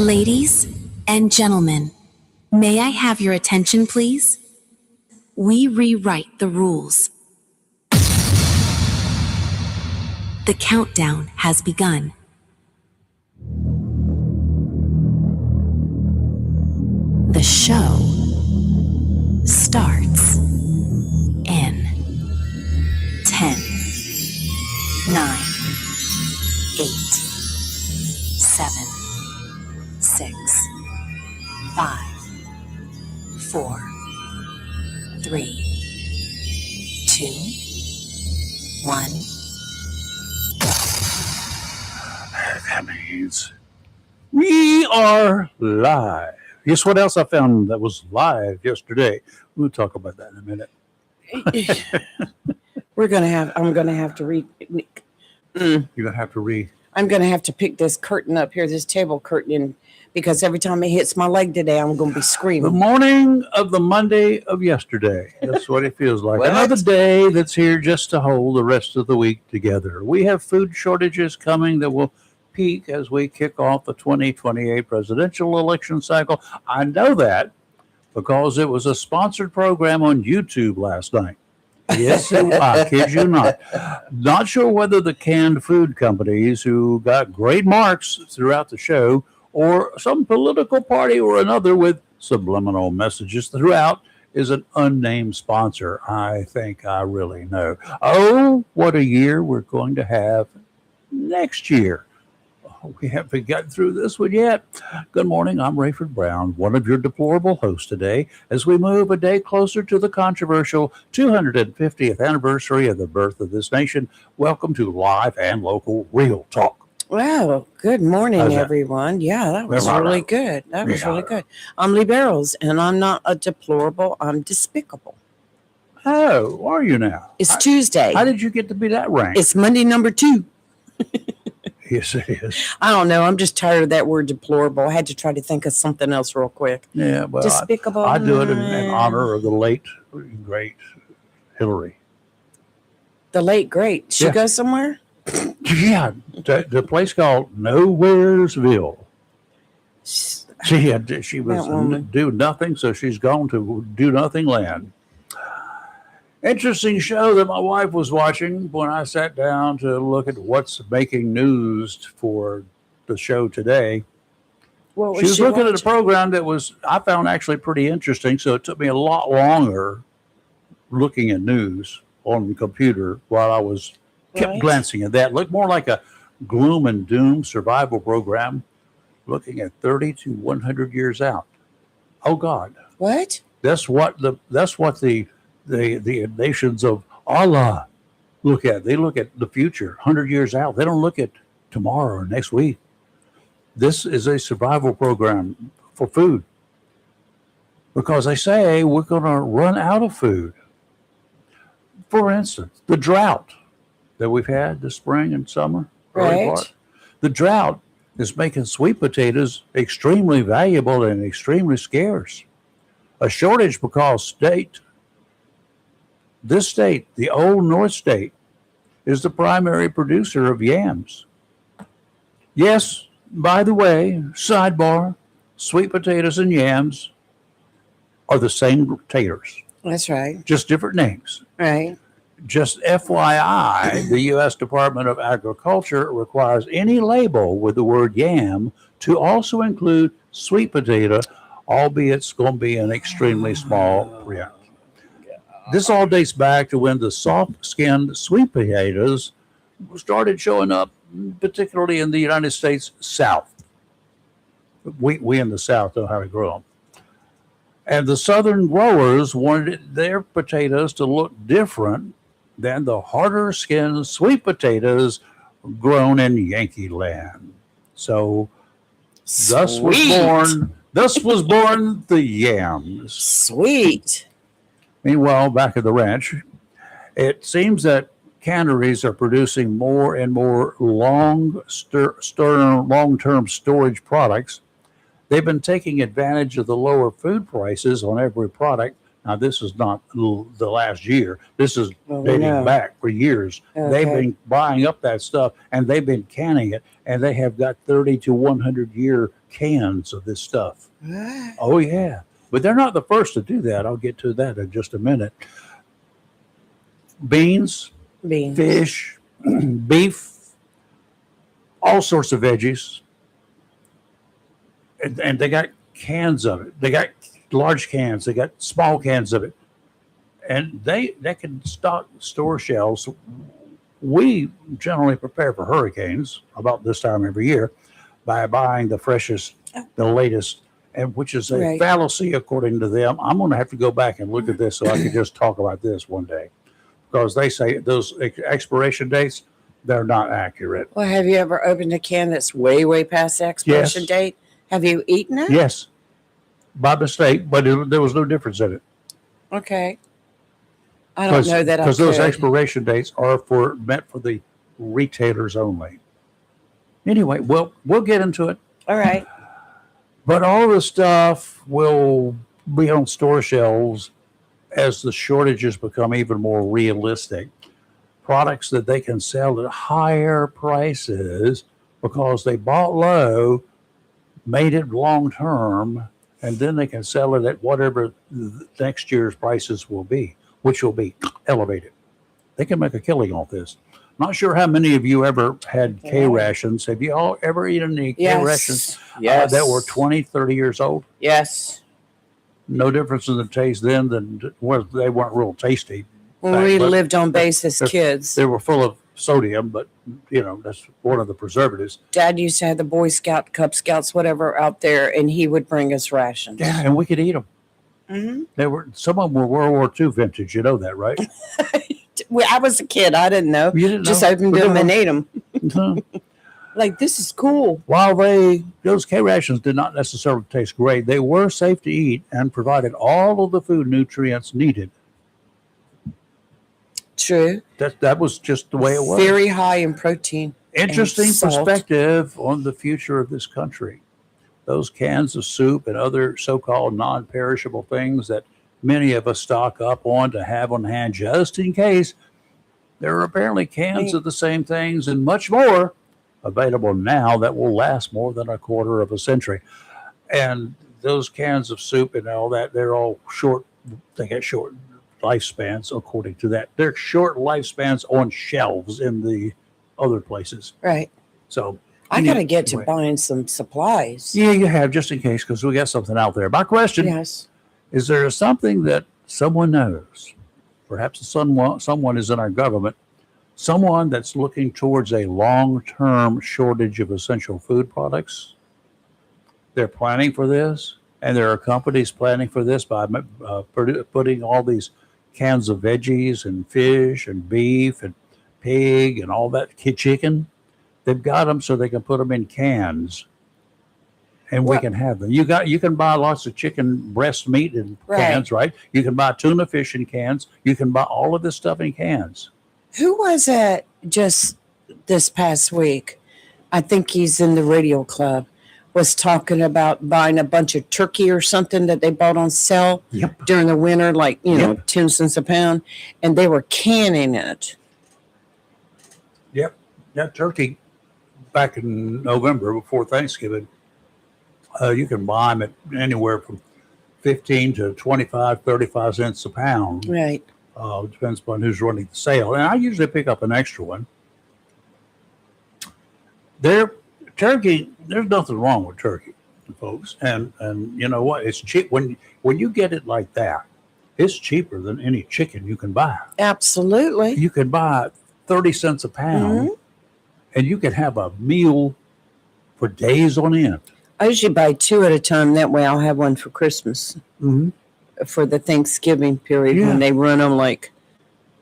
Ladies and gentlemen, may I have your attention, please? We rewrite the rules. The countdown has begun. The show starts in 10, 9, 8, 7, 6, 5, 4, 3, 2, 1. That means we are live. Guess what else I found that was live yesterday? We'll talk about that in a minute. I'm gonna have to read. You're gonna have to read. I'm gonna have to pick this curtain up here, this table curtain, because every time it hits my leg today, I'm gonna be The screaming. morning of the Monday of yesterday. That's what it feels like. What? Another day that's here just to hold the rest of the week together. We have food shortages coming that will peak as we kick off the 2028 presidential election cycle. I know that because it was a sponsored program on YouTube last night. Yes, I kid you not. Not sure whether the canned food companies who got great marks throughout the show or some political party or another with subliminal messages throughout is an unnamed sponsor. I think I really know. Oh, what a year we're going to have next year. We haven't gotten through this one yet. Good morning. I'm Rayford Brown, one of your deplorable hosts today, as we move a day closer to the controversial 250th anniversary of the birth of this nation. Welcome to Live and Local Real Talk. Wow, good morning, How's that? everyone. Yeah, that was really good. That was really good. I'm Lee Barrows, and I'm not a deplorable. I'm despicable. Oh, are you now? It's Tuesday. How did you get to be that rank? It's Monday number 2. Yes, it is. I don't know. I'm just tired of that word deplorable. I had to try to think of something else real quick. Yeah, well, Despicable. I do it in honor of the late, great Hillary. The late great. She Yeah. goes somewhere? Yeah, the place called Nowheresville. She was That woman. do nothing, so she's gone to do nothing land. Interesting show that my wife was watching when I sat down to look at what's making news for the show today. What She was looking at a watching? program that I found actually pretty interesting, so it took me a lot longer looking at news on the computer while I kept Right. glancing at that. Looked more like a gloom and doom survival program looking at 30 to 100 years out. Oh God. What? That's what the nations of Allah look at. They look at the future, 100 years out. They don't look at tomorrow or next week. This is a survival program for food because they say we're going to run out of food. For instance, the drought that we've had this spring and summer, early Right. part, the drought is making sweet potatoes extremely valuable and extremely scarce. A shortage because this state, the old North State, is the primary producer of yams. Yes, by the way, sidebar, sweet potatoes and yams are the same taters, That's right. just different names. Right. Just FYI, the U.S. Department of Agriculture requires any label with the word yam to also include sweet potato, albeit it's going to be an extremely small print. This all dates back to when the soft-skinned sweet potatoes started showing up, particularly in the United States South. We in the South know how to grow them. And the Southern growers wanted their potatoes to look different than the harder-skinned sweet potatoes grown in Yankee land. So thus was born the yams. Sweet. Meanwhile, back at the ranch, it seems that canneries are producing more and more long-term storage products. They've been taking advantage of the lower food prices on every product Now, this is not the last year. This is Well, we dating know. back for years. They've Okay. been buying up that stuff and they've been canning it, and they have got 30 to 100-year cans of this stuff. What? Oh, yeah. But they're not the first to do that. I'll get to that in just a minute. Beans, Beans. fish, beef, all sorts of veggies. And they got cans of it. They got large cans. They got small cans of it. And they can store shelves. We generally prepare for hurricanes about this time every year by buying the freshest, the latest, and which is a Right. fallacy according to them. I'm going to have to go back and look at this so I can just talk about this one day, because they say those expiration dates, they're not accurate. Well, have you ever opened a can that's way, way past the expiration Yes. date? Have you eaten it? Yes, by mistake, but there was no difference in it. Okay. I don't know that I because those could. expiration dates are meant for the retailers only. Anyway, we'll get into it. All right. But all the stuff will be on store shelves as the shortages become even more realistic. Products that they can sell at higher prices because they bought low, made it long term, and then they can sell it at whatever next year's prices will be, which will be elevated. They can make a killing off this. Not sure how many of you ever had K rations. Have you all ever eaten any K rations Yes. that were 20, 30 years old? Yes. No difference in the taste then than, well, they weren't real tasty. When we But lived on base as kids, they were full of sodium, but that's one of the preservatives. Dad used to have the Boy Scout, Cub Scouts, whatever out there, and he would bring us rations. Yeah, and we could eat them. Mm-hmm. Some of them were World War II vintage. You know that, right? I was a kid. I didn't know. You didn't Just know? opened But them they and were- ate them. Mhm. Like, this is cool. While those K rations did not necessarily taste great, they were safe to eat and provided all of the food nutrients needed. True. That was just the way it was. Very high in protein. Interesting and salt. perspective on the future of this country. Those cans of soup and other so-called non-perishable things that many of us stock up on to have on hand just in case. There are apparently cans of the same things and much more available now that will last more than a quarter of a century. And those cans of soup and all that, they're all short. They get short lifespans according to that. They're short lifespans on shelves in the other places. Right. So I got to get to anyway. buying some supplies. Yeah, you have, just in case, because we got something out there. My question Yes. is there something that someone knows? Perhaps someone is in our government, someone that's looking towards a long-term shortage of essential food products. They're planning for this, and there are companies planning for this by putting all these cans of veggies and fish and beef and pig and all that chicken. They've got them so they can put them in cans, and we can have them. You can buy lots of chicken breast meat in cans, right? You can buy tuna fish in cans. You can buy all of this stuff in cans. Who was it just this past week? I think he's in the radio club. Was talking about buying a bunch of turkey or something that they bought on sale Yep. during the winter, like, 10 cents a pound, and they were canning it. Yep. That turkey back in November before Thanksgiving, you can buy them at anywhere from 15 to 25, 35 cents a pound. Right. Depends upon who's running the sale. And I usually pick up an extra one. Turkey, there's nothing wrong with turkey, folks. And you know what? It's cheap. When you get it like that, it's cheaper than any chicken you can buy. Absolutely. You can buy 30 cents a pound, and you can have a meal for days on end. I usually buy 2 at a time. That way I'll have one for Christmas, for the Thanksgiving period Yeah. when they run them like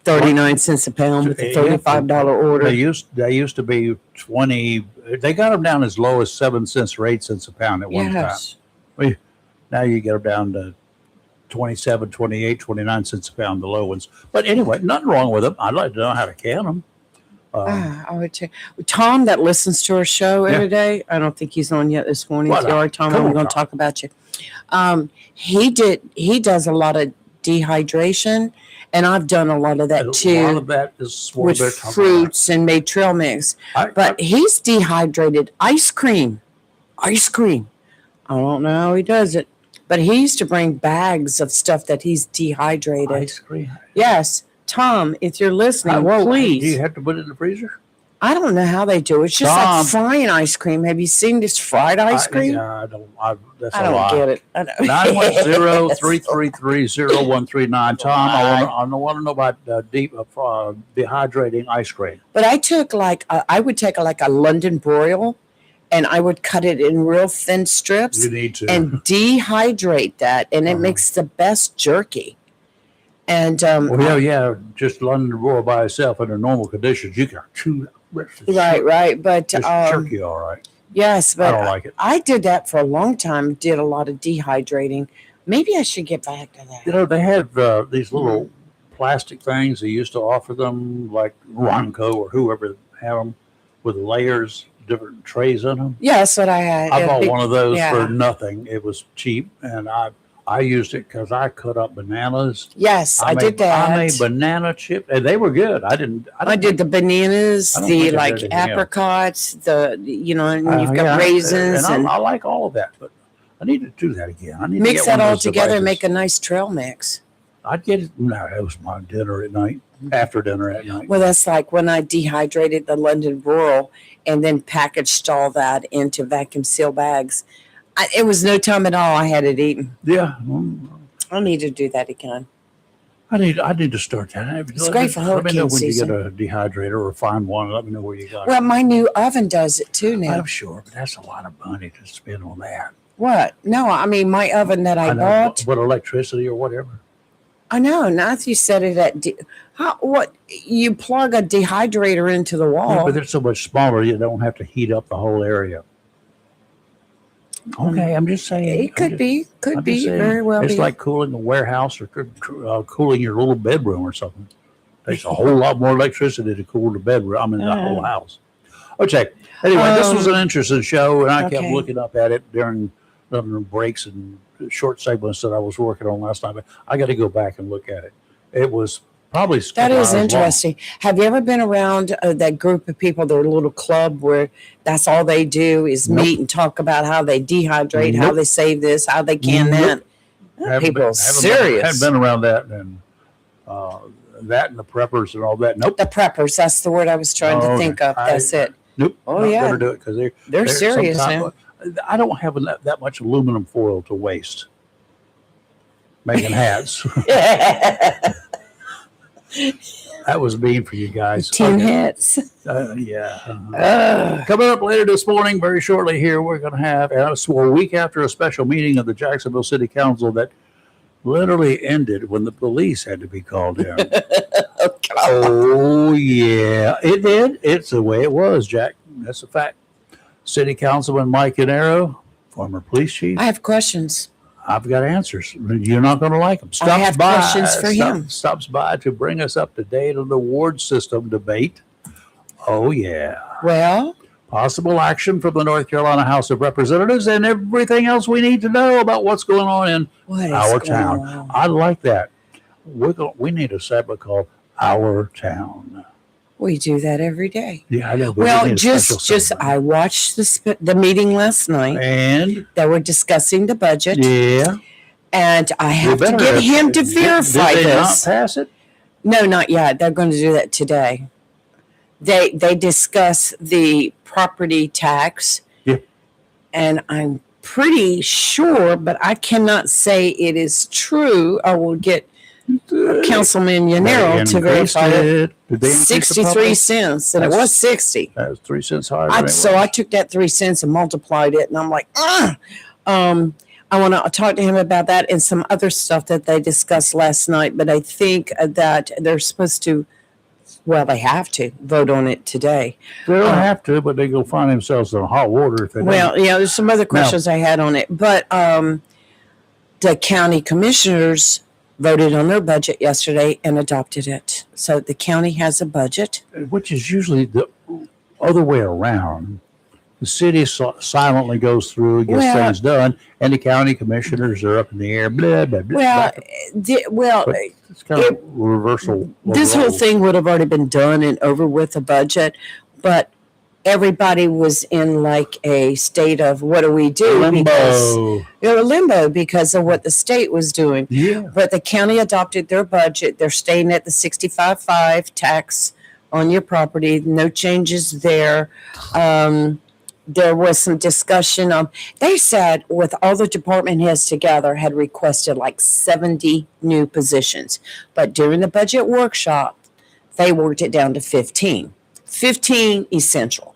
39 cents a pound with a $35 order. They used to be 20. They got them down as low as 7 cents or 8 cents a pound at one time. Now you get them down to 27, 28, 29 cents a pound, the low ones. But anyway, nothing wrong with them. I'd like to know how to can them. I would tell Tom that listens to our show every day. I don't think he's on yet this morning. Why If you not? are, Tom, Come I'm on, going to Tom. talk about you. He does a lot of dehydration, and I've done a lot of that A lot too of that is what with they're talking fruits and made trail mix. about. But he's dehydrated ice cream. Ice cream. I don't know how he does it, but he used to bring bags of stuff that he's dehydrated. Ice cream. Yes, Tom, if you're listening, Do please. you have to put it in the freezer? I don't know how they do it. It's just Tom. like frying ice cream. Have you seen this fried ice cream? Yeah, I don't. That's I a don't lie. get it. I don't. 910-333-0139. Tom, I want to know about dehydrating ice cream. But I took I would take like a London broil, and I would cut it in real thin strips You need to. and dehydrate that, and it makes the best jerky. And Well, yeah. Just London broil by itself under normal conditions, you can chew. right. But Just jerky, all right. yes, I but don't like it. I did that for a long time. Did a lot of dehydrating. Maybe I should get back to that. You know, they have these little plastic things. They used to offer them, like Ronco or whoever had them, with layers, different trays in them. Yeah, that's what I had. I bought one of those yeah. for nothing. It was cheap, and I used it because I cut up bananas. Yes, I did that. I made banana chips, and they were good. I did the bananas, I don't the think I like did anything else. apricots, and you've yeah, got raisins, and I like all of that, but I need to do that again. I need mix to get that one of all those together and devices. make a nice trail mix. I'd get it. No, that was my dinner at night. After dinner at night. Well, that's like when I dehydrated the London broil and then packaged all that into vacuum seal bags. It was no time at all. I had it eaten. Yeah. I need to do that again. I need to start that. It's great for Let me know hurricane when season. you get a dehydrator or find one. Let me know where you got it. Well, my new oven does it too now. I'm sure, but that's a lot of money to spend on that. What? No, I mean my oven that I know, bought. but electricity or whatever. I know. Matthew said it at. What? You plug a dehydrator into the wall. Yeah, but they're so much smaller, you don't have to heat up the whole area. Okay, I'm just saying. It could be very well. It's be. like cooling a warehouse or cooling your little bedroom or something. Takes a whole lot more electricity to cool the bedroom. I mean, the whole house. Okay. Anyway, this was an interesting show, and I kept okay. looking up at it during breaks and short segments that I was working on last night. But I got to go back and look at it. It was probably That is long. interesting. Have you ever been around that group of people, their little club where that's all they do is Nope. meet and talk about how they dehydrate, how Nope. they save this, how they can Nope. that? People are serious. Haven't been around that and the preppers and all that. Nope. The preppers, that's the word I was trying to think of. That's it. Nope. Oh, not yeah. gonna do it because They're serious sometimes- I don't have that much aluminum foil to waste making hats. That was mean for you guys. Tin Okay. hats. Yeah. Coming up later this morning, very shortly here, we're going to have a week after a special meeting of the Jacksonville City Council that literally ended when the police had to be called in. Oh, yeah, it did. It's the way it was, Jack. That's a fact. City Councilman Mike Yanero, former police chief. I have questions. I've got answers. You're not going to like them. I have questions for him. Stops by to bring us up to date on the ward system debate. Oh, yeah. Well, Possible action from the North Carolina House of Representatives and everything else we need to know about what's going on in what is our going town. on? I like that. We need a segment called Our Town. We do that every day. Yeah, I know. But we Well, need a special just segment. I watched the meeting last night. And They were discussing the budget, yeah, and I have to better get have- him to did verify they not this. pass it? No, not yet. They're going to do that today. They discuss the property tax, Yeah. and I'm pretty sure, but I cannot say it is true. I will get Councilman Yanero to verify it. Did they increase the 63 property? cents, and it That's- was 60. That was 3 cents higher. than it So was. I took that 3 cents and multiplied it, and I'm like, I want to talk to him about that and some other stuff that they discussed last night. But I think that they're supposed to, well, they have to vote on it today. They don't have to, but they go find themselves in hot water if they Well, don't. yeah, there's some other questions I had on it, but the county commissioners voted on their budget yesterday and adopted it. So the county has a budget. Which is usually the other way around. The city silently goes through, gets Well- things done, and the county commissioners are up in the air. Blah blah blah. Well, But it's kind of reversal. this whole thing would have already been done and over with the budget, but everybody was in like a state of what do we do? Because limbo. limbo because of what the state was doing. Yeah. But the county adopted their budget. They're staying at the 65.5 tax on your property. No changes there. There was some discussion of, they said with all the department heads together had requested like 70 new positions. But during the budget workshop, they worked it down to 15. 15 essential.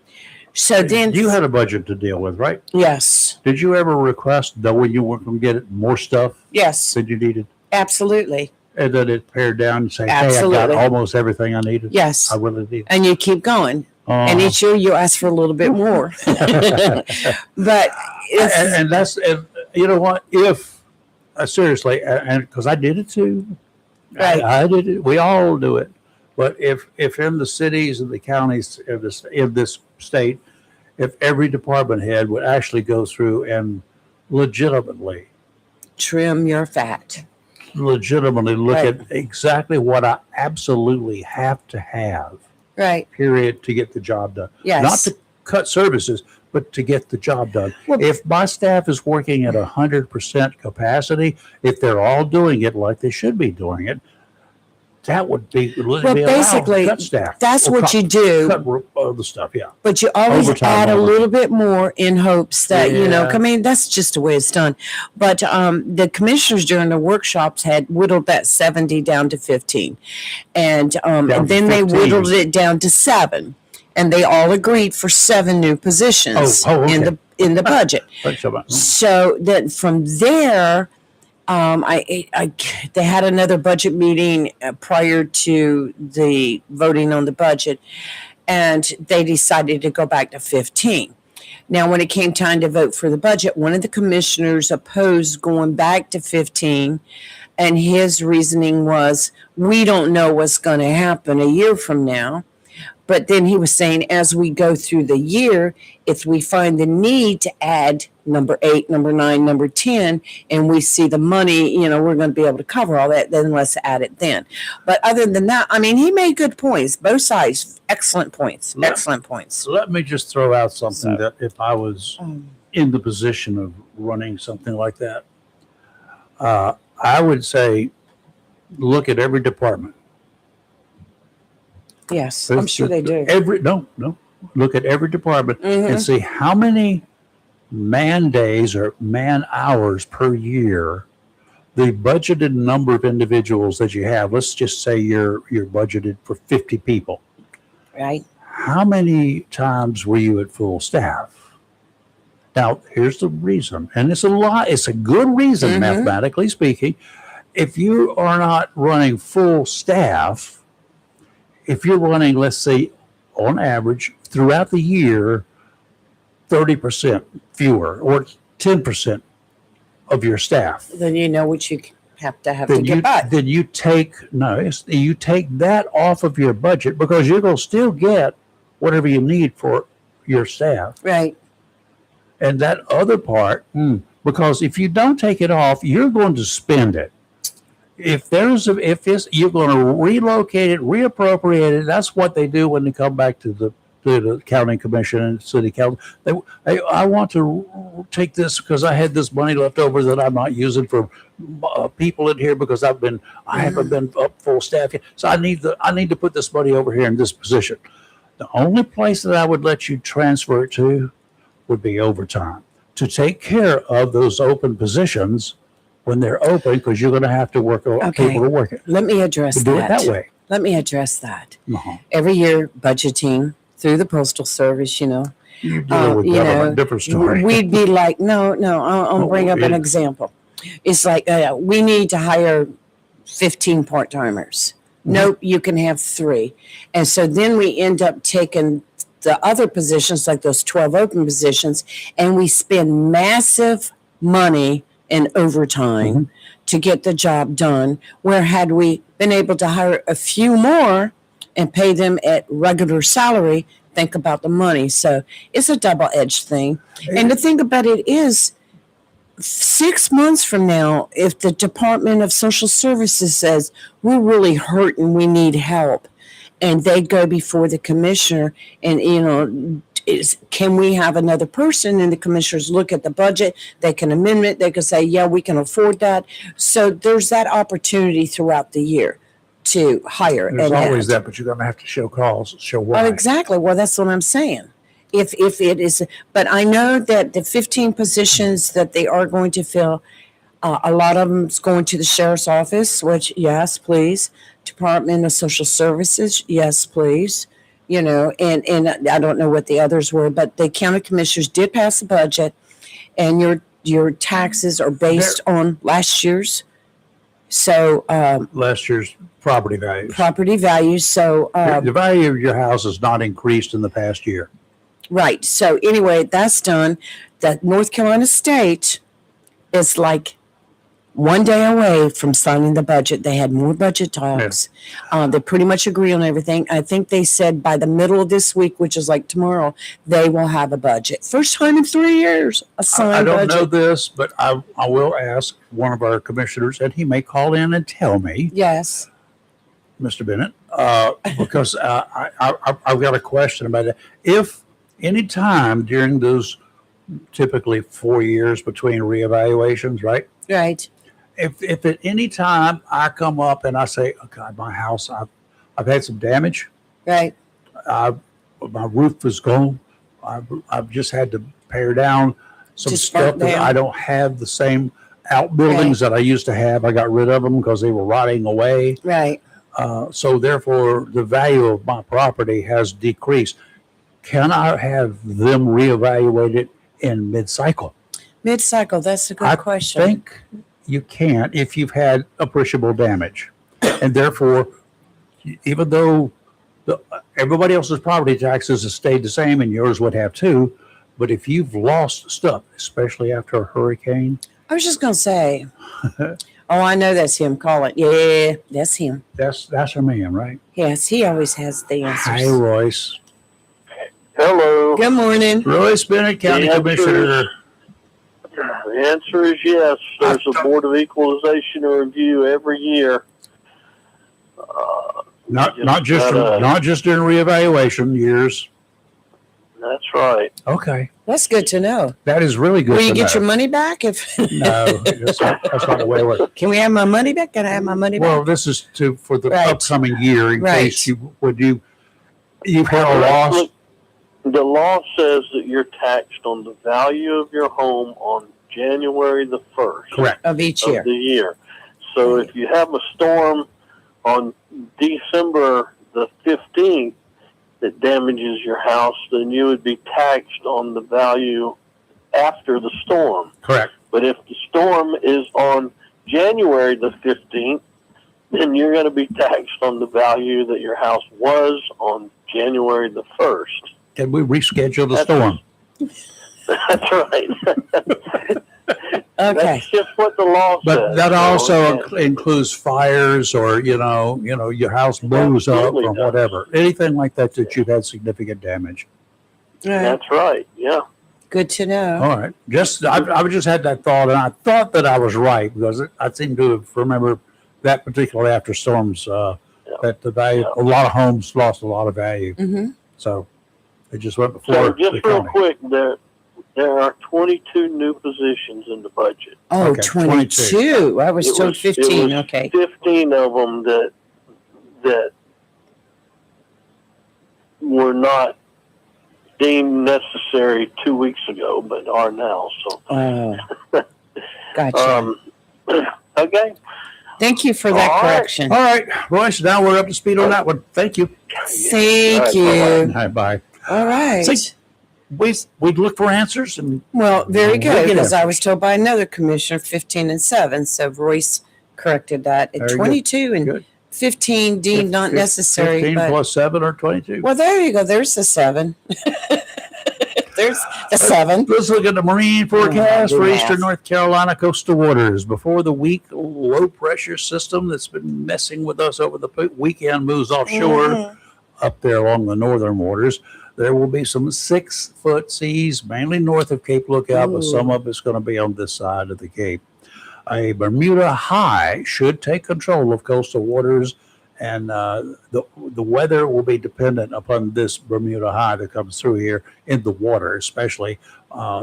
So then, You had a budget to deal with, right? yes, Did you ever request, though, when you were going to get it, more stuff yes, that you needed? absolutely. And then it pared down and say, hey, I Absolutely. got almost everything I needed. Yes. I really did. And you keep going. And each year you ask for a little bit more. But it's, and that's, and you know what? If, seriously, and because I did it too. Right. I did it. We all do it. But if in the cities and the counties of this state, if every department head would actually go through and legitimately trim your fat. look Right. at exactly what I absolutely have to have, Right. period, to get the job done. Yes. Not to cut services, but to get the job done. Well- If my staff is working at 100% capacity, if they're all doing it like they should be doing it, that would be, basically, cut staff. That's Or what cut- you do. Cut other stuff, yeah. But you always Overtime, add a overtime. little bit more in hopes that, Yeah. I mean, that's just the way it's done. But the commissioners during the workshops had whittled that 70 down to 15. And Down to then they 15. whittled it down to 7. And they all agreed for 7 new positions okay. in the budget. So then from there, they had another budget meeting prior to the voting on the budget, and they decided to go back to 15. Now, when it came time to vote for the budget, one of the commissioners opposed going back to 15, and his reasoning was, we don't know what's going to happen a year from now. But then he was saying, as we go through the year, if we find the need to add number 8, number 9, number 10, and we see the money, we're going to be able to cover all that, then let's add it then. But other than that, I mean, he made good points, both sides, excellent points, excellent points. Let me just throw out something that if I was in the position of running something like that, I would say, look at every department. Yes, I'm sure they do. Look at every department Mhm. and see how many man days or man hours per year, the budgeted number of individuals that you have. Let's just say you're budgeted for 50 people. Right. How many times were you at full staff? Now, here's the reason, and it's a good reason, mathematically speaking. If you are not running full staff, if you're running, let's say, on average, throughout the year, 30% fewer or 10% of your staff, Then you know what you have to get by. then you take that off of your budget because you're going to still get whatever you need for your staff. Right. And that other part, because if you don't take it off, you're going to spend it. You're going to relocate it, reappropriate it. That's what they do when they come back to the county commission and city council. I want to take this because I had this money left over that I'm not using for people in here because I haven't been up full staff yet. So I need to put this money over here in this position. The only place that I would let you transfer it to would be overtime to take care of those open positions when they're open, because you're going to have to work people to work it. Let me address that. Do it that way. Let me address that. Uh-huh. Every year, budgeting through the Postal Service, You're dealing with government, different story. we'd be like, no, I'll bring up an yeah. example. It's like, we need to hire 15 part-timers. Nope, you can have 3. And so then we end up taking the other positions, like those 12 open positions, and we spend massive money in overtime to get the job done, where had we been able to hire a few more and pay them at regular salary, think about the money. So it's a double-edged thing. And the thing about it is, 6 months from now, if the Department of Social Services says we're really hurting, we need help, and they go before the commissioner, and can we have another person? And the commissioners look at the budget, they can amend it, they can say, yeah, we can afford that. So there's that opportunity throughout the year to hire. There's and always add. that, but you're going to have to show cause, show why. Oh, exactly. Well, that's what I'm saying. If it is, but I know that the 15 positions that they are going to fill, a lot of them is going to the sheriff's office, which, yes, please. Department of Social Services, yes, please. And I don't know what the others were, but the county commissioners did pass a budget, and your taxes are based on last year's. So last year's property values. So The value of your house has not increased in the past year. right. So anyway, that's done. That North Carolina State is like one day away from signing the budget. They had more budget talks. They pretty much agree on everything. I think they said by the middle of this week, which is like tomorrow, they will have a budget. First time in 3 years, a signed budget. I don't know this, but I will ask one of our commissioners, and he may call in and tell me. Yes. Mr. Bennett, because I've got a question about it. If any time during those typically 4 years between reevaluations, right? Right. If at any time I come up and I say, oh God, my house, I've had some damage. Right. My roof is gone. I've just had to pare down some Just stuff that down. I don't have the same outbuildings that I used to have. I got rid of them because they were rotting away. Right. So therefore, the value of my property has decreased. Can I have them reevaluated in mid-cycle? Mid-cycle, that's a good question. I think you can if you've had appreciable damage. And therefore, even though everybody else's property taxes have stayed the same and yours would have too, but if you've lost stuff, especially after a hurricane. I was just going to say, I know that's him calling. Yeah, that's him. That's our man, right? Yes, he always has the answers. Hi, Royce. Hello. Good morning. Royce Bennett, County Commissioner. The answer is yes. There's a Board of Equalization review every year. Not just during reevaluation years. That's right. Okay, That's good to know. that is really good. Will you to get know. your money back? If No, that's not the way it works. Can we have my money back? Can I have my money Well, back? this is for the Right. upcoming year in Right. case you've had a loss. Look, the law says that you're taxed on the value of your home on January the 1st Correct. Of each of year. the year. So if you have a storm on December the 15th that damages your house, then you would be taxed on the value after the storm. Correct. But if the storm is on January the 15th, then you're going to be taxed on the value that your house was on January the 1st. Can we reschedule the That's- storm? That's right. Okay. That's just what the law says. But that So, also yeah. includes fires or, your house blows up Absolutely or does. whatever. Anything like that you've had significant damage. All right. That's right. Yeah. Good to know. All right. I just had that thought, and I thought that I was right because I seem to remember that particularly after storms, that the value, a lot of homes lost a lot of value. Mm-hmm. So it just went before So the just real county. quick, there are 22 new positions in the budget. Oh, Okay, 22. I was It told was- 15. it was Okay. 15 of them that were not deemed necessary 2 weeks ago, but are now. So, Oh, gotcha. okay. Thank you for that all right. correction. All right, Royce, now we're up to speed on that one. Thank you. Thank All right, you. Hi, bye. All right. See, we'd look for answers and Well, very We'll good, get because I answers. was told by another commissioner 15 and 7. So Royce corrected that. At Very good. 22 and Good. 15 deemed not necessary. 15 But, plus 7 or 22. well, there you go. There's the 7. There's the 7. Let's look at the marine forecast do for math. eastern North Carolina coastal waters. Before the weak low pressure system that's been messing with us over the weekend moves offshore Mhm. up there along the northern waters. There will be some 6-foot seas, mainly north of Cape Lookout, but some of it's going to be on this side of the Cape. A Bermuda high should take control of coastal waters, and the weather will be dependent upon this Bermuda high that comes through here in the water, especially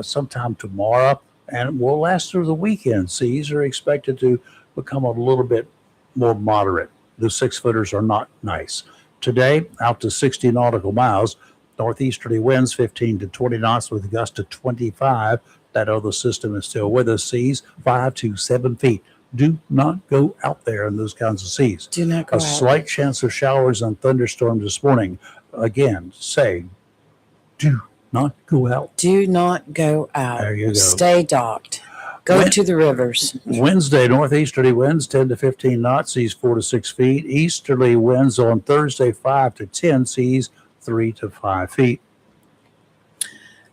sometime tomorrow, and will last through the weekend. Seas are expected to become a little bit more moderate. The 6-footers are not nice. Today, out to 60 nautical miles, northeasterly winds 15 to 20 knots with gusts to 25. That other system is still with us. Seas 5 to 7 feet. Do not go out there in those kinds of seas. Do not go A out. slight chance of showers and thunderstorms this morning. Again, say, do not go out. Do not go out. There you go. Stay docked. Go to the rivers. Wednesday, northeasterly winds 10 to 15 knots, seas 4 to 6 feet. Easterly winds on Thursday 5 to 10, seas 3 to 5 feet.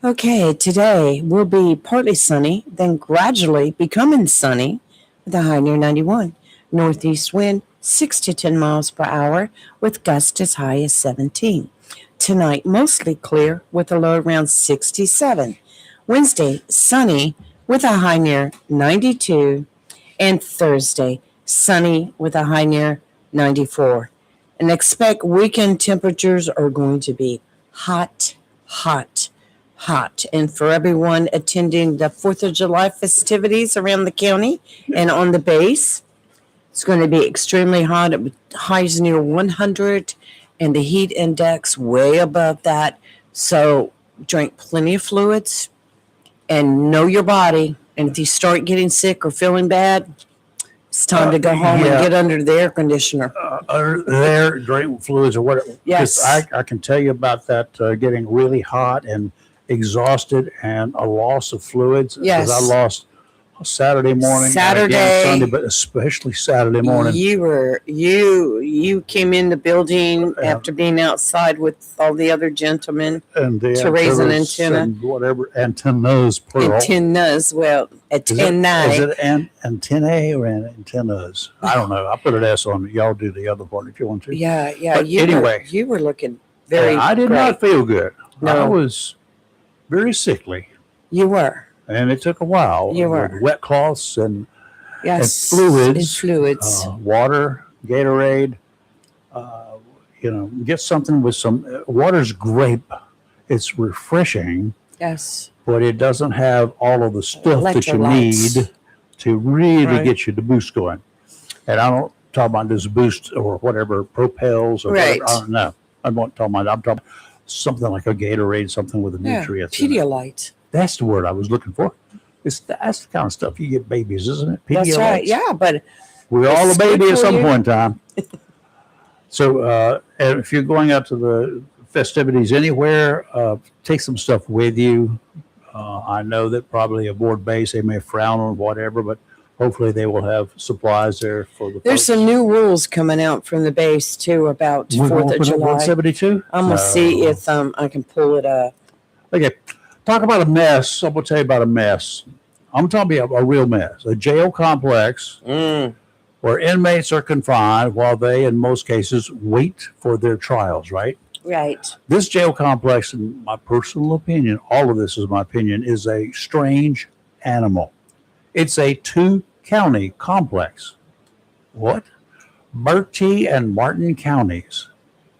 Okay, today will be partly sunny, then gradually becoming sunny with a high near 91. Northeast wind 6 to 10 miles per hour with gusts as high as 17. Tonight, mostly clear with a low around 67. Wednesday, sunny with a high near 92. And Thursday, sunny with a high near 94. And expect weekend temperatures are going to be hot, hot, hot. And for everyone attending the 4th of July festivities around the county and on the base, it's going to be extremely hot. Highs near 100 and the heat index way above that. So drink plenty of fluids and know your body. And if you start getting sick or feeling bad, it's time to go home and get under the air conditioner. There, drink fluids or whatever. Yes. I can tell you about that getting really hot and exhausted and a loss of fluids. Yes. Because I lost Saturday morning, and again Sunday, but especially Saturday morning. You came in the building after being outside with all the other gentlemen And the to raise an antennas antenna. and whatever antennas, plural. Antennas. Well, Is it antennae or antennas? I don't know. I put an S on it. Y'all do the other part if you want to. Yeah. But anyway. You were looking very. I did great. not feel good. No. I was very sickly, You were. and it took a while. You were. With wet cloths and Yes. fluids. And fluids. Water, Gatorade. Get something with some water's grape. It's refreshing, Yes. but it doesn't have all of the stuff that you Electrolytes. need to really Right. get you the boost going. And I don't talk about this boost or whatever propels or Right. whatever. I don't know. I'm not talking about. I'm talking something like a Gatorade, something with the Yeah. nutrients. in it. Pedialyte. That's the word I was looking for. That's the kind of stuff you get babies, isn't it? That's right. Pedialytes. Yeah, but We're all a It's good baby at for some you. point in time. So, and if you're going out to the festivities anywhere, take some stuff with you. I know that probably aboard base they may frown on whatever, but hopefully they will have supplies there for the. there's folks. some new rules coming out from the base too about We're 4th gonna of put up July. 172. I'm gonna see if I can pull it up. Okay, talk about a mess. I'm gonna tell you about a mess. I'm talking about a real mess. A jail complex where inmates are confined while they, in most cases, wait for their trials. Right. Right. This jail complex, in my personal opinion, all of this is my opinion, is a strange animal. It's a 2-county complex. What? Bertie and Martin counties.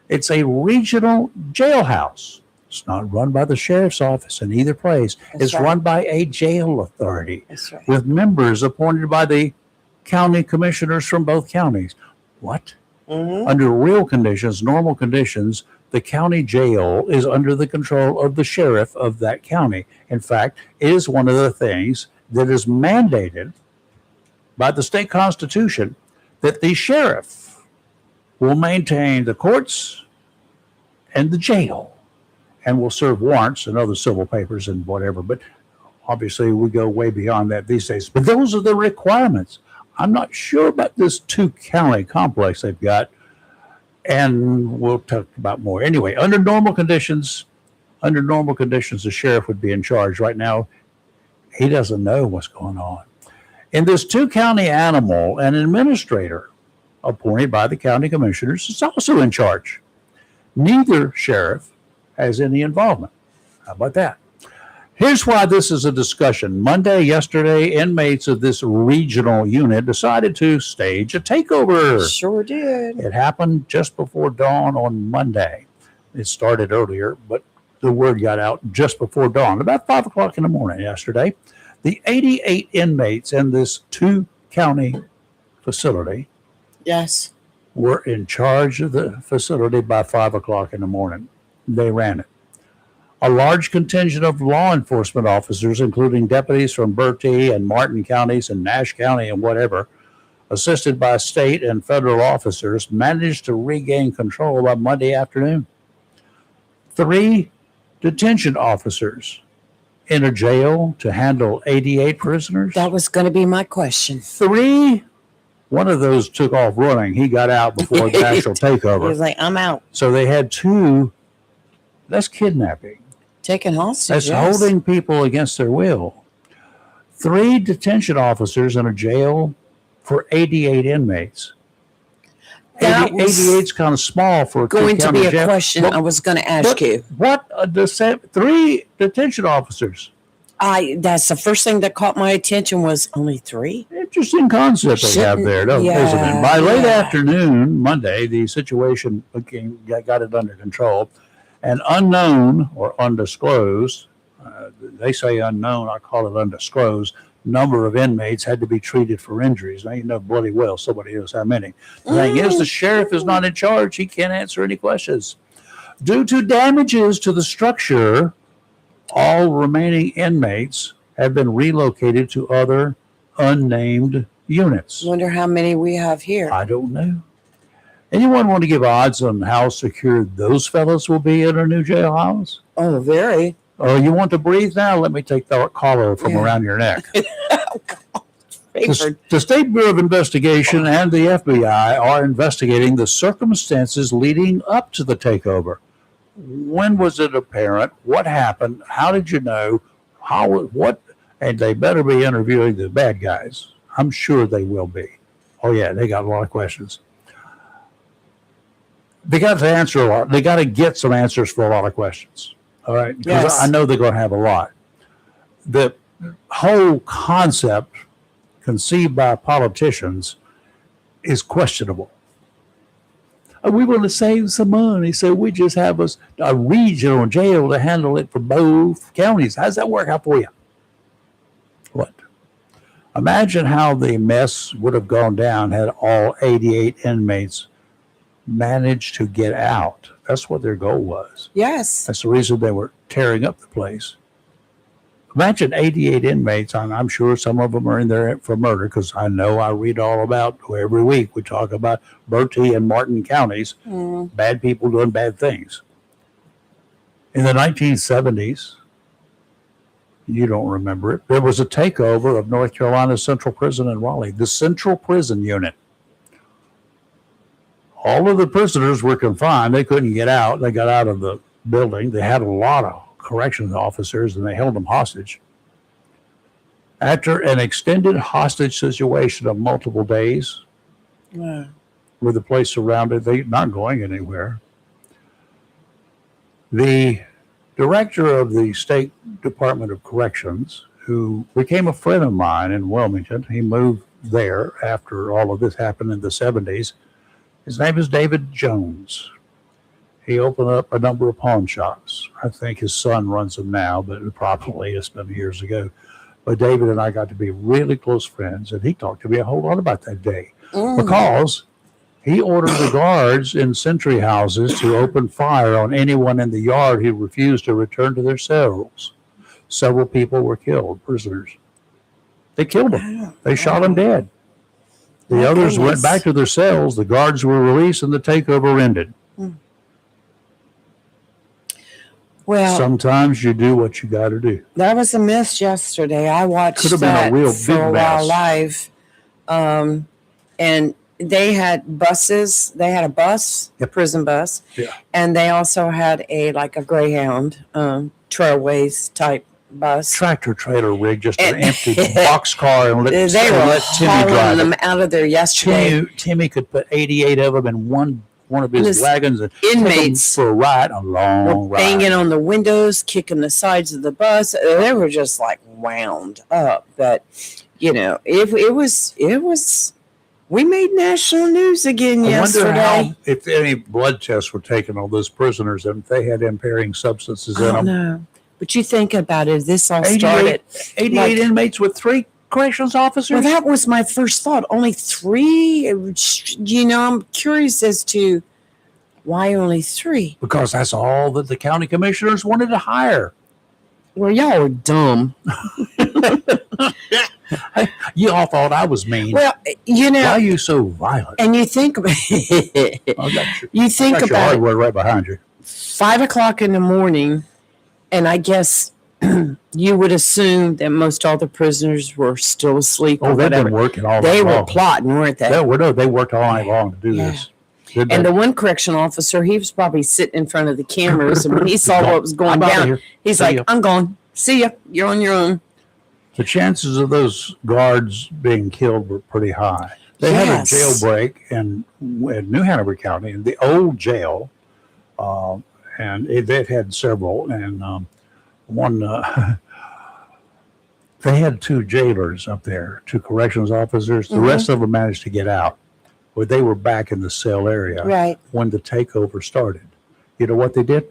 It's a regional jailhouse. It's not run by the sheriff's office in either place. That's It's right. run by a jail authority That's right. with members appointed by the county commissioners from both counties. What? Mm-hmm. Under real conditions, normal conditions, the county jail is under the control of the sheriff of that county. In fact, it is one of the things that is mandated by the state constitution that the sheriff will maintain the courts and the jail and will serve warrants and other civil papers and whatever. But obviously, we go way beyond that these days. But those are the requirements. I'm not sure about this 2-county complex they've got. And we'll talk about more. Anyway, under normal conditions, the sheriff would be in charge. Right now, he doesn't know what's going on. In this 2-county animal, an administrator appointed by the county commissioners is also in charge. Neither sheriff has any involvement. How about that? Here's why this is a discussion. Yesterday, inmates of this regional unit decided to stage a takeover. Sure did. It happened just before dawn on Monday. It started earlier, but the word got out just before dawn, about 5 o'clock in the morning yesterday. The 88 inmates in this 2-county facility Yes. were in charge of the facility by 5 o'clock in the morning. They ran it. A large contingent of law enforcement officers, including deputies from Bertie and Martin counties and Nash County and whatever, assisted by state and federal officers, managed to regain control by Monday afternoon. 3 detention officers in a jail to handle 88 prisoners. That was going to be my question. 3. One of those took off running. He got out before the actual He takeover. was like, I'm out. So they had 2. That's kidnapping. Taking hostage. That's yes. holding people against their will. 3 detention officers in a jail for 88 inmates. That was 88's kind of small for a going to two-county be a jail. question I was going to ask you. What? 3 detention officers. That's the first thing that caught my attention was only 3. Interesting concept they have there, isn't it? By late afternoon, Monday, the situation got it under control. An unknown or undisclosed, they say unknown, I call it undisclosed, number of inmates had to be treated for injuries. Now, you know bloody well somebody knows how many. The thing is, the sheriff is not in charge. He can't answer any questions. Due to damages to the structure, all remaining inmates have been relocated to other unnamed units. Wonder how many we have here. I don't know. Anyone want to give odds on how secure those fellows will be in our new jailhouse? Oh, very. Oh, you want to breathe now? Let me take that collar from around your neck. The State Bureau of Investigation and the FBI are investigating the circumstances leading up to the takeover. When was it apparent? What happened? How did you know? What? And they better be interviewing the bad guys. I'm sure they will be. Oh, yeah, they got a lot of questions. They got to answer a lot. They got to get some answers for a lot of questions. All right? Because Yes. I know they're going to have a lot. The whole concept conceived by politicians is questionable. We want to save some money, so we just have a regional jail to handle it for both counties. How's that work out for you? What? Imagine how the mess would have gone down had all 88 inmates managed to get out. That's what their goal was. Yes. That's the reason they were tearing up the place. Imagine 88 inmates. I'm sure some of them are in there for murder, because I know I read all about, every week we talk about Bertie and Martin counties, bad people doing bad things. In the 1970s, you don't remember it, there was a takeover of North Carolina's Central Prison in Raleigh, the Central Prison Unit. All of the prisoners were confined. They couldn't get out. They got out of the building. They had a lot of corrections officers, and they held them hostage. After an extended hostage situation of multiple days, with the place surrounded, they're not going anywhere. The director of the State Department of Corrections, who became a friend of mine in Wilmington, he moved there after all of this happened in the 70s. His name is David Jones. He opened up a number of pawn shops. I think his son runs them now, but probably it's been years ago. But David and I got to be really close friends, and he talked to me a whole lot about that day because he ordered the guards in sentry houses to open fire on anyone in the yard who refused to return to their cells. Several people were killed, prisoners. They killed them. They shot them dead. The others went back to their cells. The guards were released, and the takeover ended. Well, sometimes you do what you got to do. That was a miss yesterday. I watched Could have been that a real for big a while mess. live. And they had buses. They had a bus, a prison bus. Yeah. And they also had a Greyhound, Trailways type bus. Tractor trailer rig, just an empty box car, and They were let Timmy drive hauling them it. out of there yesterday. Timmy could put 88 of them in one one of his This wagons and take 'em inmates for a ride, a long were ride. banging on the windows, kicking the sides of the bus. They were just like wound up. But you know, it was. We made national news again I yesterday. wonder how, if any blood tests were taken on those prisoners and if they had impairing substances I in don't them. know. But you think about it, this all 88 started. 88 like- inmates with 3 corrections officers? Well, that was my first thought. Only 3. You know, I'm curious as to why only 3. Because that's all that the county commissioners wanted to hire. Well, y'all are dumb. You all thought I was mean. Well, you Why know, are you so violent? and you think about I got your, you think got your about it, hardware right behind you. 5 o'clock in the morning, and I guess you would assume that most all the prisoners were still asleep or Oh, they've whatever. been working all They night were long. plotting, weren't they? They worked all night long to do Yeah. this. Didn't And they? the one correction officer, he was probably sitting in front of the cameras, and when he saw what was going I'm outta down, here. he's See like, ya. "I'm gone. See ya. You're on your own." The chances of those guards being killed were pretty high. They had a Yes. jailbreak in New Hanover County, in the old jail, and they've had several. And one, they had 2 jailers up there, 2 corrections officers. The rest of them managed to get out, but they were back in the cell area Right. when the takeover started. You know what they did?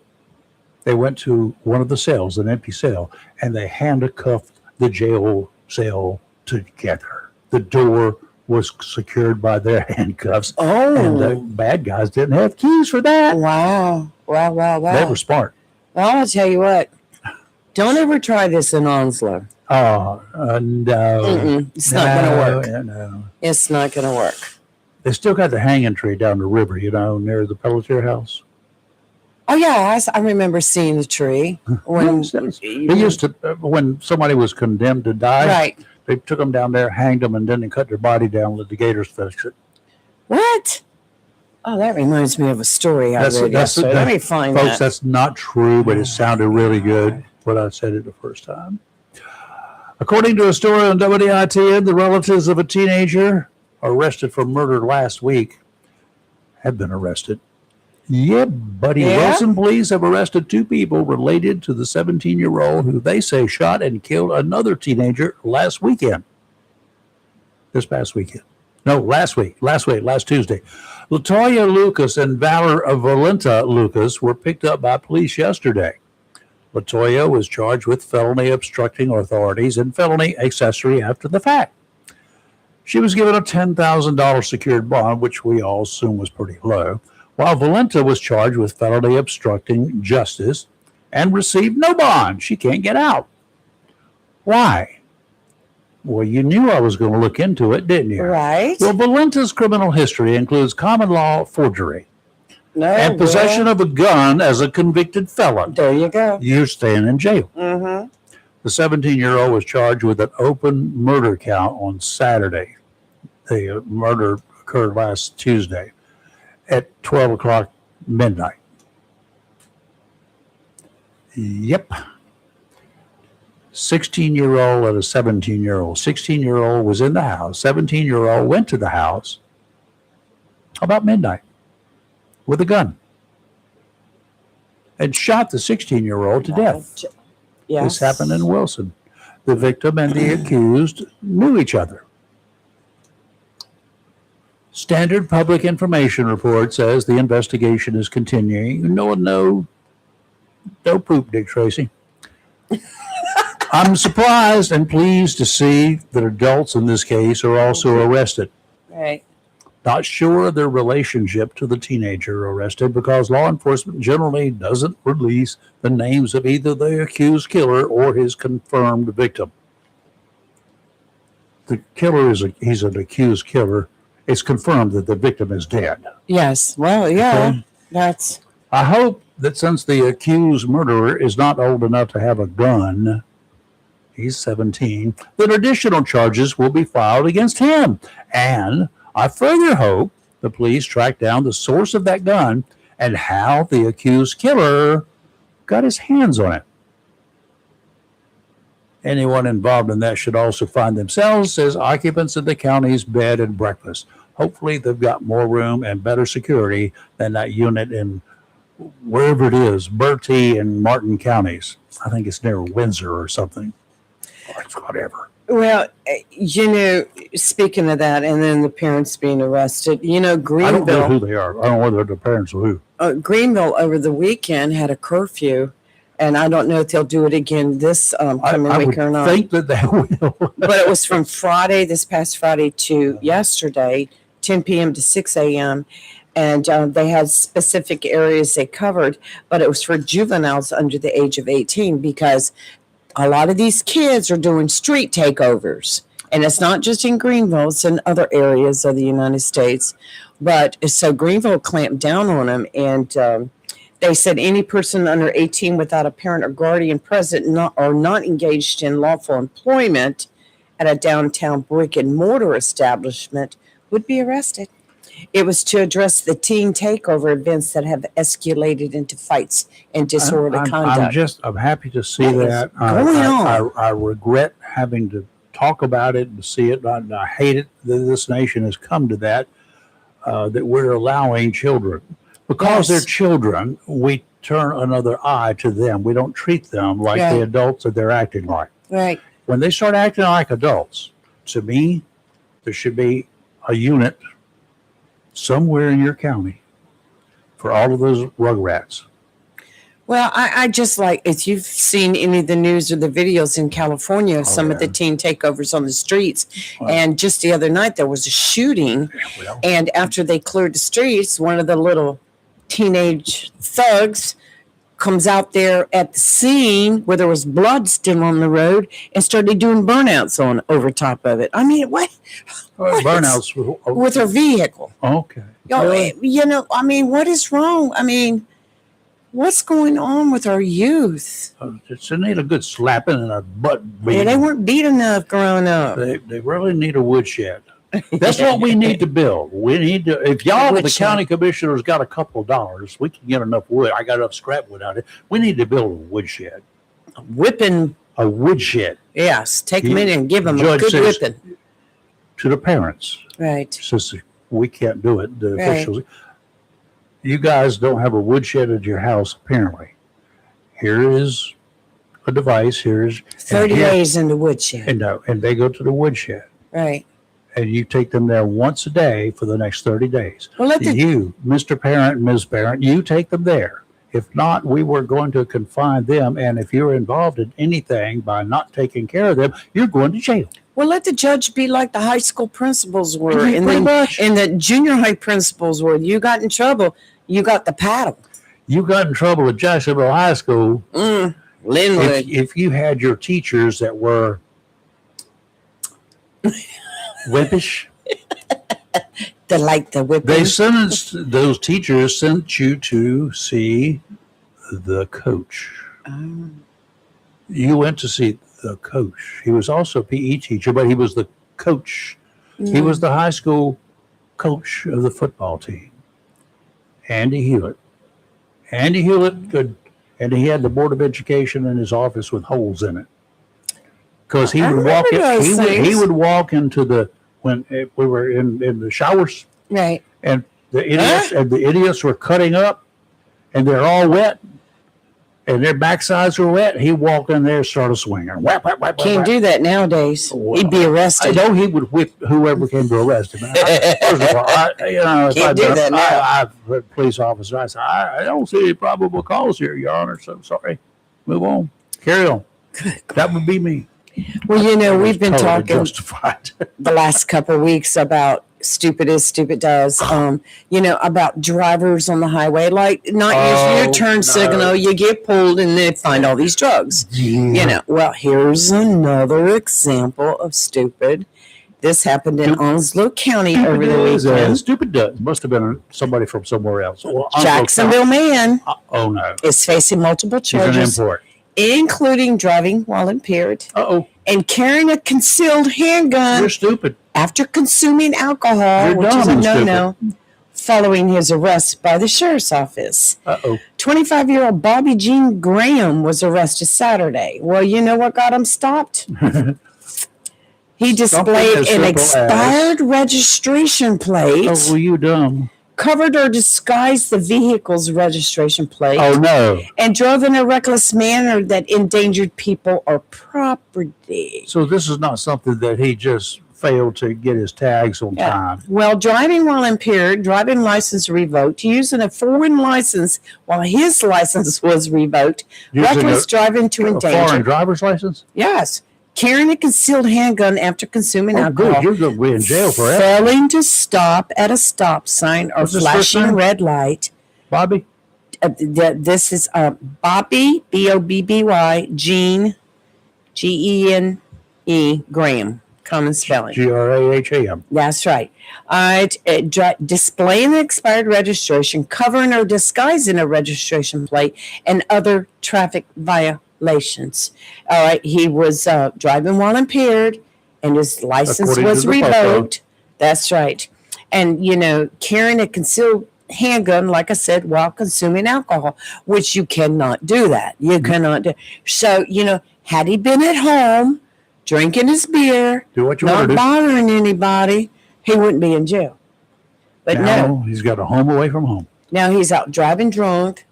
They went to one of the cells, an empty cell, and they handcuffed the jail cell together. The door was secured by their handcuffs, and the Oh, bad guys didn't have keys for that. wow. Wow. They were smart. Well, I'll tell you what. Don't ever try this in Onslow. No. It's not going to work. No. It's not going to work. They still got the hanging tree down the river, near the Pelletier house. Oh, yeah. I remember seeing the tree. When, They used to, when somebody was condemned to die, right. they took them down there, hanged them, and then they cut their body down and let the gators fix it. What? Oh, that reminds me of a story I read yesterday. Let me find Folks, that. that's not true, but it sounded really good when I said it the first time. According to a story on WITN, the relatives of a teenager arrested for murder last week have been arrested. Yeah, buddy. Yeah? Wilson police have arrested 2 people related to the 17-year-old who they say shot and killed another teenager last weekend. This past weekend. No, last Tuesday. Latoya Lucas and Valenta Lucas were picked up by police yesterday. Latoya was charged with felony obstructing authorities and felony accessory after the fact. She was given a $10,000 secured bond, which we all assume was pretty low, while Valenta was charged with felony obstructing justice and received no bond. She can't get out. Why? Well, you knew I was going to look into it, didn't you? Right. Well, Valenta's criminal history includes common law forgery No, and possession of a gun as a convicted felon. There you go. You're staying in jail. Mm-hmm. The 17-year-old was charged with an open murder count on Saturday. The murder occurred last Tuesday at 12 o'clock midnight. Yep. 16-year-old and a 17-year-old. 16-year-old was in the house. 17-year-old went to the house about midnight with a gun and shot the 16-year-old to death. Yes. This happened in Wilson. The victim and the accused knew each other. Standard public information report says the investigation is continuing. No poop, Dick Tracy. I'm surprised and pleased to see that adults in this case are also arrested. Right. Not sure of their relationship to the teenager arrested because law enforcement generally doesn't release the names of either the accused killer or his confirmed victim. The killer he's an accused killer. It's confirmed that the victim is dead. Yes. Well, yeah. Okay. That's I hope that since the accused murderer is not old enough to have a gun, he's 17, that additional charges will be filed against him. And I further hope the police track down the source of that gun and how the accused killer got his hands on it. Anyone involved in that should also find themselves as occupants of the county's bed and breakfast. Hopefully they've got more room and better security than that unit in wherever it is, Bertie and Martin counties. I think it's near Windsor or something. Or it's whatever. Well, speaking of that, and then the parents being arrested, I don't know Greenville, who they are. I don't know whether the parents are who. Greenville over the weekend had a curfew, and I don't know if they'll do it again this coming I week would or not. think that they will. But it was from this past Friday to yesterday, 10 p.m. to 6 a.m. And they had specific areas they covered, but it was for juveniles under the age of 18 because a lot of these kids are doing street takeovers. And it's not just in Greenville, it's in other areas of the United States. But so Greenville clamped down on them, and they said any person under 18 without a parent or guardian present or not engaged in lawful employment at a downtown brick and mortar establishment would be arrested. It was to address the teen takeover events that have escalated into fights and disorderly conduct. I'm happy to see that. I regret having to talk about it and see it. I hate it that this nation has come to that we're allowing children. Because they're children, we turn another eye to them. We don't treat them like the adults that they're acting like. Right. When they start acting like adults, to me, there should be a unit somewhere in your county for all of those rugrats. Well, I just like, if you've seen any of the news or the videos in California of some of the teen takeovers on the streets, and just the other night there was a shooting, and after they cleared the streets, one of the little teenage thugs comes out there at the scene where there was blood still on the road and started doing burnouts over top of it. I mean, what Burnouts with her vehicle? Okay. I mean, what is wrong? I mean, what's going on with our youth? They need a good slapping and a butt beating. Yeah, they weren't beat enough growing up. They really need a woodshed. That's what we need to build. We need to. If y'all, the county commissioners, got a couple of dollars, we can get enough wood. I got enough scrap wood out there. We need to build a woodshed. A woodshed. Yes, take them in and give them a good whipping. To the parents. Right. Since we can't do it, the officials. You guys don't have a woodshed at your house, apparently. Here is a device. 30 days in the woodshed. And they go to the woodshed. Right. And you take them there once a day for the next 30 days. Well, you, Mr. Parent, Ms. Parent, you take them there. If not, we were going to confine them. And if you're involved in anything by not taking care of them, you're going to jail. Well, let the judge be like the high school principals were, and the junior high principals were. You got in trouble, you got the paddle. You got in trouble at Jacksonville High School. Linwood. If you had your teachers that were whippish, the whipping. Those teachers sent you to see the coach. You went to see the coach. He was also a PE teacher, but he was the coach. He was the high school coach of the football team. Andy Hewlett could, and he had the Board of Education in his office with holes in it. Because he would walk in, he would walk into when we were in the showers. Right. And the idiots were cutting up, and they're all wet. And their backsides were wet. He walked in there and started swinging. Whap, whap, whap, Can't do that nowadays. Well, he'd be arrested. I know he would whip whoever came to arrest him. First of all, Can't do that now. I'm a police officer. I said, I don't see any probable cause here, Your Honor. So sorry. Move on. Carry on. That would be me. Well, we've been Totally talking justified. the last couple of weeks about stupid as stupid does. About drivers on the highway, like not using your turn signal, you get pulled and they find all these drugs. Yeah. Well, here's another example of stupid. This happened in Onslow County over the weekend. Stupid does. Must have been somebody from somewhere else. Well, Jacksonville man oh no, is facing multiple he's an charges, import. including driving while impaired and carrying a concealed handgun. You're stupid. After consuming alcohol, You're which dumb is a and no-no, following his arrest by the sheriff's office. 25-year-old Bobby Jean Graham was arrested Saturday. Well, you know what got him stopped? He displayed an expired registration plate. Oh, were you dumb? Covered or disguised the vehicle's registration plate. Oh, no. And drove in a reckless manner that endangered people or property. So this is not something that he just failed to get his tags on time. Well, driving while impaired, driving license revoked, using a foreign license while his license was revoked, reckless driving to endanger. A foreign driver's license? Yes. Carrying a concealed handgun after consuming alcohol. Good. You're going to be in jail forever. Failing to stop at a stop sign or flashing red light. Bobby? This is Bobby, B-O-B-B-Y, Gene, G-E-N-E, Graham. Common spelling. Graham. That's right. Displaying an expired registration, covering or disguising a registration plate, and other traffic violations. All right. He was driving while impaired, and his license was revoked. That's right. And, carrying a concealed handgun, like I said, while consuming alcohol, which you cannot do that. You cannot do. So, had he been at home, drinking his beer, not bothering anybody, he wouldn't be in jail. But now he's got a home away from home. Now he's out driving drunk,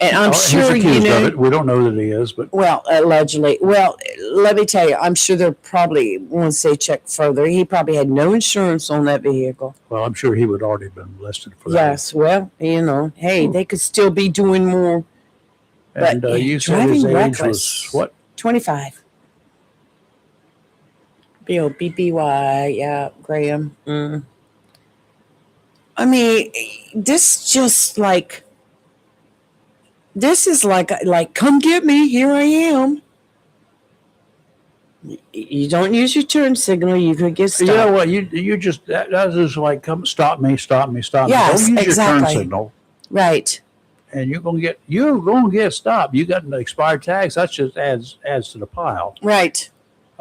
and I'm sure he's accused of it. We don't know that he is, but allegedly. Well, let me tell you, I'm sure they're probably once they check further, he probably had no insurance on that vehicle. Well, I'm sure he would already been listed for that. Yes, well, hey, they could still be doing more. And but you said his age reckless, was what? 25. B-O-B-B-Y, yeah, Graham. I mean, this is like, come get me, here I am. You don't use your turn signal, you could get stopped. You know what, you just, that's just like, come, stop me. Yes, don't use your turn signal. Right. And you're gonna get stopped. You got an expired tags, that just adds to the pile. Right.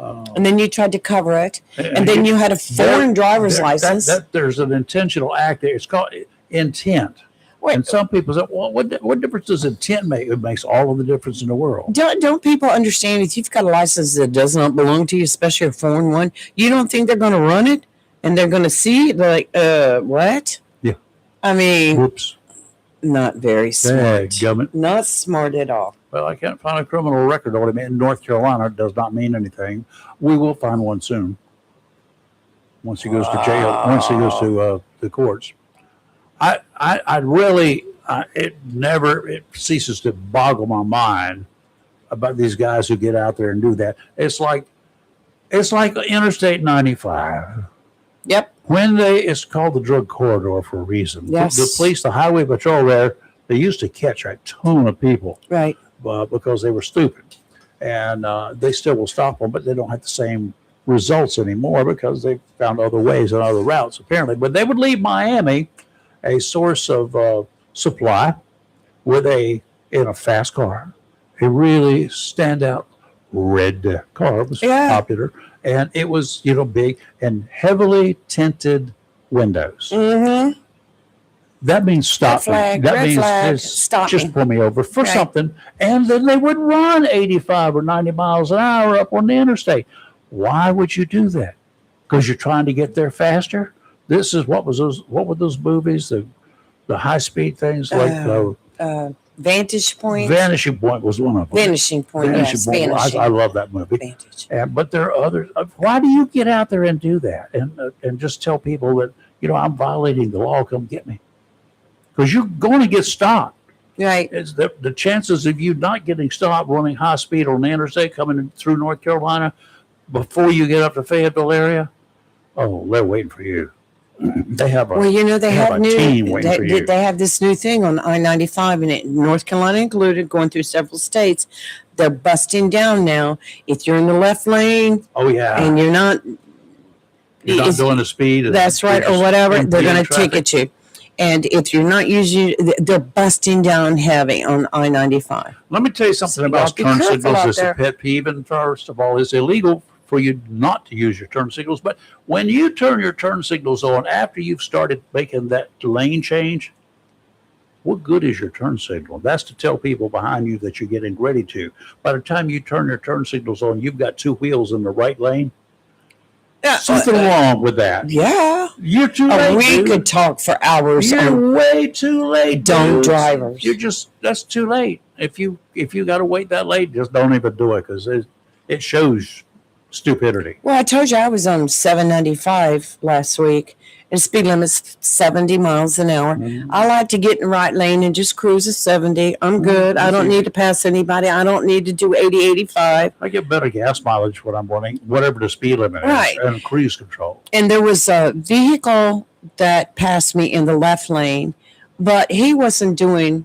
And then you tried to cover it, and then you had a foreign driver's license. There's an intentional act there. It's called intent. And some people say, well, what difference does intent make? It makes all of the difference in the world. Don't people understand if you've got a license that does not belong to you, especially a foreign one, you don't think they're going to run it and they're going to see it? They're like, what? Yeah. I mean, whoops. Not very smart. Dadgummit. Not smart at all. Well, I can't find a criminal record on him in North Carolina. It does not mean anything. We will find one soon. Once he goes to jail, once he goes to the courts. It ceases to boggle my mind about these guys who get out there and do that. It's like Interstate 95. Yep. It's called the drug corridor for a reason. Yes. The police, the highway patrol there, they used to catch a ton of people. Right. Because they were stupid. And they still will stop them, but they don't have the same results anymore because they found other ways and other routes, apparently. But they would leave Miami, a source of supply, in a fast car. A really standout red car was popular. And it was, big and heavily tinted windows. Mm-hmm. That means stop me. That means just pull me over for something. And then they would run 85 or 90 miles an hour up on the interstate. Why would you do that? Because you're trying to get there faster? This is what were those movies? The high speed things like Vantage Point. Vanishing Point was one of them. Vanishing Point. I love that movie. Vantage. But there are others. Why do you get out there and do that and just tell people that I'm violating the law? Come get me. Because you're going to get stopped. Right. It's the chances of you not getting stopped running high speed on the interstate coming through North Carolina before you get up to Fayetteville area, they're waiting for you. They have a team waiting for you. They have this new thing on I-95, and North Carolina included, going through several states. They're busting down now. If you're in the left lane, and you're not doing the speed. That's right, or whatever. They're going to ticket you. And if you're not using, they're busting down heavy on I-95. Let me tell you something about turn signals. It's a pet peeve. And first of all, it's illegal for you not to use your turn signals. But when you turn your turn signals on after you've started making that lane change, what good is your turn signal? That's to tell people behind you that you're getting ready to. By the time you turn your turn signals on, you've got two wheels in the right lane. Something wrong with that. Yeah. You're too late. We dude. could talk for hours on You're way too late. dumb dudes. drivers. That's too late. If you got to wait that late, just don't even do it because it shows stupidity. Well, I told you I was on 795 last week, and speed limit's 70 miles an hour. I like to get in the right lane and just cruise at 70. I'm good. I don't need to pass anybody. I don't need to do 80, 85. I get better gas mileage when I'm running whatever the speed limit Right. is and cruise control. And there was a vehicle that passed me in the left lane, but he wasn't doing,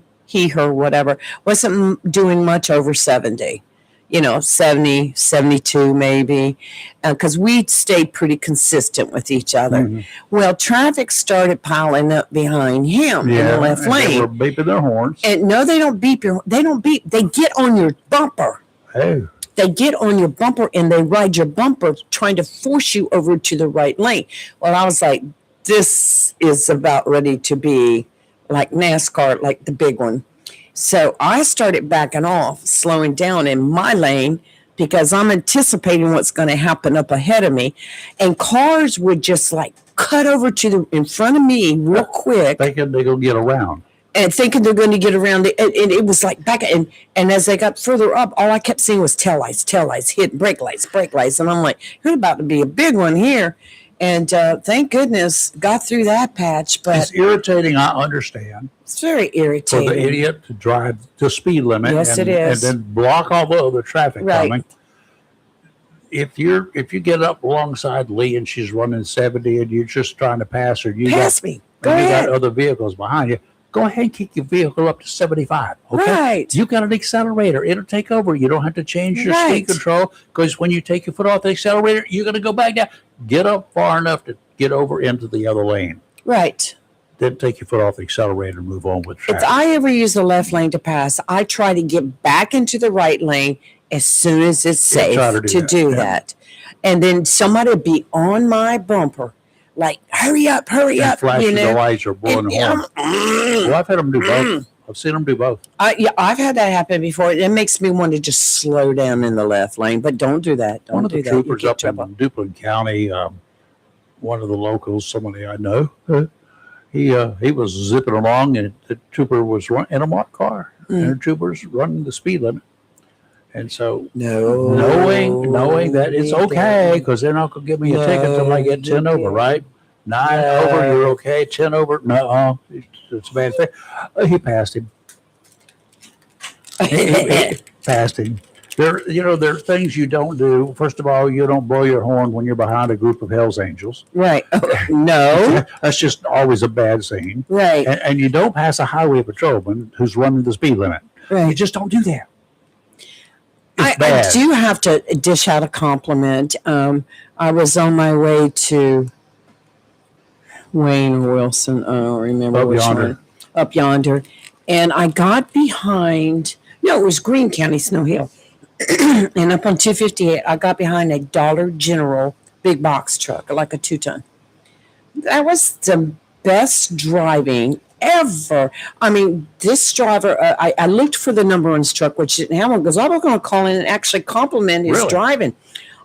her, whatever, wasn't doing much over 70. 70, 72 maybe, because we stayed pretty consistent with each other. Mhm. Well, traffic started piling up behind him in the left and they lane. were beeping their horns. And no, they don't beep. They get on your bumper. Oh, They get on your bumper and they ride your bumper trying to force you over to the right lane. Well, I was like, this is about ready to be like NASCAR, like the big one. So I started backing off, slowing down in my lane because I'm anticipating what's going to happen up ahead of me. And cars would just like cut over to in front of me real quick thinking they're going to get around. and thinking they're going to get around it. And it was like back. And as they got further up, all I kept seeing was tail lights, hit brake lights. And I'm like, there's about to be a big one here. And thank goodness got through that patch. But It's irritating, I understand, it's very for irritating. the idiot to drive the speed limit Yes, and, it is. and then block all the other traffic Right. coming. If you get up alongside Lee and she's running 70 and you're just trying to pass her, Pass me. Go and you ahead. got other vehicles behind you, go ahead and kick your vehicle up to 75. Okay. Right. You got an accelerator. It'll take over. You don't have to change your Right. speed control because when you take your foot off the accelerator, you're going to go back down. Get up far enough to get over into the other lane. Right. Then take your foot off the accelerator and move on with If traffic. I ever use the left lane to pass, I try to get back into the right lane as soon as it's Yeah, safe try to to do do that, yeah. that. And then somebody would be on my bumper, like, hurry up, And flashing the lights or blowing the horn. Well, I've had them do both. I've seen them do both. Yeah, I've had that happen before. It makes me want to just slow down in the left lane, but don't do that. Don't One of do the that. You troopers get up trouble. in Duplin County, one of the locals, somebody I know, he was zipping along and the trooper was in a marked car. And the trooper's running the speed limit. And so No. knowing that it's okay because they're not going to give me a ticket until I get 10 over, right? 9 over, you're okay. 10 over, no, it's a bad thing. He passed him. He passed him. There are things you don't do. First of all, you don't blow your horn when you're behind a group of Hell's Angels. Right. No. That's just always a bad scene. Right. And you don't pass a highway patrolman who's running the speed limit. You Right. just don't do that. I It's bad. do have to dish out a compliment. I was on my way to Wayne or Wilson. I don't remember Up which yonder. one. Up yonder. And I got behind, no, it was Greene County, Snow Hill. And up on 258, I got behind a Dollar General big box truck, like a 2-ton. That was the best driving ever. I mean, this driver, I looked for the number on his truck, which didn't have one, because I was going to call in and actually compliment his Really? driving.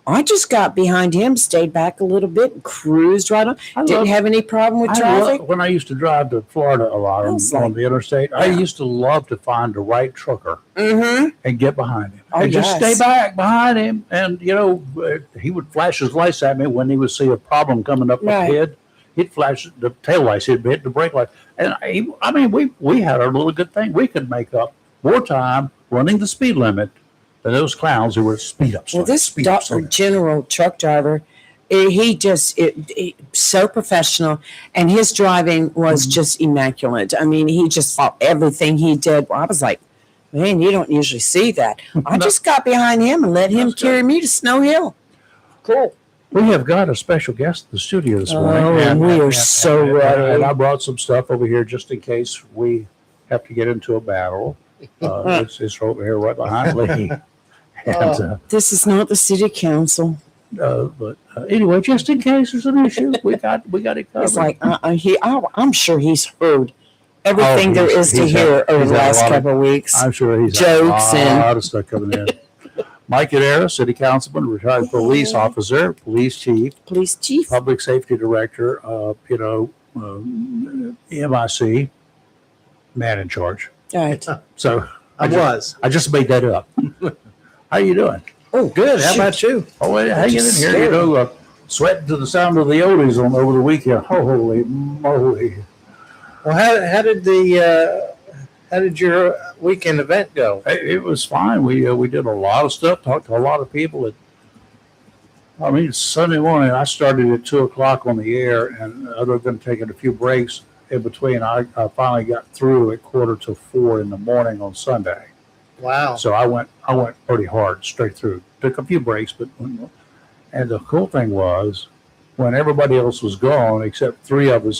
I just got behind him, stayed back a little bit, and cruised right on. Didn't have any problem with traffic. When I used to drive to Florida a lot I on, was like, on the interstate, I yeah. used to love to find the right trucker Mm-hmm. and get behind him. Oh, and just yes. stay back behind him. And, he would flash his lights at me when he would see a problem coming up Right. ahead. He'd flash the tail lights, he'd hit the brake light. And we had our little good thing. We could make up more time running the speed limit than those clowns who were speed up. Well, this speed up, Dollar General truck driver, he just so professional, and his driving was just immaculate. I mean, he just thought everything he did. I was like, man, you don't usually see that. I No. just got behind him and let him That's carry me to Snow Hill. Cool. We have got a special guest in the studio this morning. Oh, and we are so ready. And I brought some stuff over here just in case we have to get into a battle. It's over here right behind Lee. And, This is not the city council. but anyway, just in case there's an issue, we got it covered. It's like I'm sure he's heard everything there is to he's hear had- over he's the had a last lot of- couple of weeks. I'm sure he's jokes got a and- lot of stuff coming in. Mike Adera, City Councilman, retired police officer, police chief, Police chief. public safety director, MIC, man in charge. All right. So I just made that up. How you doing? Oh, good. How about you? Oh, well, hanging in here, sweating to the sound of the oldies over the weekend. Holy moly! Well, how did your weekend event go? It was fine. We did a lot of stuff, talked to a lot of people. Sunday morning I started at 2:00 on the air, and other than taking a few breaks in between, I finally got through at 3:45 in the morning on Sunday. Wow. So I went pretty hard straight through. Took a few breaks, and the cool thing was when everybody else was gone, except three of us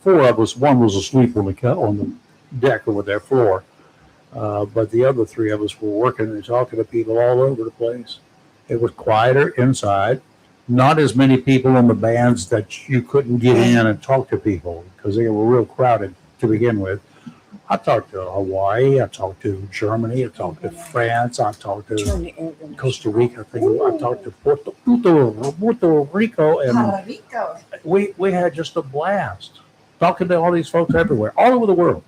four of us. One was asleep on the deck or with their floor, but the other three of us were working and talking to people all over the place. It was quieter inside. Not as many people in the bands that you couldn't get in and talk to people because they were real crowded to begin with. I talked to Hawaii, I talked to Germany, I talked to France, I talked to Costa Rica, I talked to Puerto Rico, and we had just a blast talking to all these folks everywhere, all over the world,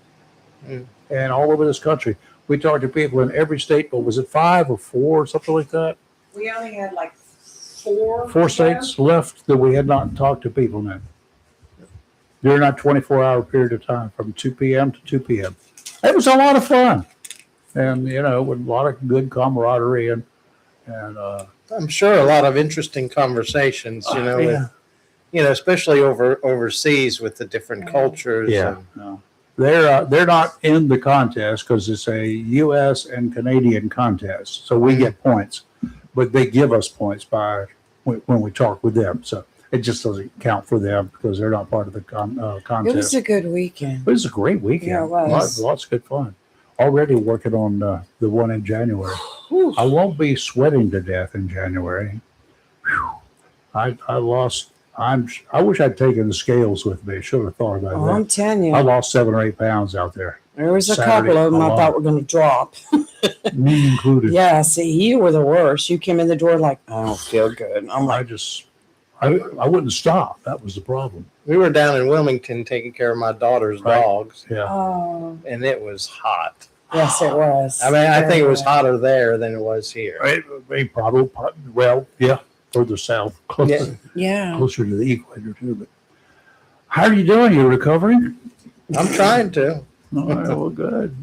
and all over this country. We talked to people in every state, but was it 5 or 4 or something like that? We only had like 4. 4 states left that we had not talked to people in. During that 24-hour period of time from 2 p.m. to 2 p.m. It was a lot of fun. And, with a lot of good camaraderie and I'm sure a lot of interesting conversations, yeah. with, especially overseas with the different cultures. Yeah. No. They're not in the contest because it's a U.S. and Canadian contest. So we get points, but they give us points when we talk with them. So it just doesn't count for them because they're not part of the contest. It was a good weekend. It was a great weekend. Yeah, it was. Lots of good fun. Already working on the one in January. I won't be sweating to death in January. Whew. I wish I'd taken the scales with me. Should have thought about that. I'm telling you. I lost 7 or 8 pounds out there. There was a Saturday couple of them I alone. thought were going to drop. Me included. Yeah, see, you were the worst. You came in the door like, I don't feel good. I'm like, I wouldn't stop. That was the problem. We were down in Wilmington taking care of my daughter's Right. dogs, Yeah. oh, and it was hot. yes, it was. I mean, I think it was hotter there than it was here. Further south, closer Yeah. to the equator too. But how are you doing? You recovering? I'm trying to. All right, well, good.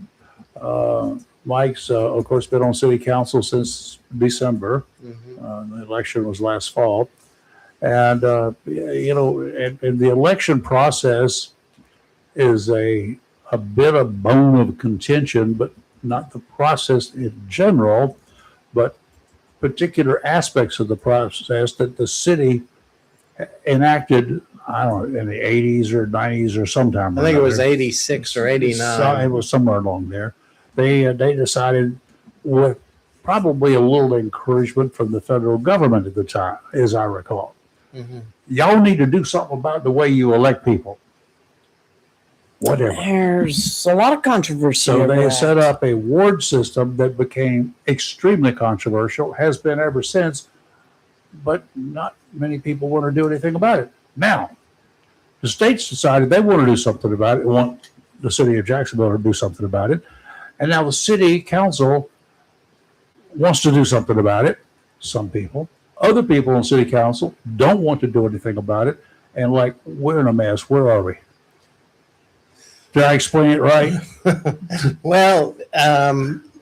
Mike's, of course, been on city council since December. The election was last fall. And, and the election process is a bit of bone of contention, but not the process in general, but particular aspects of the process that the city enacted, I don't know, in the 80s or 90s or sometime. I think it was 86 or 89. It was somewhere along there. They decided, with probably a little encouragement from the federal government at the time, as I recall, y'all need to do something about the way you elect people. Whatever. There's a lot of controversy. So over they that. set up a ward system that became extremely controversial, has been ever since, but not many people want to do anything about it. Now, the states decided they want to do something about it, want the city of Jacksonville to do something about it, and now the city council wants to do something about it, some people. Other people on city council don't want to do anything about it, and like, we're in a mess. Where are we? Did I explain it right? Well,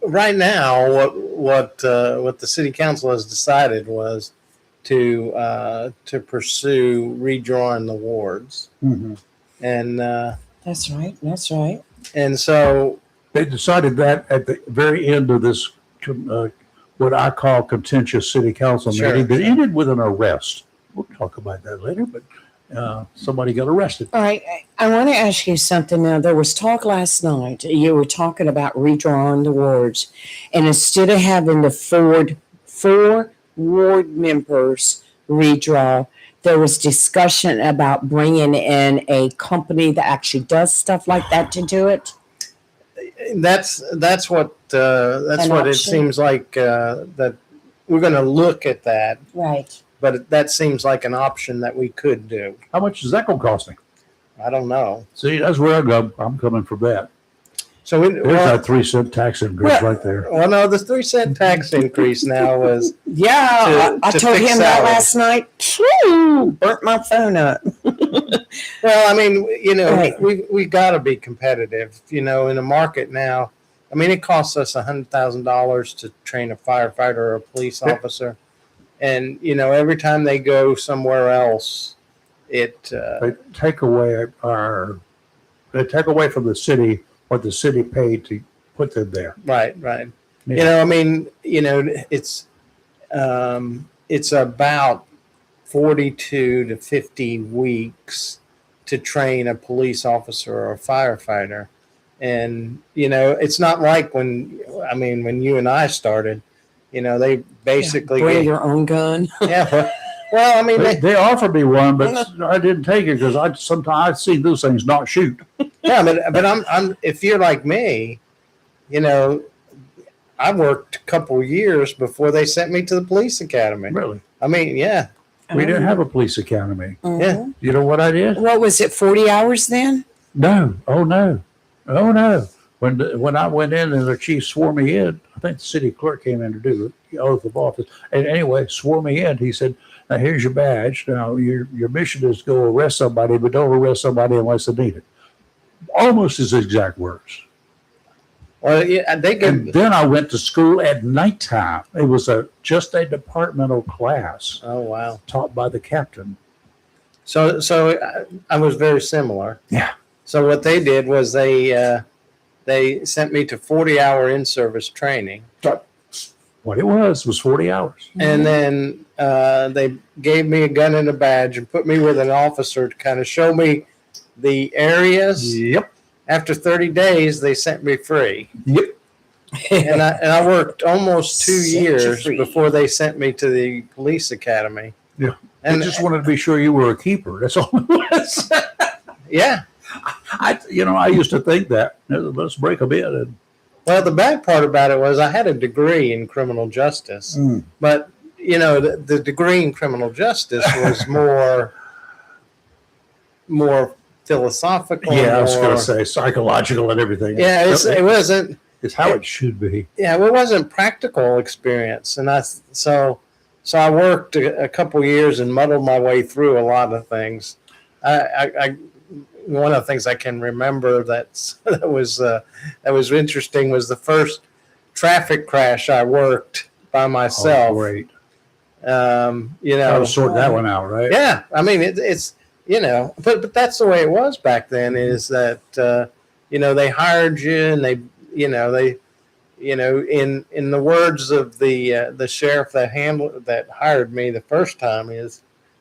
right now, what the city council has decided was to pursue redrawing the wards, and That's right. That's right. and so They decided that at the very end of this, what I call contentious city council Sure. meeting, that ended with an arrest. We'll talk about that later, but somebody got arrested. All right. I want to ask you something now. There was talk last night. You were talking about redrawing the wards. And instead of having the four ward members redraw, there was discussion about bringing in a company that actually does stuff like that to do it. that's what it option. seems like that look at that, Right. but that seems like an option that we could do. How much is that going to cost me? I don't know. See, that's where I'm coming for that. So we, There's well, that 3-cent tax increase well- right there. well, no, the 3-cent tax increase now was Yeah, I to told fix him that salaries. last night. Phew, burnt my phone up. well. I mean, Right. we got to be competitive. In the market now. I mean, it costs us $100,000 to train a firefighter or a police Yeah. officer, and every time they go somewhere else, it They take away from the city what the city paid to put them there. right. Yeah. I mean, it's about 42 to 50 weeks to train a police officer or a firefighter. And, it's not like when you and I started, they basically, Bring your own gun. yeah. Well, I mean, They offered me one, but I didn't take it because sometimes I see those things not shoot. yeah, but I'm if you're like me, I worked a couple years before they sent me to the police academy. Really, I mean, yeah, we didn't have a police academy. Mhm. Yeah. You know what I did? What was it, 40 hours then? No. Oh no. When I went in and the chief swore me in, I think the city clerk came in to do the oath of office. And anyway, swore me in. He said, "Now here's your badge. Now your mission is to go arrest somebody, but don't arrest somebody unless they need it." Almost his exact words. well, yeah, they And give. then I went to school at nighttime. It was just a departmental class Oh wow. taught by the captain. So I was very similar. Yeah. So what they did was they sent me to 40-hour in-service training, What it was 40 hours. and then they gave me a gun and a badge and put me with an officer to kind of show me the areas. Yep. After 30 days, they sent me free, Yep. and I worked almost 2 Sent you years free. before they sent me to the police academy. Yeah. And I just wanted to be sure you were a keeper. That's all it was. yeah. I used to think that. Let's break them in. And, Well, the bad part about it was I had a degree in criminal justice, but the degree in criminal justice was more philosophical. yeah, I was going more- to say psychological and everything. Yeah, it wasn't. It's how it should be. Yeah, it wasn't practical experience, and so I worked a couple years and muddled my way through a lot of things. I one of the things I can remember that was interesting was the first traffic crash I worked by myself. Oh, great. I I was sorting that one out, right? yeah, I mean it's but that's the way it was back then. Is that they hired you and they in the words of the sheriff that hired me the first time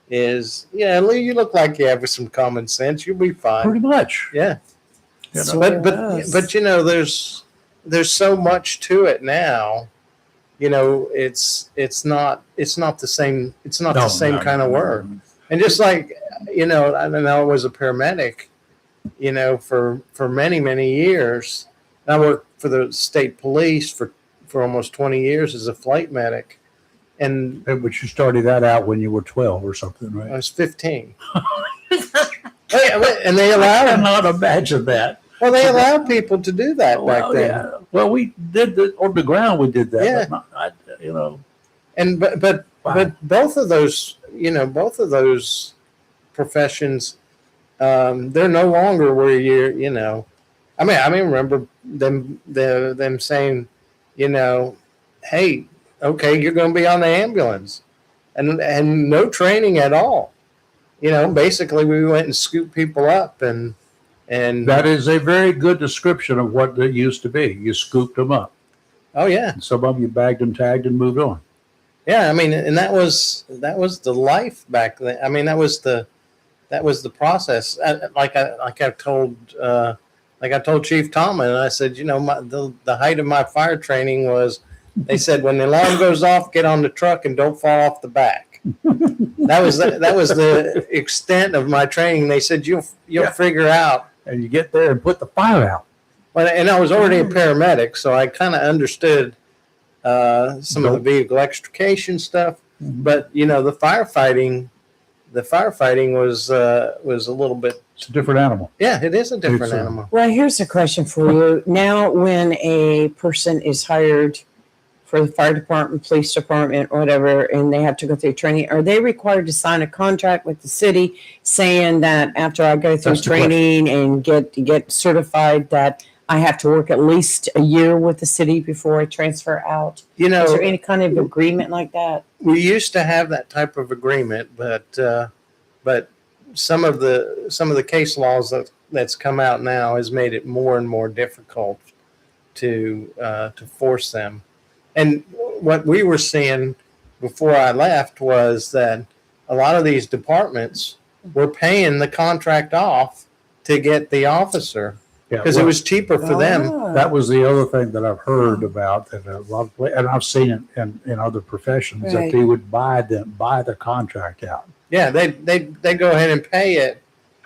is Lee, you look like you have some common sense. You'll be fine. Pretty much. Yeah. You know? So But it but was. but there's so much to it now. It's not the same. It's not the same kind of work. And just like I was a paramedic, for many years. And I worked for the state police for almost 20 years as a flight medic, and But you started that out when you were 12 or something, I right? was 15. And they I allowed cannot imagine that. well, they allowed people to do that back Well, then. yeah. Well, we did on the ground. We did that. Yeah. But And but Wow. both of those professions, they're no longer where you're. I remember them saying, hey, okay, you're going to be on the ambulance, and no training at all. Basically we went and scooped people up and that is a very good description of what it used to be. You scooped them up. oh yeah, And some of them you bagged them, tagged, and moved on. yeah. I mean, and that was the life back then. I mean, that was the process. Like I told Chief Tallman, and I said, the height of my fire training was, they said, when the alarm goes off, get on the truck and don't fall off the back. That was the extent of my training. They said, you'll Yeah. figure out. And you get there and put the fire out. And I was already a paramedic, so I kind of understood some of the vehicle extrication stuff. But you know, the firefighting was a little bit. It's a different animal. Yeah, it is a different It's a- animal. Well, here's a question for you. Now, when a person is hired for the fire department, police department, or whatever, and they have to go through training, are they required to sign a contract with the city saying that after I go through That's the training and get certified that I have to work at least a year with the city before I transfer out? You know, Is there any kind of agreement like that? we used to have that type of agreement, but some of the case laws that's come out now has made it more and more difficult to force them. And what we were seeing before I left was that a lot of these departments were paying the contract off to get the officer Yeah, because it was cheaper for them. Ah. that was the other thing that I've heard about that a lot of, and I've seen it in other professions Right. that they would buy the contract out. Yeah, they go ahead and pay it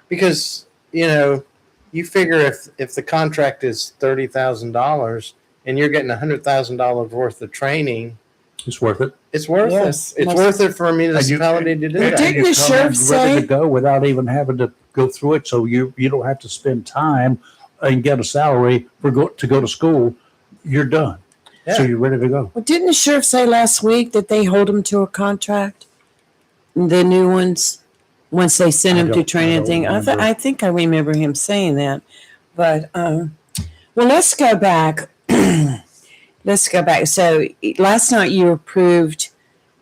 because, you know, you figure if the contract is $30,000 and you're getting $100,000 worth of training, It's worth it. it's worth Yes, it. It's most- worth it for a municipality to do But that. didn't You the come sheriff in say- ready to go without even having to go through it, so you don't have to spend time and get a salary to go to school. You're done, so Yeah. you're ready to go. Well, didn't the sheriff say last week that they hold them to a contract? The new ones, once they send I them to don't- training I and thing. don't remember. I think I remember him saying that. But well, let's go back. Let's go back. So last night you approved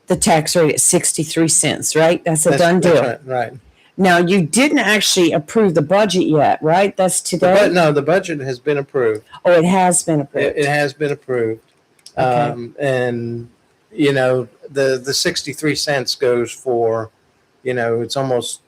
the tax rate at 63 cents, right? That's a done deal. That's right. Now you didn't actually approve the budget yet, right? That's today. But no, the budget has been approved. Oh, it has been approved. It has been approved. Okay. And you know, the 63 cents goes for, you know, it's almost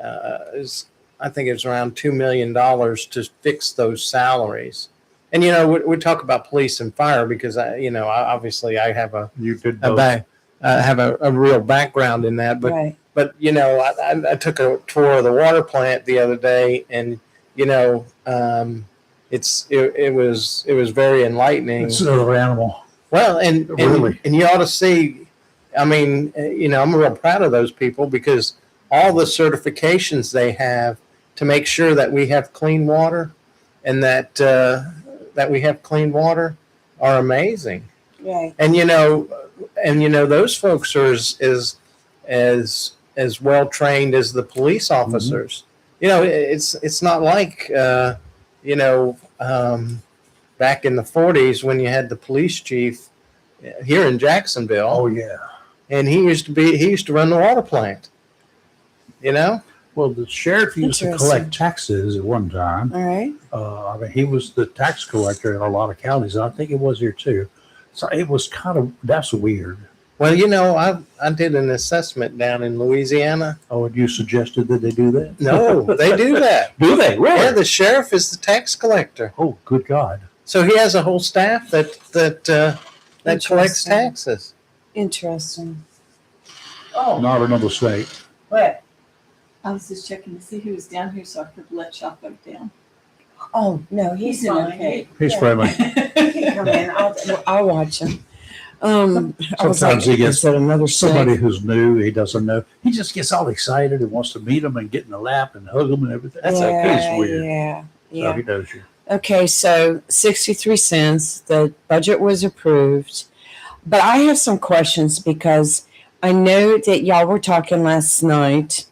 I think it's around $2 million to fix those salaries. And you know, we talk about police and fire because obviously I have You did a both. have a real background in that, Right. but you know, I took a tour of the water plant the other day, and you know, it was very enlightening. It's another animal. Well, and Really? and you ought to see. I mean, you know, I'm real proud of those people because all the certifications they have to make sure that we have clean water, and that we have clean water, are amazing. Right. And you know, those folks are as well trained as the police officers. You know, it's not like back in the 40s when you had the police chief here in Jacksonville. Oh yeah. And he used to run the water plant. You know? Well, the sheriff used to Interesting. collect taxes at one time. All right. I mean, he was the tax collector in a lot of counties. I think it was here too. So it was that's weird. Well, you know, I did an assessment down in Louisiana. Oh, and you suggested that they do that? No, they do that. Do they? Really? Yeah, the sheriff is the tax collector. Oh, good God. So he has a whole staff that collects Interesting. taxes. Interesting. Oh, Not another state. What? I was just checking to see who was down here so I could let Chapo down. Oh no, he's He's in fine. okay. He's Yeah. friendly. He can come in. I'll watch him. I was like, Sometimes he gets is that another Somebody snake? who's new, he doesn't know. He just gets all excited and wants to meet them and get in the lap and hug them and everything. That's yeah, he's weird. Yeah. So Yeah. he knows you. Okay, so 63 cents. The budget was approved. But I have some questions because I know that y'all were talking last night,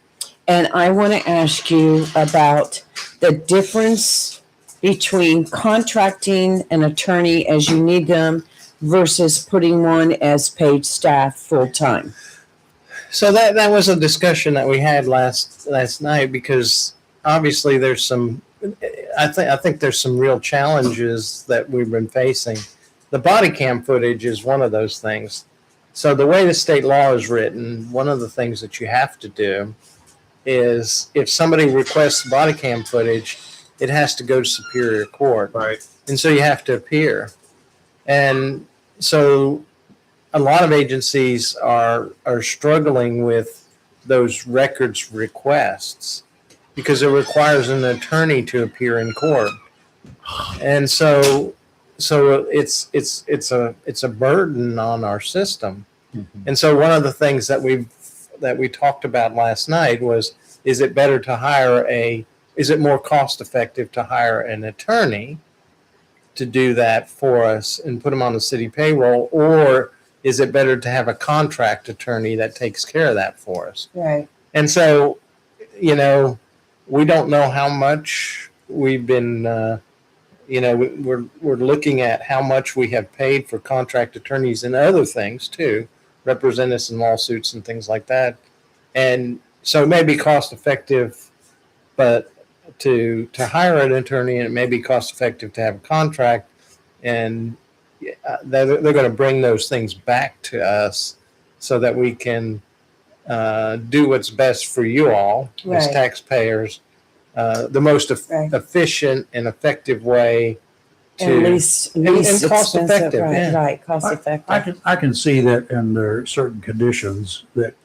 and I want to ask you about the difference between contracting an attorney as you need them versus putting one as paid staff full time. so that was a discussion that we had last night because obviously there's some. I think there's some real challenges that we've been facing. The body cam footage is one of those things. So the way the state law is written, one of the things that you have to do is if somebody requests body cam footage, it has to go to Superior Court. Right. And so you have to appear. And so a lot of agencies are struggling with those records requests because it requires an attorney to appear in court. And so it's a burden on our system. And so one of the things that we talked about last night was, is it more cost effective to hire an attorney to do that for us and put them on the city payroll, or is it better to have a contract attorney that takes care of that for us? Right. And so, we don't know how much we've been, we're looking at how much we have paid for contract attorneys and other things too, represent us in lawsuits and things like that. And so it may be cost effective, but to hire an attorney, and it may be cost effective to have a contract, and they're going to bring those things back to us so that we can do what's best for you all as Right. taxpayers, the most Right. efficient and effective way to And least and cost expensive, effective, right? yeah. Right, cost effective. I can see that, and there are certain conditions that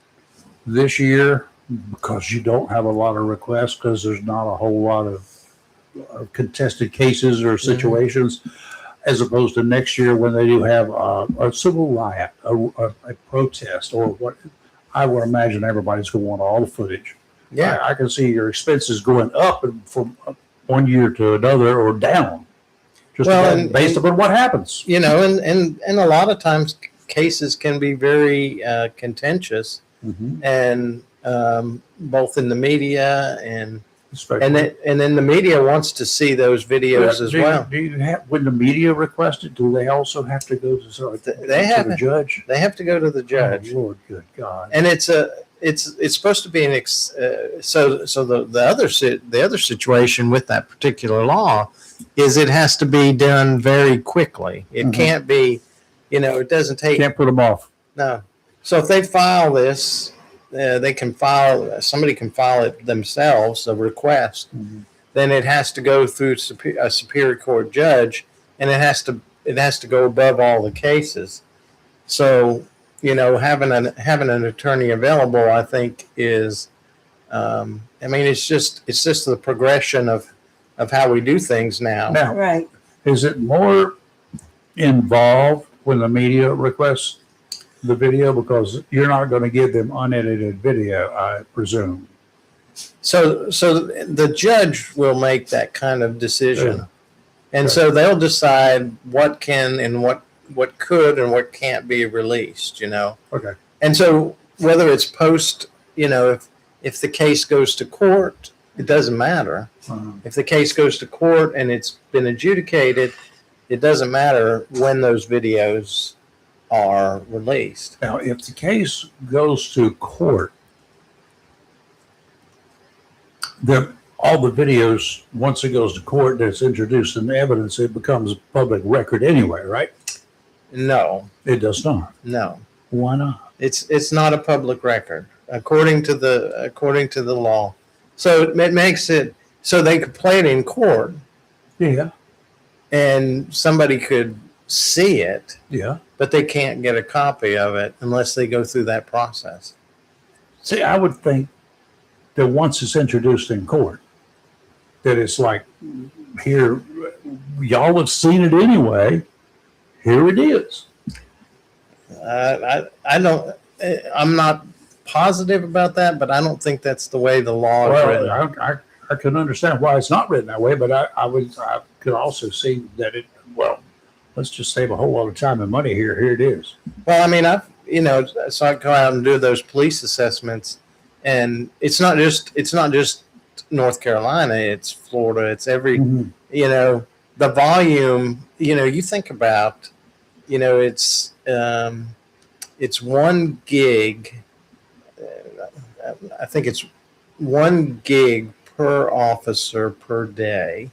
this year, because you don't have a lot of requests, because there's not a whole lot of contested cases or situations, as opposed to next year when they do have a civil riot, a protest, or what I would imagine everybody's going to want all the footage. Yeah. I can see your expenses going up from one year to another, or down, just based upon what happens. And a lot of times cases can be very contentious, and both in the media and then the media wants to see those videos as well. Do you have, when the media request it, do they also have to go to the judge? They have to go to the judge. Oh, Lord, good God! And it's supposed to be the other situation with that particular law is it has to be done very quickly. It can't be, it doesn't take. Can't put them off. No. So if they file this, somebody can file it themselves, a request. Then it has to go through a superior court judge, and it has to go above all the cases. So, having an attorney available, I think is, it's just the progression of how we do things now. Now, Right. is it more involved when the media requests the video, because you're not going to give them unedited video, I presume? So the judge will make that kind of decision, and so they'll decide what can and what could and what can't be released. Okay. And so whether it's post, if the case goes to court, it doesn't matter. If the case goes to court and it's been adjudicated, it doesn't matter when those videos are released. Now, if the case goes to court, all the videos, once it goes to court and it's introduced in evidence, it becomes public record anyway, right? No, It does not. no, Why not? it's not a public record according to the law. So it makes it so they could play it in court Yeah. and somebody could see it, Yeah. but they can't get a copy of it unless they go through that process. See, I would think that once it's introduced in court, that it's like, here, y'all have seen it anyway. Here it is. I don't. I'm not positive about that, but I don't think that's the way the law is written. Well, I can understand why it's not written that way, but I could also see that let's just save a whole lot of time and money here. Here it is. Well, so I go out and do those police assessments, and it's not just North Carolina, it's Florida, it's every, the volume, you think about, it's 1 gig. I think it's 1 gig per officer per day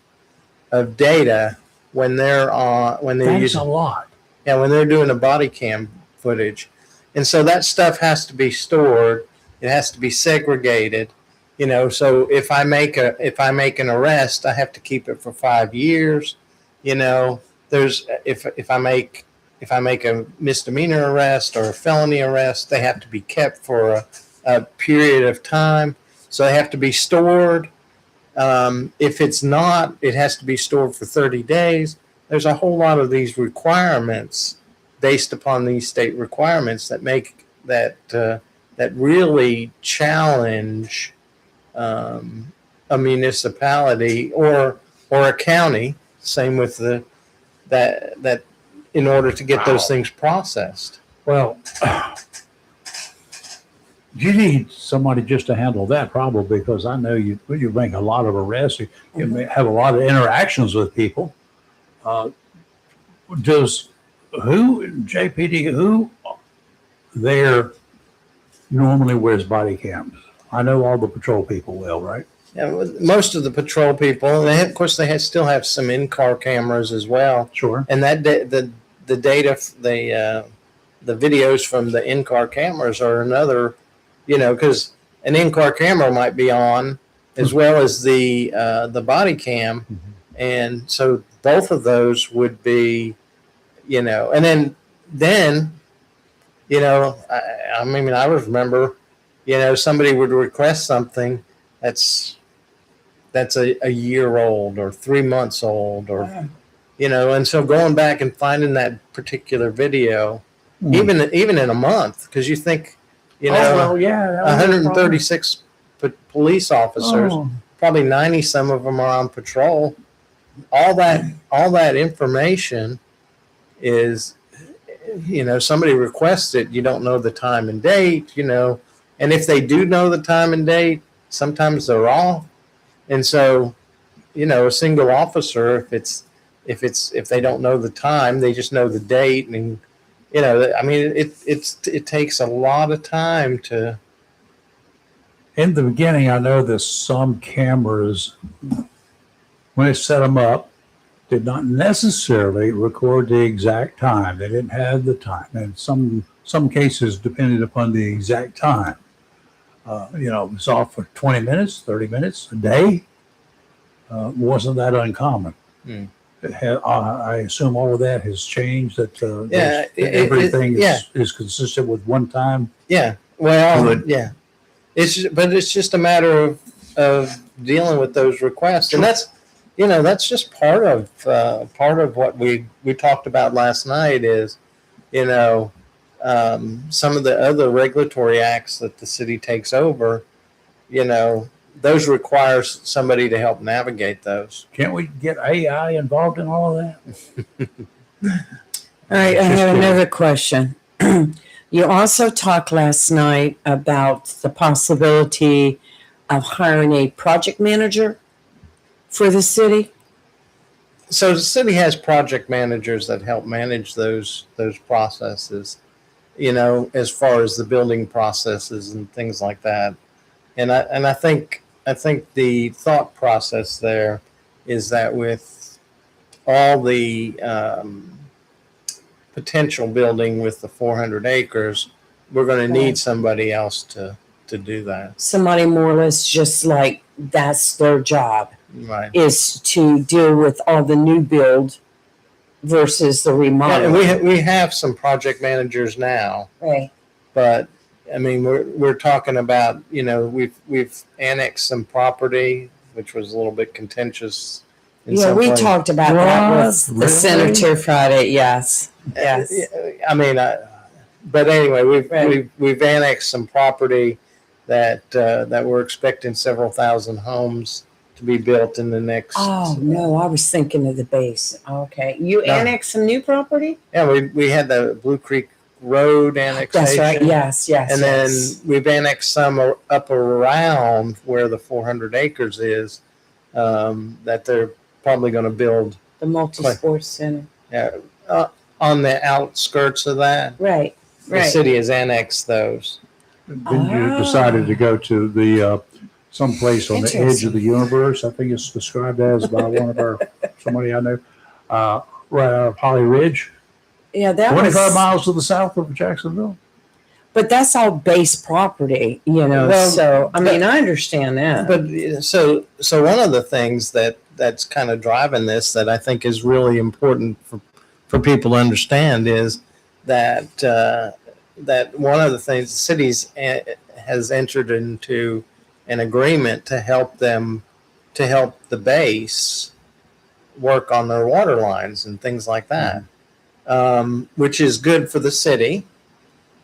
of data when they're That's using a lot. when they're doing a body cam footage. And so that stuff has to be stored. It has to be segregated, so if I make an arrest, I have to keep it for 5 years. There's if I make a misdemeanor arrest or a felony arrest, they have to be kept for a period of time. So they have to be stored. If it's not, it has to be stored for 30 days. there's a whole lot of these requirements based upon these state requirements that make that really challenge a municipality or a county. Same with that in order to get those things processed. Well, you need somebody just to handle that probably, because I know you make a lot of arrests. You may have a lot of interactions with people. JPD, who there normally wears body cams? I know all the patrol people will, right? Yeah, most of the patrol people, and of course they still have some in-car cameras as well. Sure. And that the data, the videos from the in-car cameras are another, because an in-car camera might be on as well as the body cam, Mm-hmm. and so both of those would be, and then I mean, I remember, somebody would request something that's a year old or 3 months old, or and so going back and finding that particular video, even in a month, because you think, yeah, 136 police officers, Oh. probably 90 some of them are on patrol. All that information is, somebody requests it, you don't know the time and date, and if they do know the time and date, sometimes they're off. And so, a single officer, if they don't know the time, they just know the date, and I mean, it takes a lot of time to. In the beginning, I know that some cameras, when they set them up, did not necessarily record the exact time. They didn't have the time, and some cases depended upon the exact time. It was off for 20 minutes, 30 minutes, a day. Wasn't that uncommon. Hmm. I assume all of that has changed, that Yeah, everything is consistent with one time. Yeah, well, Good. yeah, it's just a matter of dealing with those requests, and that's just part of what we talked about last night is, some of the other regulatory acts that the city takes over, those require somebody to help navigate those. Can't we get AI involved in all of that? All right, I Just have kidding. another question. You also talked last night about the possibility of hiring a project manager for the city. So the city has project managers that help manage those processes, as far as the building processes and things like that. And I think the thought process there is that with all the potential building with the 400 acres, we're going to need somebody else to do that. Somebody more or less just like that's their job, Right. is to deal with all the new build versus the Yeah, remodel. and we have some project managers now, Right. but I mean, we're talking about, we've annexed some property, which was a little bit contentious. Yeah, we talked about that with What? the Really? senator Friday. Yes. Yes. I mean, but anyway, Right. we've annexed some property that we're expecting several thousand homes to be built in the next. Oh no, I was thinking of the base. Okay, you No. annexed some new property. Yeah, we had the Blue Creek Road annexation. That's right. Yes. Yes. And then yes. we've annexed some up around where the 400 acres is, that they're probably going to build The multi-sports center. on the outskirts of that. Right. The Right. city has annexed those. Then you decided to go to the someplace on the edge Interesting. of the universe. I think it's described as by one of somebody I know, right out of Holly Ridge, Yeah, that 25 was. miles to the south of Jacksonville. But that's all base property, Well, so I mean, I understand that. But so one of the things that's kind of driving this that I think is really important for people to understand is that that one of the things the cities has entered into an agreement to help the base work on their water lines and things like that, which is good for the city,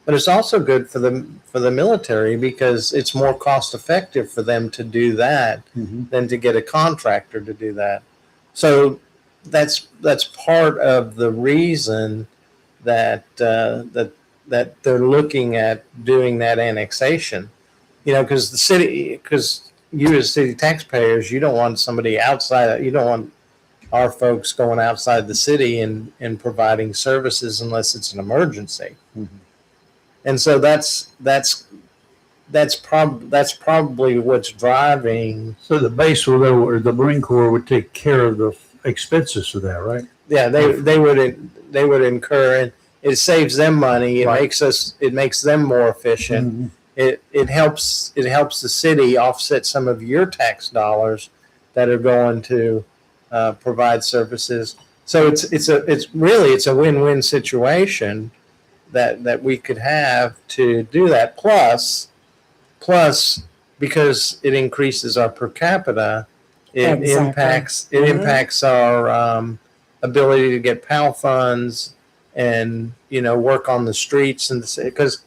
but it's also good for the military because it's more cost effective for them to do that than to get a contractor to do that. So that's part of the reason that that they're looking at doing that annexation. Because the city, because you as city taxpayers, you don't want somebody outside. You don't want our folks going outside the city and providing services unless it's an emergency. And so that's probably what's driving. So the base or the Marine Corps would take care of the expenses for that, right? Yeah, they would incur, and it saves them money. It makes them more efficient. It helps the city offset some of your tax dollars that are going to provide services. So it's really a win-win situation that we could have to do that. Plus because it increases our per capita, it impacts our ability to get PAL funds and work on the streets, and because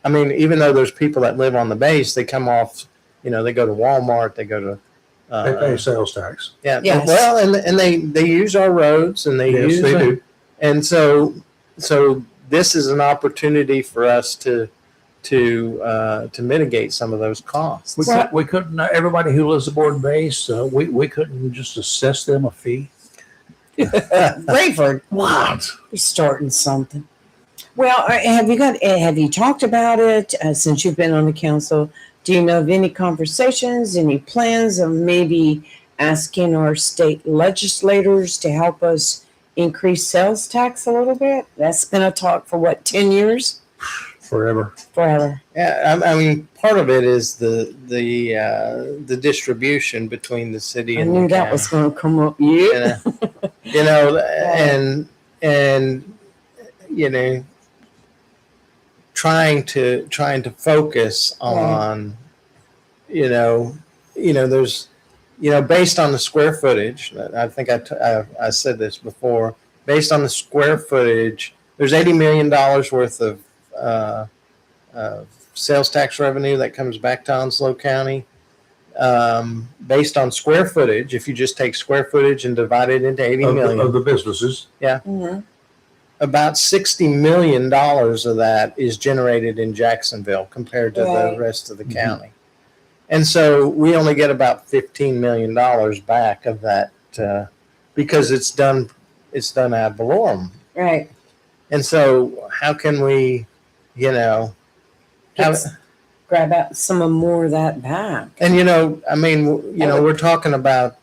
even though there's people that live on the base, they come off, they go to Walmart, they go to They pay sales tax. yeah. Yes. Well, and they use our roads, and they do. And so this is an opportunity for us to mitigate some of those costs. We couldn't. Everybody who lives aboard base, we couldn't just assess them a fee. Rayford, What? you're starting something. Well, have you talked about it since you've been on the council? Do you know of any conversations, any plans of maybe asking our state legislators to help us increase sales tax a little bit? That's been a talk for 10 years? Forever. Forever. Yeah, part of it is the distribution between the city and I knew the that county. was going to come up. Yeah. And trying to focus on, there's, based on the square footage. I think I said this before. Based on the square footage, there's $80 million worth of sales tax revenue that comes back to Onslow County. Based on square footage, if you just take square footage and divide it into 80 million of the businesses. Mm-hmm. about $60 million of that is generated in Jacksonville compared to Right. the rest of the county. And so we only get about $15 million back of that because it's done ad valorem. Right. And so how can we, Grab out some more of that back. and we're talking about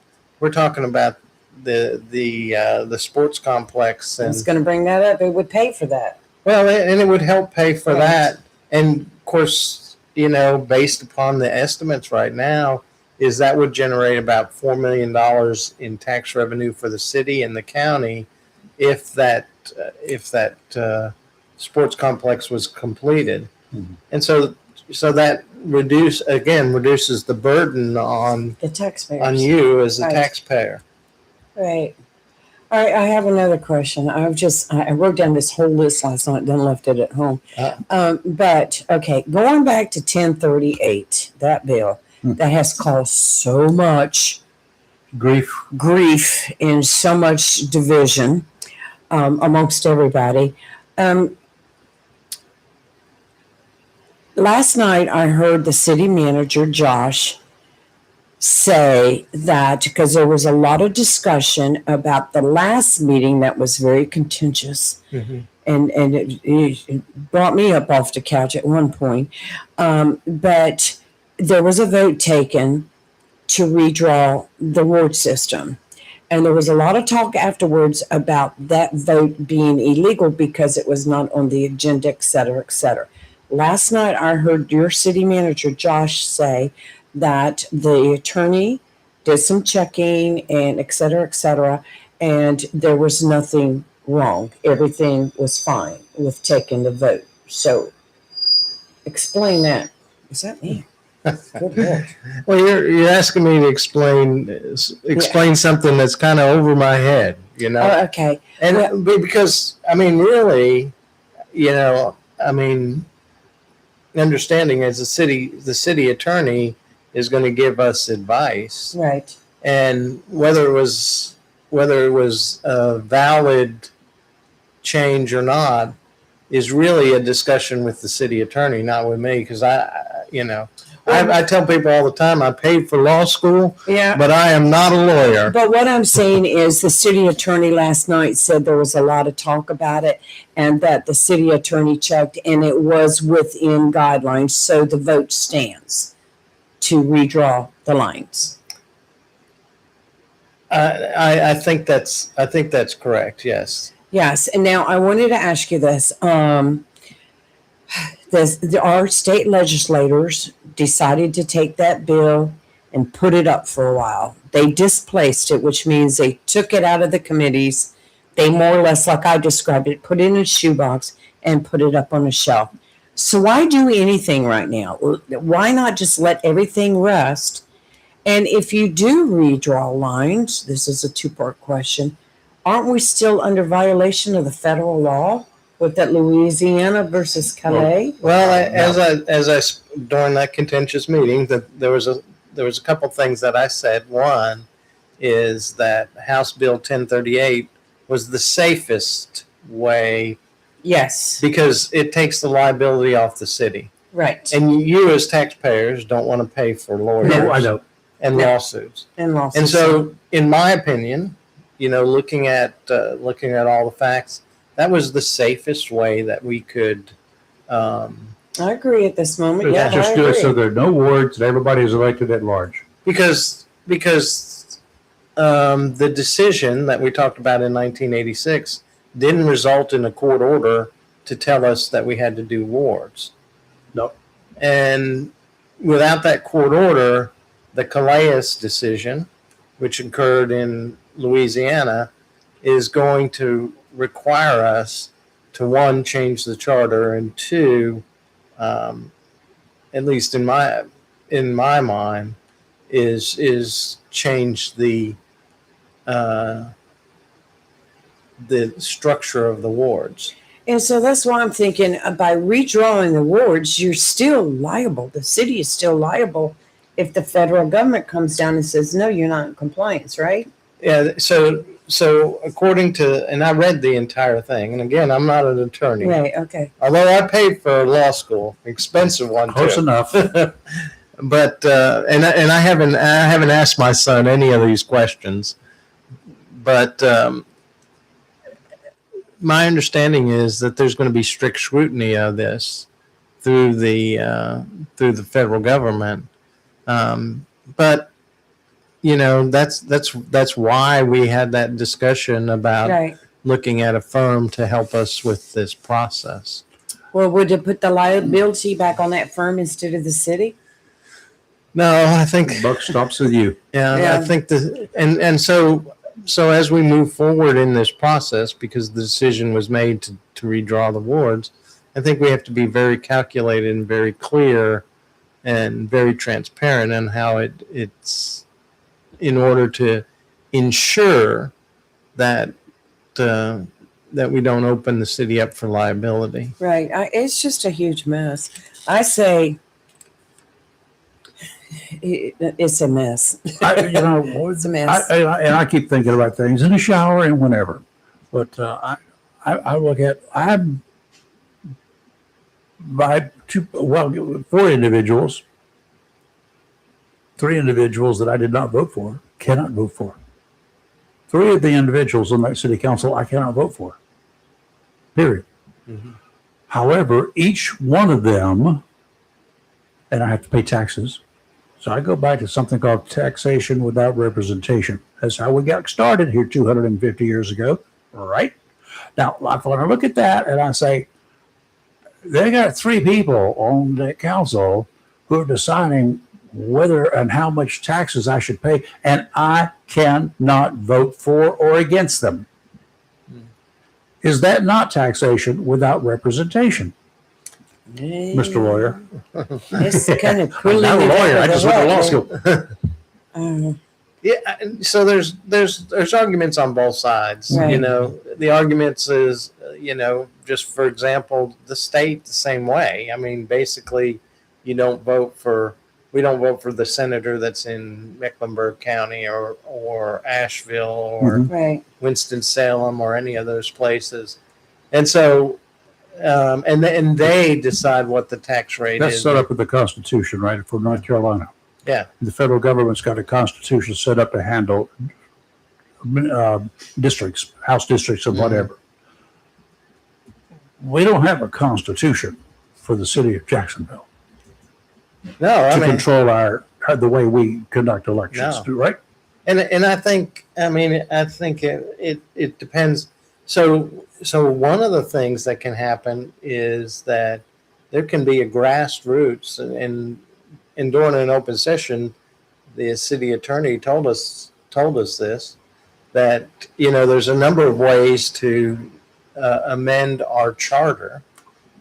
the sports complex, I and was going to bring that up. It would pay for that. well, and it would help pay for Right. that. And of course, based upon the estimates right now, is that would generate about $4 million in tax revenue for the city and the county if that sports complex was completed. Mhm. And so that reduces the burden on The taxpayers. you as a Right. taxpayer. Right. All right. I have another question. I wrote down this whole list last night, then left it at home. But okay, going back to 1038, that bill that has caused so much Grief. grief and so much division amongst everybody. Last night, I heard the city manager, Josh, say that because there was a lot of discussion about the last meeting that was very contentious. And it brought me up off the couch at one point. But there was a vote taken to redraw the ward system. And there was a lot of talk afterwards about that vote being illegal because it was not on the agenda, et cetera, et cetera. Last night, I heard your city manager, Josh, say that the attorney did some checking and et cetera, and there was nothing wrong. Everything was fine with taking the vote. So explain that. Is that me? Good Lord. Well, you're asking me to explain something that's kind of over my head, you know. Oh, okay. And Well- because I mean, really, you know, I mean, understanding as the city attorney is going to give us advice, Right. and whether it was a valid change or not is really a discussion with the city attorney, not with me, because you know, I tell people all the time I paid for law school, Yeah. but I am not a lawyer. But what I'm saying is the city attorney last night said there was a lot of talk about it and that the city attorney checked and it was within guidelines. So the vote stands to redraw the lines. I think that's correct. Yes. Yes. And now I wanted to ask you this. Our state legislators decided to take that bill and put it up for a while. They displaced it, which means they took it out of the committees. They more or less, like I described it, put it in a shoebox and put it up on a shelf. So why do anything right now? Why not just let everything rest? And if you do redraw lines, this is a two-part question, aren't we still under violation of the federal law with that Louisiana versus Calais? Well, during that contentious meeting, there was a couple things that I said. One is that House Bill 1038 was the safest way. Yes. Because it takes the liability off the city. Right. And you as taxpayers don't want to pay for lawyers. No, I don't. And lawsuits. And so, in my opinion, you know, looking at all the facts, that was the safest way that we could. I agree at this moment. Yeah, Just I do it agree. so there are no wards and everybody is elected at large. Because the decision that we talked about in 1986 didn't result in a court order to tell us that we had to do wards. No. And without that court order, the Calais decision, which occurred in Louisiana, is going to require us to, one, change the charter, and two, at least in my mind, is change the structure of the wards. And so that's why I'm thinking by redrawing the wards, you're still liable. The city is still liable if the federal government comes down and says, no, you're not in compliance, right? Yeah. So according to, and I read the entire thing, and again, I'm not an attorney. Right. Okay. Although I paid for law school, expensive one Close too. enough. But and I haven't asked my son any of these questions, but my understanding is that there's going to be strict scrutiny of this through the federal government. But you know, that's why we had that discussion about Right. looking at a firm to help us with this process. Well, would you put the liability back on that firm instead of the city? No, I think The buck stops with you. I think and so as we move forward in this process, because the decision was made to redraw the wards, I think we have to be very calculated and very clear and very transparent in how it's in order to ensure that that we don't open the city up for liability. Right. It's just a huge mess. I say it's a mess. It's a mess. I keep thinking about things in the shower and whenever. But I look at, I'm by four individuals, three individuals that I did not vote for, cannot vote for. Three of the individuals on that city council I cannot vote for. Period. Mm-hmm. However, each one of them, and I have to pay taxes. So I go back to something called taxation without representation. That's how we got started here 250 years ago, right? Now, when I look at that and I say, they got three people on the council who are deciding whether and how much taxes I should pay, and I cannot vote for or against them. Is that not taxation without representation? Mr. Lawyer. It's kind of I'm pulling not a it lawyer. out I of just the went to law hat. school. Yeah, so there's arguments on both sides. Right. You know, the arguments is just for example, the state the same way. I mean, basically, we don't vote for the senator that's in Mecklenburg County or Asheville or Mhm. Right. Winston-Salem or any of those places, and so and they decide what the tax rate That's is. set up in the Constitution, right, for North Carolina. Yeah. The federal government's got a constitution set up to handle districts, house districts, and Mhm. whatever. We don't have a constitution for the city of Jacksonville No, I to mean, control the way we conduct elections, right? and I think it depends. So one of the things that can happen is that there can be a grassroots and during an open session, the city attorney told us this, that there's a number of ways to amend our charter,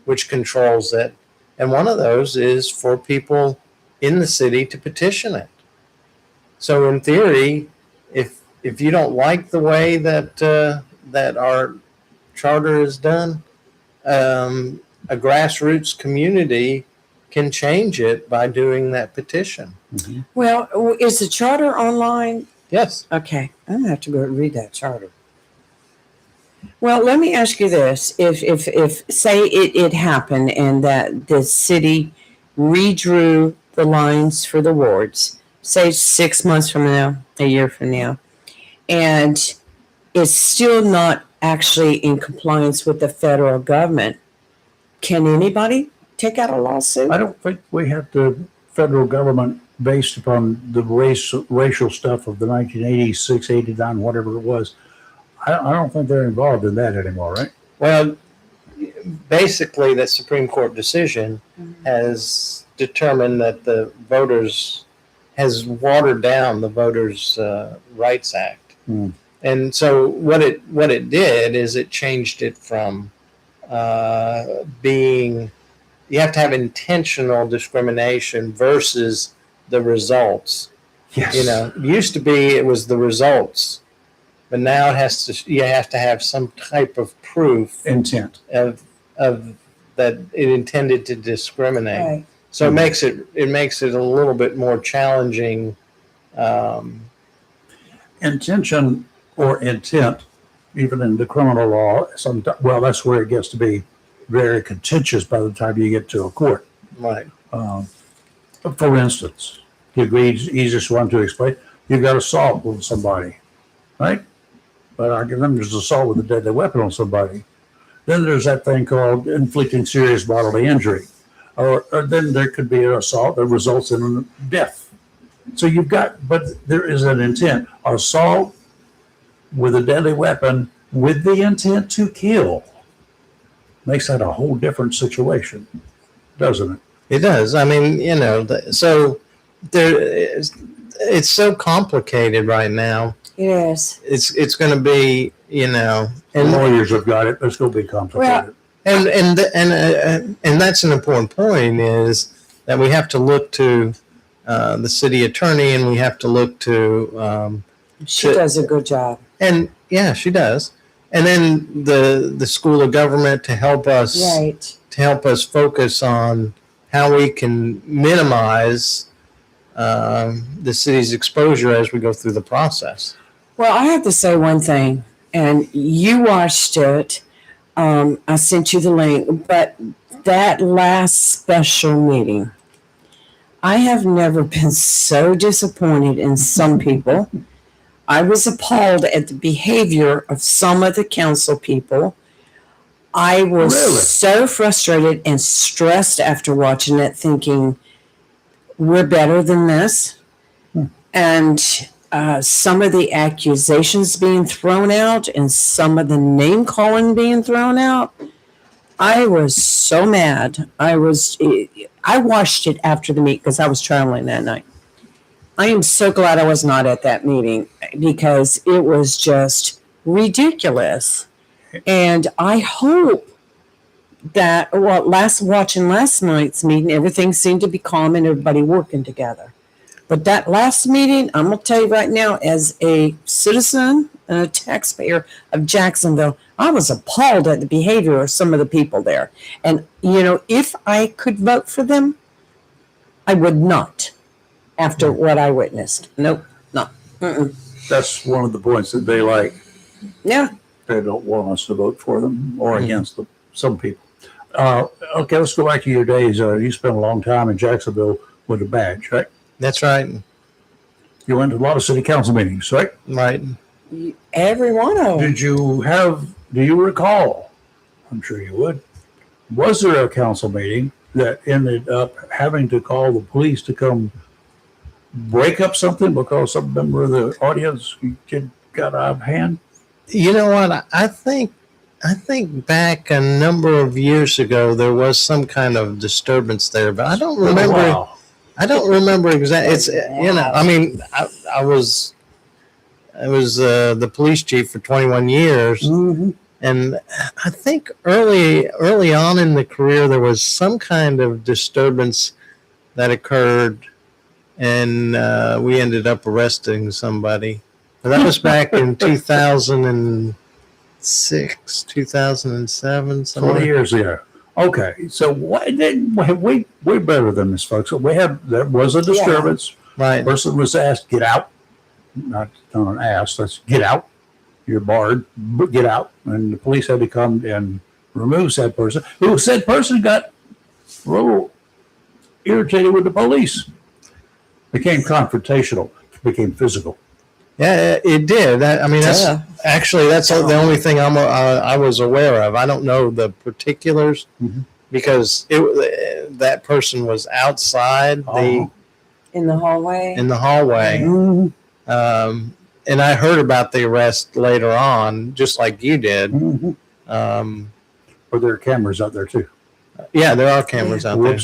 which controls it, and one of those is for people in the city to petition it. So in theory, if you don't like the way that our charter is done, a grassroots community can change it by doing that petition. Well, is the charter online? Yes. Okay, I'm gonna have to go read that charter. Well, let me ask you this: if say it happened and that the city redrew the lines for the wards, say 6 months from now, a year from now, and it's still not actually in compliance with the federal government, can anybody take out a lawsuit? I don't think we have the federal government based upon the racial stuff of the 1986, 89, whatever it was. I don't think they're involved in that anymore, right? Well, basically, that Supreme Court decision has determined that the voters has watered down the Voters' Rights Act, and so what it did is it changed it from being you have to have intentional discrimination versus the results. Yes. It used to be it was the results, but now you have to have some type of proof Intent. of that it intended to discriminate. Right. So it makes it a little bit more challenging. Intention or intent, even in the criminal law, that's where it gets to be very contentious by the time you get to a court. Right. For instance, the easiest one to explain, you've got assault with somebody, right? But then there's assault with a deadly weapon on somebody. Then there's that thing called inflicting serious bodily injury. Or then there could be an assault that results in death. So but there is an intent. Assault with a deadly weapon with the intent to kill makes that a whole different situation, doesn't it? It does. I mean, so it's so complicated right now. Yes. It's going to be, And and lawyers have got it. It's going to be complicated. and that's an important point is that we have to look to the city attorney and we have to look to She does a good job. and yeah, she does. And then the school of government to help us focus on how we can minimize the city's exposure as we go through the process. Well, I have to say one thing, and you watched it. I sent you the link, but that last special meeting, I have never been so disappointed in some people. I was appalled at the behavior of some of the council people. I was so frustrated and stressed after watching it, thinking, we're better than this. And some of the accusations being thrown out and some of the name calling being thrown out, I was so mad. I watched it after the meet because I was traveling that night. I am so glad I was not at that meeting because it was just ridiculous. And I hope that, well, watching last night's meeting, everything seemed to be calm and everybody working together. But that last meeting, I'm going to tell you right now, as a citizen and a taxpayer of Jacksonville, I was appalled at the behavior of some of the people there. And, if I could vote for them, I would not after what I witnessed. Nope, no. Mm-mm. That's one of the points that they like. Yeah. They don't want us to vote for them or against them. Some people. Okay, let's go back to your days. You spent a long time in Jacksonville with a badge, right? That's right. You went to a lot of city council meetings, right? Right. Every one of them. Do you recall? I'm sure you would. Was there a council meeting that ended up having to call the police to come break up something because some member of the audience got out of hand? You know what? I think back a number of years ago there was some kind of disturbance there, but I don't remember. Wow. I don't remember exactly. It's I mean, I was the police chief for 21 years, Mm-hmm. and I think early on in the career there was some kind of disturbance that occurred, and we ended up arresting somebody. But that was back in 2006, 2007. 20 years ago. Okay, so we're better than this, folks. So there was a disturbance. Right. Person was asked, get out. Not an ask, let's get out. You're barred, but get out. And the police had to come and remove said person. Who said person got a little irritated with the police. Became confrontational, became physical. Yeah, it did. That's the only thing I was aware of. I don't know the particulars because that person was outside In the hallway. Mm-hmm. And I heard about the arrest later on, just like you did. Mm-hmm. But there are cameras out there too. Yeah, there are cameras out there.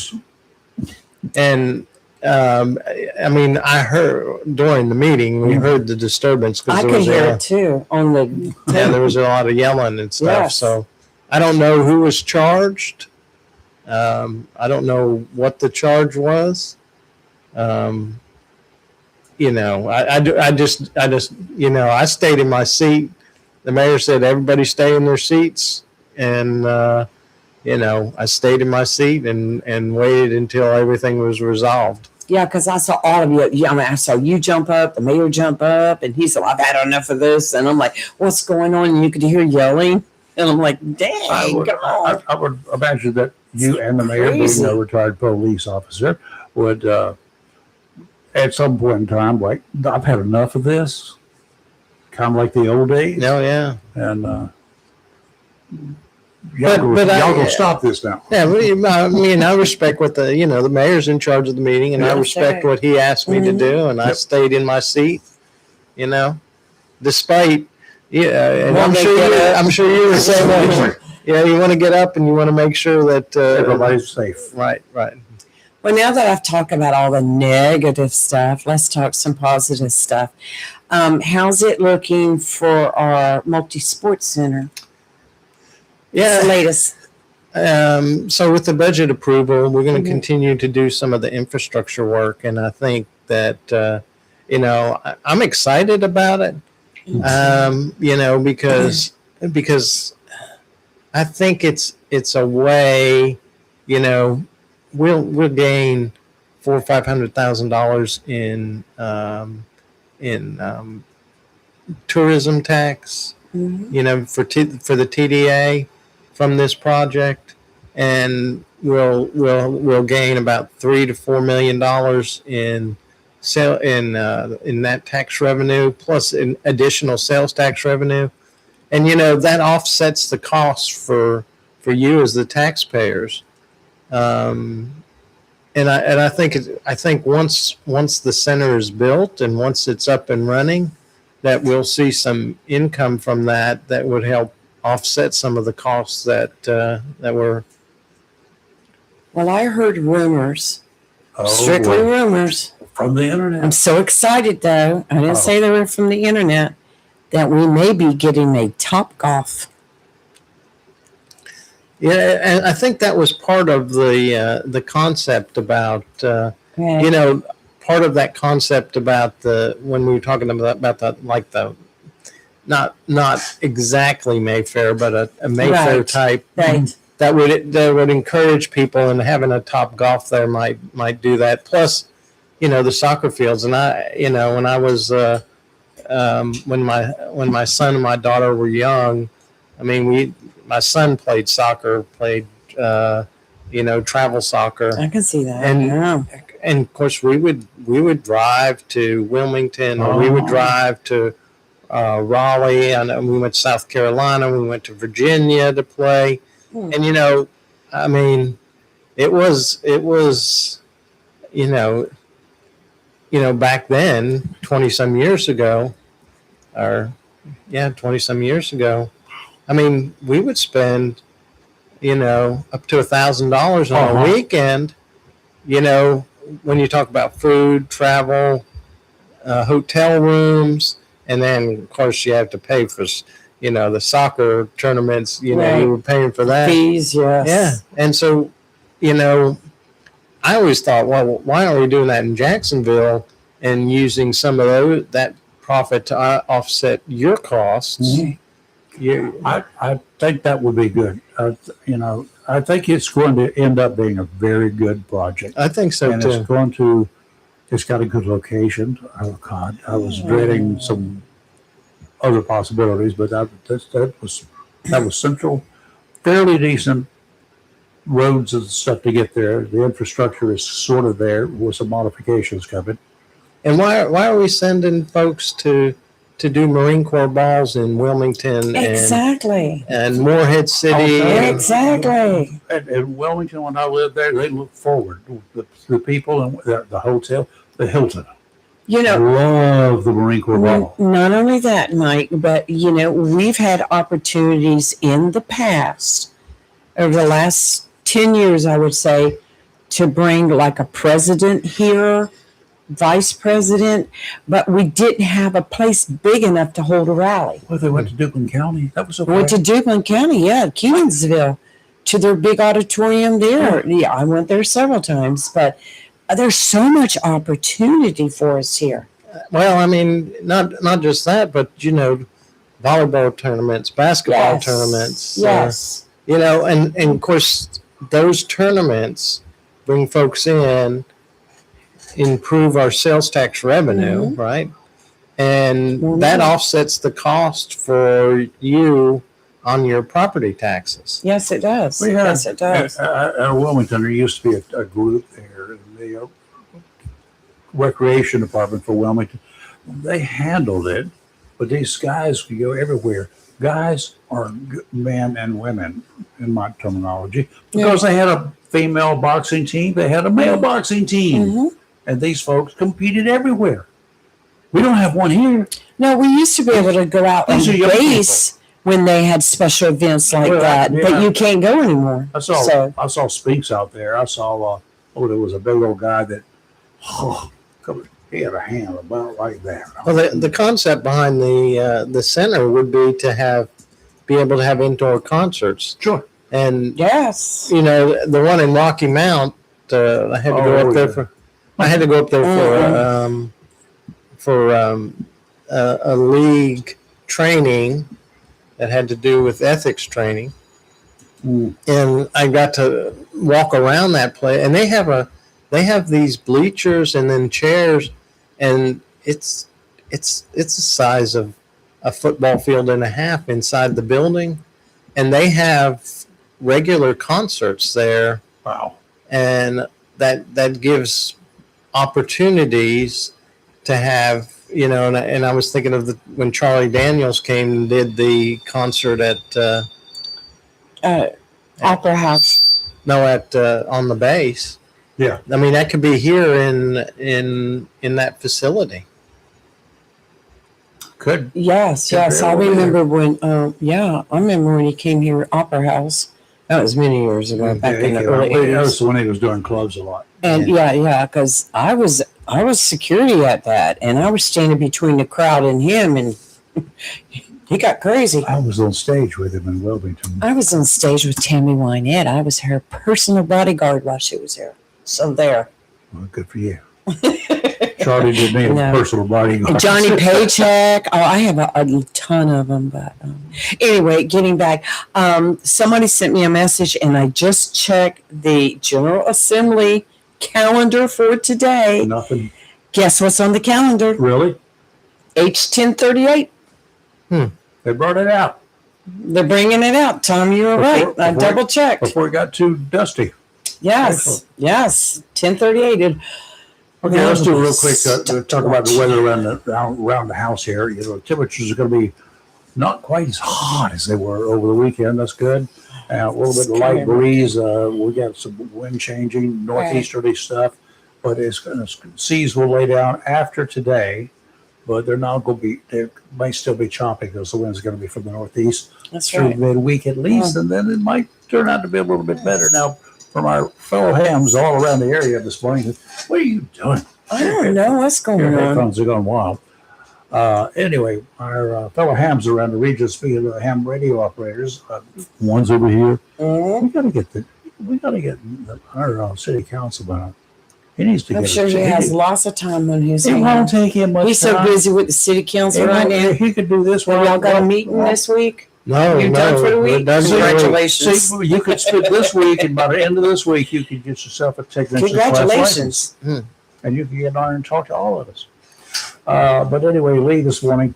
And I heard during the meeting, we heard the disturbance. I could hear it too on the. Yeah, there was a lot of yelling and stuff. Yes. So I don't know who was charged. I don't know what the charge was. I just I stayed in my seat. The mayor said everybody stay in their seats, and I stayed in my seat and waited until everything was resolved. Yeah, because I saw all of you. Yeah, I saw you jump up, the mayor jump up, and he said, "I've had enough of this." And I'm like, "What's going on?" And you could hear yelling, and I'm like, "Dang, I would imagine that you and the mayor, being a retired police officer, would at some point in time, like, I've had enough of this, kind of like the old days. Oh yeah, and y'all gonna stop this now. Yeah, I respect what the mayor's in charge of the meeting, and I respect what he asked me to do, and I stayed in my seat. Despite and I'm sure you're the same way. Yeah, you want to get up and you want to make sure that Everybody's safe. Right. Well, now that I've talked about all the negative stuff, let's talk some positive stuff. How's it looking for our multi-sports center? Yeah. What's the latest? So with the budget approval, we're going to continue to do some of the infrastructure work, and I think that I'm excited about it. Because I think it's a way, we'll gain $400,000 or $500,000 in tourism tax, for the TDA from this project, and we'll gain about $3 to $4 million in that tax revenue, plus in additional sales tax revenue, and that offsets the cost for you as the taxpayers. And I think once the center is built and once it's up and running, that we'll see some income from that would help offset some of the costs that were. Well, I heard rumors, strictly rumors. From the internet. I'm so excited, though. I didn't say they were from the internet, that we may be getting a Top Golf. Yeah, and I think that was part of the concept about Right. you know, part of that concept about the when we were talking about the like the not exactly Mayfair, but a Mayfair Right. type Right. that would encourage people, and having a Top Golf there might do that. Plus, the soccer fields, and when I was when my son and my daughter were young, I mean my son played soccer, played travel soccer, I can see that. and Yeah. and of course we would drive to Wilmington, or we would drive to Raleigh, and we went to South Carolina, we went to Virginia to play, and I mean, it was back then, 20 some years ago, or 20 some years ago, I mean, we would spend up to $1,000 on a weekend, when you talk about food, travel, hotel rooms, and then of course you have to pay for the soccer tournaments. Right. You were paying for that. Fees, yes. Yeah, and so I always thought, well, why aren't we doing that in Jacksonville and using some of that profit to offset your costs? I think that would be good. I think it's going to end up being a very good project. I think so And too. it's got a good location. Oh God, I was dreading some other possibilities, but that was central, fairly decent roads and stuff to get there. The infrastructure is sort of there with some modifications coming. And why are we sending folks to do Marine Corps balls in Wilmington Exactly. and Morehead City? Exactly. In Wilmington, when I lived there, they look forward. The people and the hotel, the Hilton. Love the Marine Corps ball. Not only that, Mike, but we've had opportunities in the past, over the last 10 years, I would say, to bring like a president here, vice president, but we didn't have a place big enough to hold a rally. Well, they went to Duplin County. That was okay. Went to Duplin County, Keensville, to their big auditorium there. Yeah, I went there several times, but there's so much opportunity for us here. Well, I mean, not just that, but volleyball tournaments, basketball tournaments. Yes. And of course those tournaments bring folks in, improve our sales tax revenue, right? And that offsets the cost for you on your property taxes. Yes, it does. Yes, it does. At Wilmington, there used to be a group there, the recreation department for Wilmington. They handled it, but these guys could go everywhere. Guys are men and women, in my terminology, because they had a female boxing team, they had a male boxing team, and these folks competed everywhere. We don't have one here. No, we used to be able to go out and race when they had special events like that, but you can't go anymore. I saw Spinks out there. I saw there was a big old guy that he had a hand about like that. Well, the concept behind the center would be to be able to have indoor concerts. Sure. And yes, the one in Rocky Mount, I had to go up there for a league training that had to do with ethics training. And I got to walk around that place, and they have these bleachers and then chairs, and it's the size of a football field and a half inside the building, and they have regular concerts there. Wow. And that gives opportunities to have, and I was thinking of when Charlie Daniels came and did the concert at Opera House. No, on the base. Yeah. I mean, that could be here in that facility. Could. Yes. I remember when. I remember when he came here at Opera House. That was many years ago, back in the early 80s. That was when he was doing clubs a lot. And because I was security at that, and I was standing between the crowd and him, and He got crazy. I was on stage with him in Wilmington. I was on stage with Tammy Wynette. I was her personal bodyguard while she was here. So there. Well, good for you. Charlie didn't need a personal bodyguard. Johnny Paycheck. Oh, I have a ton of them. But anyway, getting back, somebody sent me a message, and I just checked the General Assembly calendar for today. Nothing. Guess what's on the calendar? Really? H1038. They brought it out. They're bringing it out. Tom, you were right. I double checked. Before it got too dusty. Yes. Excellent. Yes. 1038. Okay, let's do a real quick talk about the weather around the house here. You know, temperatures are going to be not quite as hot as they were over the weekend. That's good. A little bit of light breeze. We got some wind changing, northeasterly stuff, but it's going to seas will lay down after today. But they're not going to be. They may still be choppy because the wind's going to be from the northeast through midweek at least, and then it might turn out to be a little bit better. Now, from our fellow hams all around the area this morning, what are you doing? I don't know what's going Your on. headphones are going wild. Anyway, our fellow hams around the region, speaking of the ham radio operators, ones over here, we got to get our city councilman. He needs to I'm get. sure he has lots of time on his It hands. won't take him much. He's so time. busy with the city council right now. He could do this. Well, y'all got a meeting this week? No, You done for the week? Congratulations. See, you could spend this week, and by the end of this week, you could get yourself a technician's Congratulations. license, and you can get on and talk to all of us. But anyway, Lee this morning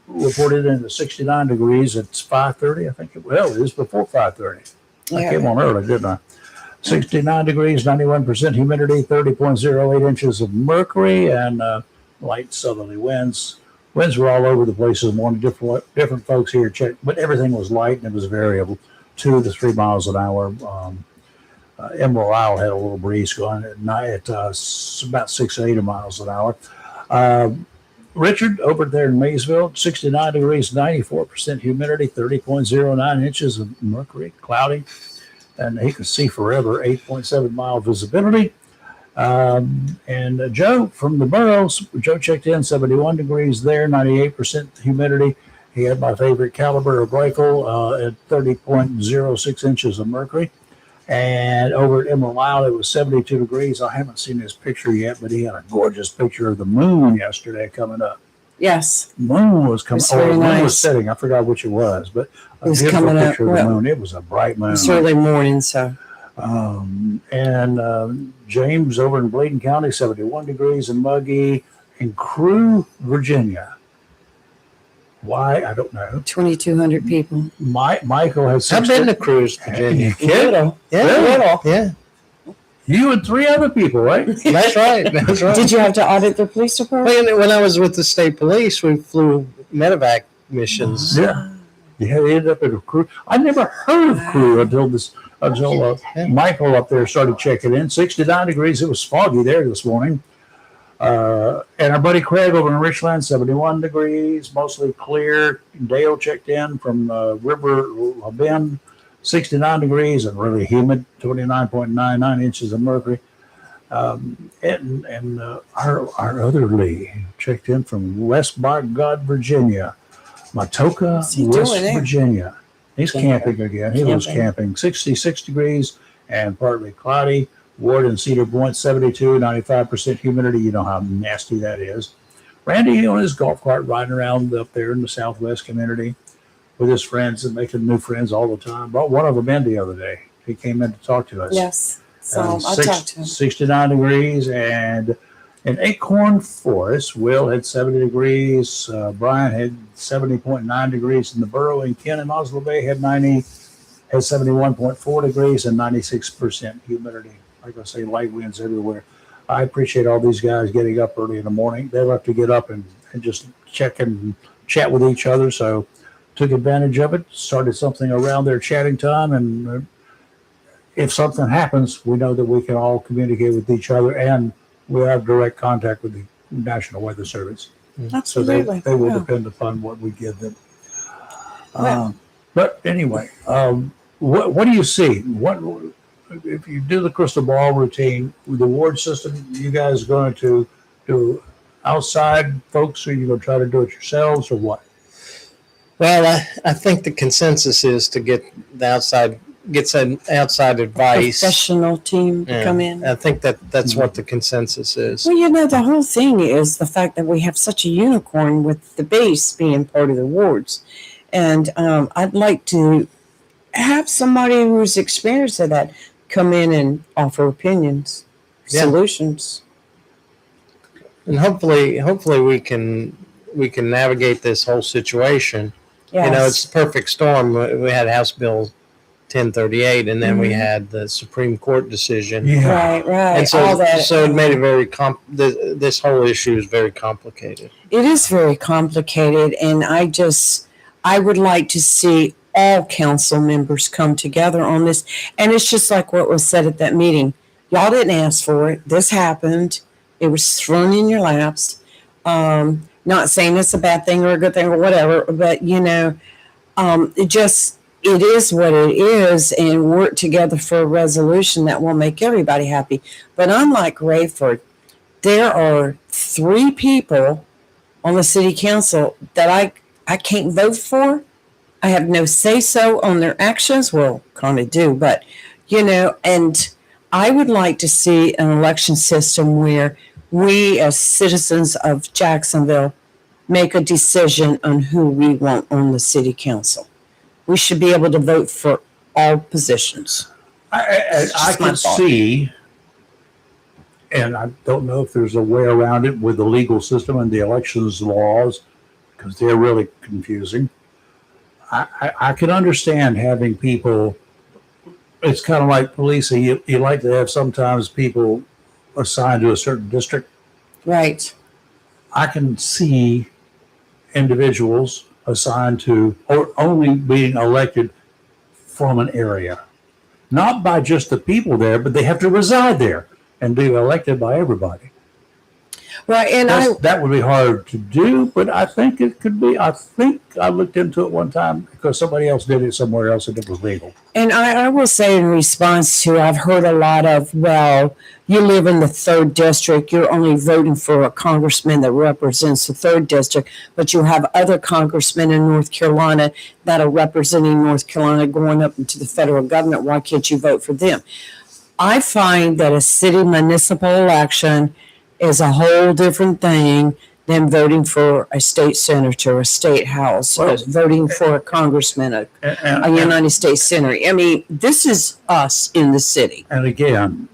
reported into 69 degrees. It's 5:30, I think. It is before 5:30. I came on early, didn't I? 69 degrees, 91% humidity, 30.08 inches of mercury, and light southerly winds. Winds were all over the place this morning. Different folks here checked, but everything was light and it was variable, 2 to 3 miles an hour. Emerald Isle had a little breeze going at night at about 6 to 8 miles an hour. Richard, over there in Maysville, 69 degrees, 94% humidity, 30.09 inches of mercury, cloudy, and he could see forever, 8.7 mile visibility. And Joe from the Burrows, Joe checked in 71 degrees there, 98% humidity. He had my favorite caliber of rifle at 30.06 inches of mercury. And over at Emerald Isle, it was 72 degrees. I haven't seen his picture yet, but he had a gorgeous picture of the moon yesterday coming up. Yes. Moon was coming. The moon was setting. I forgot which it was, but it was coming up. Picture of the moon. It was a bright moon. It's early morning, so. James over in Bladen County, 71 degrees and muggy. In Crew, Virginia. Why? I don't know. 2,200 people. Michael has. I've been to Cruise, Virginia. Little. Yeah. You and 3 other people, right? That's right. That's right. Did you have to audit the police department? When I was with the state police, we flew medevac missions. Yeah. Yeah, they ended up at a Crew. I never heard of Crew until Michael up there started checking in. 69 degrees. It was foggy there this morning. And our buddy Craig over in Richland, 71 degrees, mostly clear. Dale checked in from River Bend, 69 degrees and really humid, 29.99 inches of mercury. And our other Lee checked in from West by God, Virginia, Matoka, West Virginia. He's camping again. He was camping, 66 degrees and partly cloudy. Ward and Cedar Point, 72, 95% humidity. You know how nasty that is. Randy on his golf cart riding around up there in the Southwest community with his friends and making new friends all the time. Brought one of them in the other day. He came in to talk to us. Yes. So I talked to him. 69 degrees. And in Acorn Forest, Will had 70 degrees. Brian had 70.9 degrees in the Borough. And Ken in Oslo Bay had 71.4 degrees and 96% humidity. Like I say, light winds everywhere. I appreciate all these guys getting up early in the morning. They love to get up and just check and chat with each other. So took advantage of it, started something around their chatting time. And if something happens, we know that we can all communicate with each other, and we have direct contact with the National Weather Service. Absolutely. So they will depend upon what we give them. But anyway, what do you see? What if you do the crystal ball routine with the ward system? You guys going to do outside folks, or you going to try to do it yourselves, or what? Well, I think the consensus is to get some outside advice. Professional team to Yeah, come in. I think that's what the consensus is. Well, the whole thing is the fact that we have such a unicorn with the base being part of the wards. And I'd like to have somebody who's experienced at that come in and offer opinions, Yeah. solutions. And hopefully we can navigate this whole situation. Yes. It's a perfect storm. We had House Bill 1038, and then we Mhm. had the Supreme Court decision. Yeah. Right. And so, all that. so it made it very this whole issue is very complicated. It is very complicated, and I would like to see all council members come together on this. And it's just like what was said at that meeting. Y'all didn't ask for it. This happened. It was thrown in your laps. Not saying it's a bad thing or a good thing or whatever, but it is what it is, and work together for a resolution that will make everybody happy. But unlike Rayford, there are 3 people on the city council that I can't vote for. I have no say-so on their actions. Well, kind of do, but, and I would like to see an election system where we as citizens of Jacksonville make a decision on who we want on the city council. We should be able to vote for all positions. I just my can thought. see, and I don't know if there's a way around it with the legal system and the elections laws, because they're really confusing. I can understand having people, it's kind of like policing. You like to have sometimes people assigned to a certain district. Right. I can see individuals assigned to or only being elected from an area, not by just the people there, but they have to reside there and be elected by everybody. Right. And That would be hard to do, but I think it could be. I think I looked into it one time because somebody else did it somewhere else and it was legal. And I will say in response to, I've heard a lot of, well, you live in the 3rd district, you're only voting for a congressman that represents the 3rd district, but you have other congressmen in North Carolina that are representing North Carolina going up into the federal government. Why can't you vote for them? I find that a city municipal election is a whole different thing than voting for a state senator, a state house, or voting for a congressman, a United States senator. I mean, this is us in the city. And again,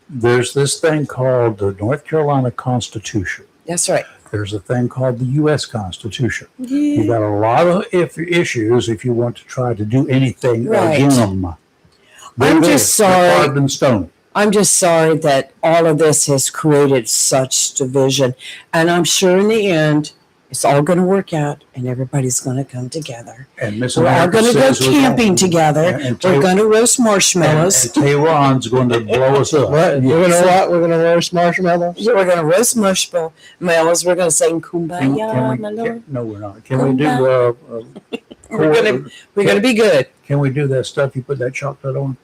there's this thing called the North Carolina Constitution. That's right. There's a thing called the U.S. Constitution. Yeah. You got a lot of issues if you want to try to do anything Right. against them. I'm just sorry. They're carved in stone. I'm just sorry that all of this has created such division. And I'm sure in the end, it's all going to work out and everybody's going to come together. And Miss We're all America going to go says we're camping gonna- together. and We're going to roast marshmallows. And Tehran's going to blow us up. What? We're gonna roast marshmallows? We're going to roast marshmallows. We're going to sing Kumbaya, my lord. No, we're not. Can we do? We're going to be good. Can we do that stuff you put that chocolate on?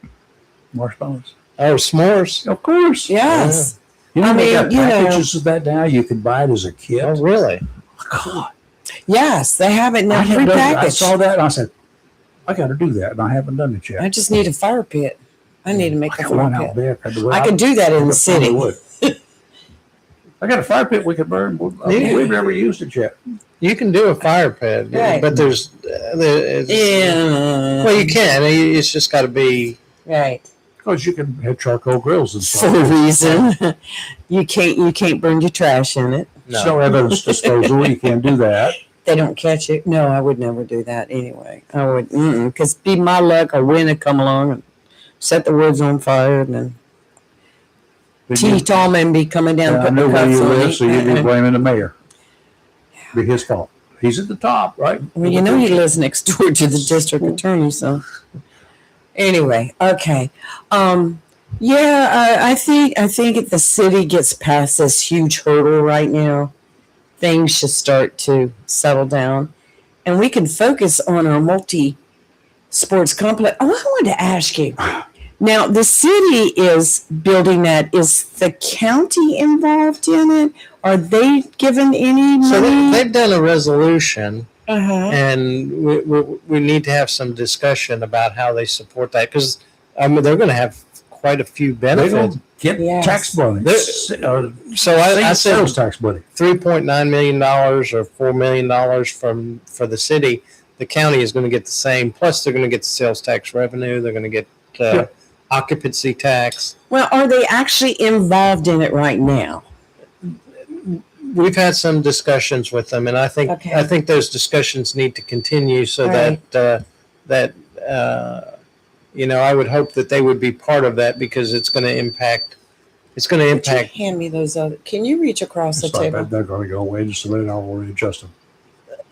Marshmallows. Oh, s'mores. Of course. Yes. You know, I they mean, got you know- packages of that now. You can buy it as a kit. Oh, really? God, Yes, they have it now I prepackaged. I saw that and I said, I got to do that, and I haven't done it yet. I just need a fire pit. I need to make a I got one fire out pit. there. I could do that in the city. I got a fire pit we could burn. Yeah. We've never used it yet. You can do a fire pit, Right. but there's Yeah. well, you can. It's just got to be. Right. Because you can have charcoal grills and For stuff. a reason. You can't burn your trash in it. There's no evidence disposal. You can't do that. They don't catch it. No, I would never do that anyway. I would, because be my luck, a wind would come along and set the woods on fire, and then But you- Tallman be coming down I putting know the where cuffs you on live, me. so you'd be blaming the mayor. Be his fault. He's at the top, right? Well, you know he lives next door to the district attorney, so. Anyway, okay. I think if the city gets past this huge hurdle right now, things should start to settle down, and we can focus on our multi-sports complex. Oh, I wanted to ask you. Now, the city is building that. Is the county involved in it? Are they given any So money? they've done a resolution, and we need to have some discussion about how they support that, because I mean they're going to have quite a few They benefits. don't get Yes. tax money. So I said sales tax money. $3.9 million or $4 million for the city. The county is going to get the same. Plus, they're going to get the sales tax revenue. They're going to get occupancy tax. Well, are they actually involved in it right now? We've had some discussions with them, and I think Okay. those discussions need to continue so Right. that I would hope that they would be part of that, because it's going to impact. It's going to Would you impact. hand me those other? Can you reach across the It's not table? bad. They're going to go away just a minute. I'll readjust them.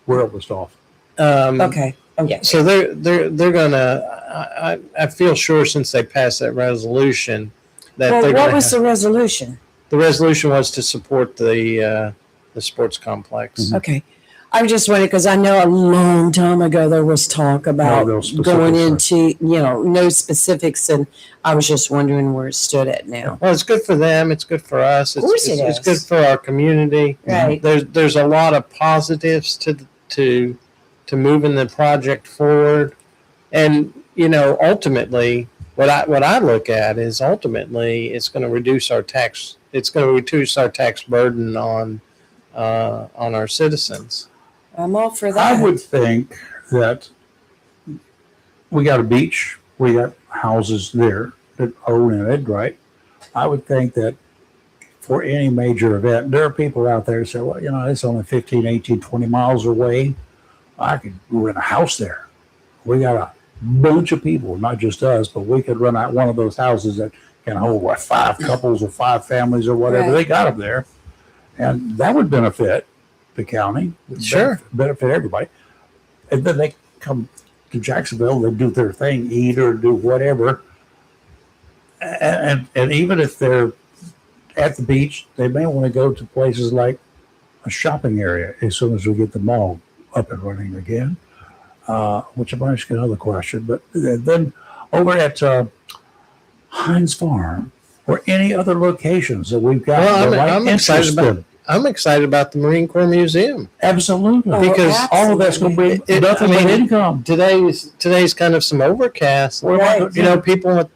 We're almost off. Okay. Okay. So they're gonna. I feel sure, since they passed that resolution, that Well, they're what gonna was the resolution? the resolution was to support the sports complex. Mhm. Okay. I was just wondering, because I know a long time ago there was talk about No specifics, going sir. into, no specifics, and I was just wondering where it stood at now. Well, it's good for them. It's good for us. It's, course it it's is. good for our community. Right. There's a lot of positives to moving the project forward, and ultimately, what I look at is ultimately it's going to reduce our tax. It's going to reduce our tax burden on our citizens. I'm all for that. I would think that we got a beach, we got houses there that are rented, right? I would think that for any major event, there are people out there who say, well, it's only 15, 18, 20 miles away. I could rent a house there. We got a bunch of people, not just us, but we could rent out one of those houses that can hold 5 couples or 5 families or whatever. Right. They got them there. And that would benefit the county. Sure. Benefit everybody. And then they come to Jacksonville, they do their thing, eat or do whatever. And even if they're at the beach, they may want to go to places like a shopping area as soon as we get the mall up and running again, which I'm asking another question. But then over at Heinz Farm or any other locations that we've got, Well, that I'm might excited interest about. them. I'm excited about the Marine Corps Museum. Absolutely. Oh, Because all of that's going to bring It- nothing I mean, but income. Today's kind of some overcast. Right. People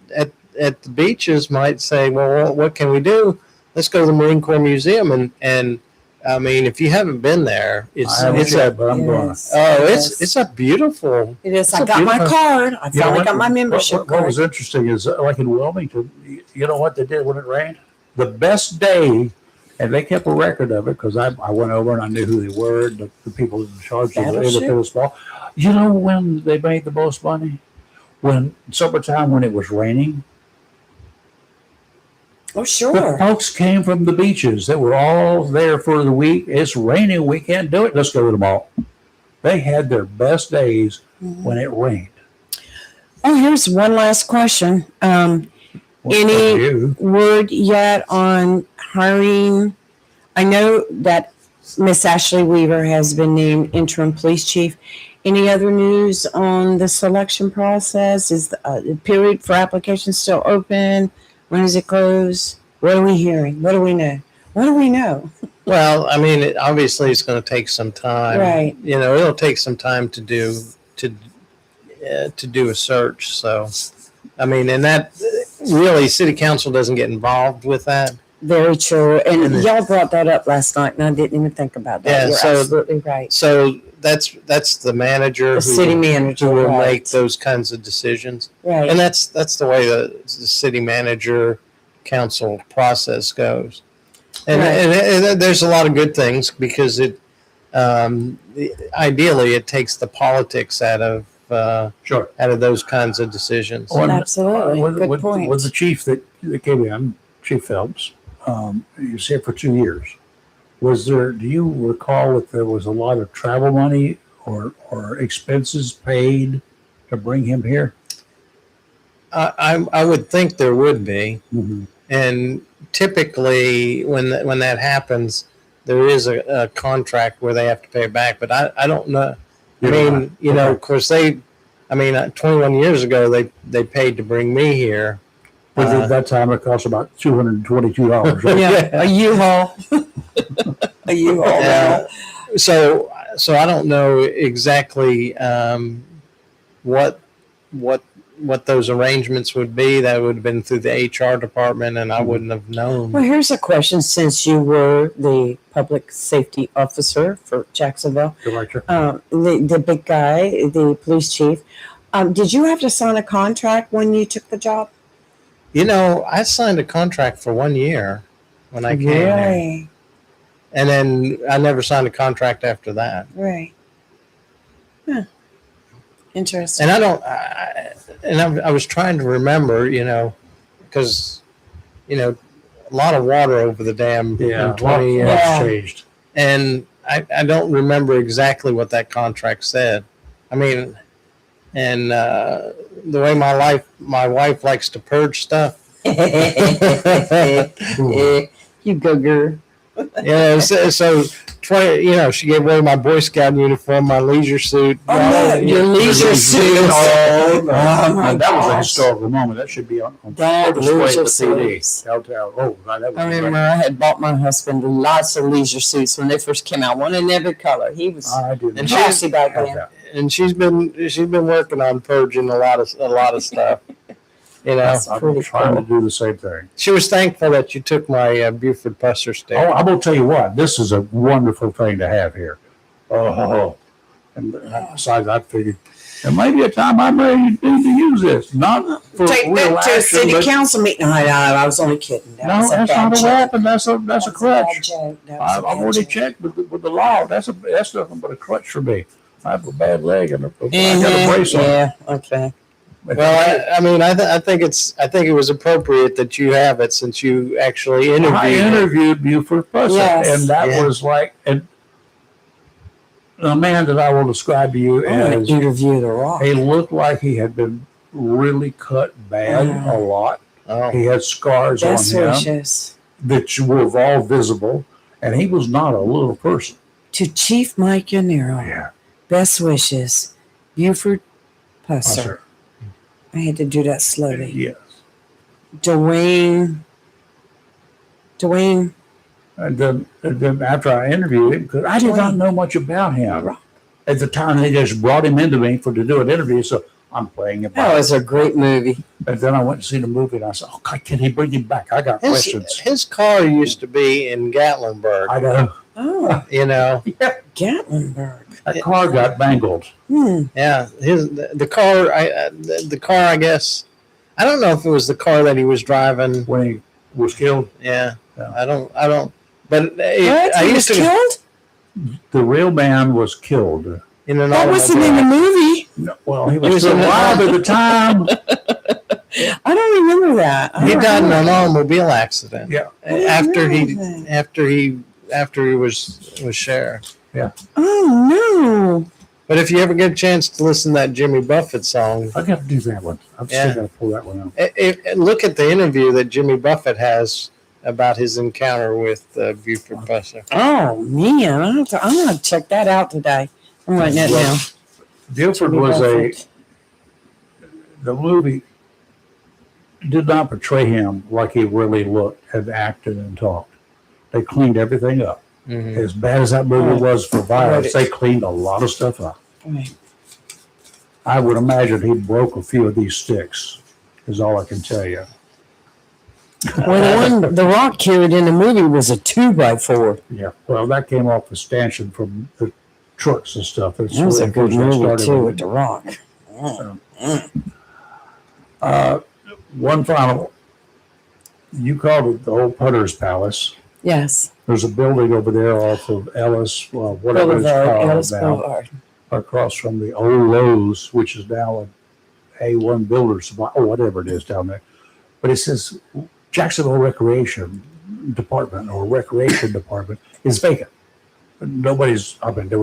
at the beaches might say, well, what can we do? Let's go to the Marine Corps Museum, and I mean, if you haven't been there, I haven't yet, but I'm going. it's a beautiful. It is. It's I a got my beautiful- card. I finally got my membership What card. was interesting is, like in Wilmington, you know what they did when it rained? The best day, and they kept a record of it because I went over and I knew who they were, the people in charge of the Battleship? independent ball. You know when they made the most money? When summertime, when it was raining. Oh, The sure. folks came from the beaches. They were all there for the week. It's raining. We can't do it. Let's go to the mall. They had their best days when it rained. Oh, here's one last question. Well, Any- for you. Word yet on hiring? I know that Miss Ashley Weaver has been named interim police chief. Any other news on the selection process? Is the period for applications still open? When does it close? What are we hearing? What do we know? What do we know? Well, I mean, obviously, it's going to take some time. Right. It'll take some time to do a search. So, I mean, and that really, city council doesn't get involved with that. Very true. And And the- y'all brought that up last night, and I didn't even think about that. Yeah, You're so- absolutely right. So that's the manager The who city will- manager, who will right. make those kinds of decisions. Right. And that's the way the city manager council process goes. And, Right. and there's a lot of good things because ideally it takes the politics out of Sure. those kinds of decisions. Well, Absolutely. Good with, point. With the chief that came in, Chief Phelps, you said for 2 years. Do you recall if there was a lot of travel money or expenses paid to bring him here? I would think there would be. Mm-hmm. And typically when that happens, there is a contract where they have to pay it back, but I don't know. I mean, of course 21 years ago, they paid to bring me here. But at that time, it cost about $222. Right? Yeah, a U-Haul. A U-Haul. So so I don't know exactly what what those arrangements would be. That would have been through the HR department, and I wouldn't have known. Well, here's a question. Since you were the public safety officer for Jacksonville, Director. the big guy, the police chief, did you have to sign a contract when you took the job? You know, I signed a contract for 1 year when I came there, Really? and then I never signed a contract after that. Right. Huh. Interesting. And I don't, I was trying to remember, you know, because, you know, a lot of water over the dam Yeah, in 20 years. Yeah. changed. And I don't remember exactly what that contract said. I mean, and the way my wife likes to purge stuff. You go, girl. Yeah, so 20, you know, she gave away my Boy Scout uniform, my leisure suit. Oh, no, your leisure suit. Oh, no. Oh, my That was a gosh. historical moment. That should be on That display at the leisure PD. suits. Downtown. Oh, God, that was I great. remember I had bought my husband lots of leisure suits when they first came out, one in every color. He was I do. And classy back have then. that. And she's been working on purging a lot of stuff. You know, That's I'm pretty trying cool. to do the same thing. she was thankful that you took my Buford Pusser stick. Oh, I'm going to tell you what. This is a wonderful thing to have here. Oh, and besides, I figured there may be a time I'm ready to use this. Not for Take real that to a action, city but council meeting. I was only kidding. That no, was a that's bad not a joke. weapon. That's a That's crutch. bad joke. That was a I've bad already joke. checked with the law. That's nothing but a crutch for me. I have a bad leg and I got a Mhm. brace on. Yeah. Okay. Well, I mean, I think it was appropriate that you have it since you actually I interviewed. interviewed Buford Pusser, Yes. and that Yeah. was like a man that I will describe to you I'm as gonna interview the Rock. he looked like he had been really cut bad a lot. Oh, He had scars Best on him wishes that were all visible, and he was not a little person. to Chief Mike Yanero. Yeah, Best wishes, Buford Pusser. Pusser. I had to do that slowly. Yes. Dwayne. And then after I interviewed him, because I did not know much about him at the time, they just brought him into me to do an interview. So I'm playing it That back. was a great movie. And then I went to see the movie, and I said, "Oh God, can he bring him back? I got questions." his car used to be in Gatlinburg. I know Oh, You know, Gatlinburg. that car got mangled. yeah, the car. The car. I guess I don't know if it was the car that he was driving. When he was killed. Yeah, Yeah. I don't. But What? I He was used to killed? The real man was killed. in an That wasn't in the automobile. movie. No, well, he He was was still in the- alive at the time. I don't remember that. He died in an automobile accident. Yeah. After he Really? after he was sheriff. Oh no! But if you ever get a chance to listen to that Jimmy Buffett song, I got to do that one. I'm Yeah. still going to pull that one out. look at the interview that Jimmy Buffett has about his encounter with Buford Pusser. Oh man, I'm gonna check that out today. I'm writing that down. Buford Jimmy was Buffett. the movie did not portray him like he really looked and acted and talked. They cleaned everything up. Mm-hmm. As bad as that movie was for violence, they cleaned a lot of stuff up. Right. I would imagine he broke a few of these sticks, is all I can tell you. Well, the one The Rock carried in the movie was a 2x4. Yeah, well, that came off the stanchion from the trucks and stuff. That's That was a where good they movie started too with with The Rock. One final, you called it the old Putter's Palace. Yes. There's a building over there off of Ellis, well, whatever it's Boulevard, called Ellis now, Boulevard. across from the old Lowe's, which is now an A1 Builder Supply, or whatever it is down there. But it says Jacksonville Recreation Department or Recreation Department is vacant. There were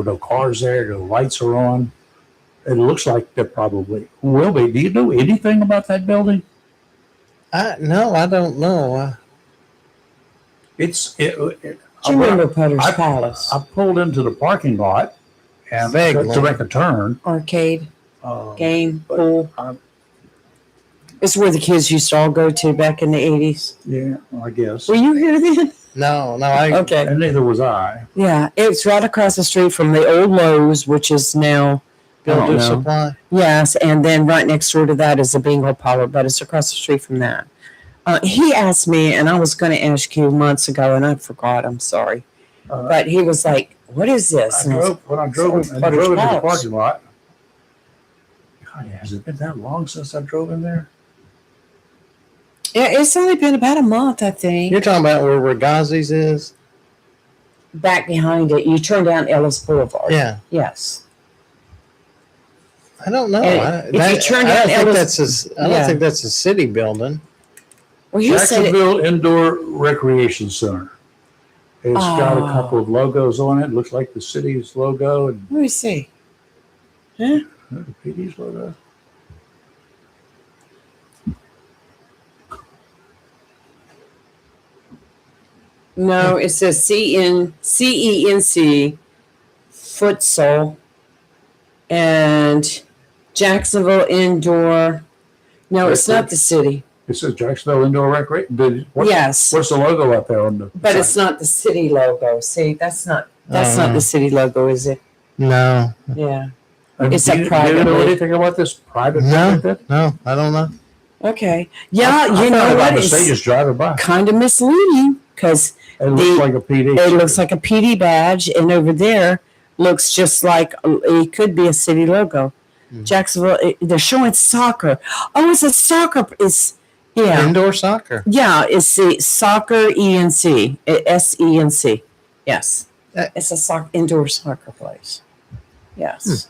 no cars there, no lights are on. It looks like there probably will be. Do you know anything about that building? No, I don't know. Do you remember Putter's I- Palace? I pulled into the parking lot and Vaguely. to make a turn. Arcade, Uh, game, pool. I- It's where the kids used to all go to back in the 80s. yeah, I guess. Were you here then? No, I Okay. And neither was I. Yeah, it's right across the street from the old Lowe's, which is now, I don't builder know. supply. Yes, and then right next door to that is a bingo parlor, but it's across the street from that. He asked me, and I was going to ask you months ago, and I forgot. I'm sorry, but he was like, "What is this?" And I was, When I drove into the House. parking lot. God, has it been that long since I drove in there? yeah, it's only been about a month, I think. You're talking about where Regazzi's is? Back behind it, you turn down Ellis Boulevard. Yeah. Yes. I don't know. And if you turn I down don't think Ellis- I don't think that's a city building. Well, he said it. Jacksonville Indoor Recreation Center. It's got a Oh. couple of logos on it. Looks like the city's logo and Let me see. the PD's logo. No, it says CENC futsal and Jacksonville Indoor. No, it's not the city. It says Jacksonville Indoor Recreation. Yes, What's the logo out there on the but side? it's not the city logo. See, that's not Uh-huh. the city logo, is it? No, Yeah. And it's do a you- private Do you know one. anything about this private No. one? no, I don't know. Okay. Yeah, I you found know it what? on the stage It's just driving by. kind of misleading because It looks like a PD. it looks like a PD badge, and over there looks just like it could be a city logo. Mhm. Jacksonville, they're showing soccer. Oh, it's a soccer. Yeah. Indoor soccer. Yeah, it's the soccer ENC, SENC. Yes. It's a indoor soccer place. Yes.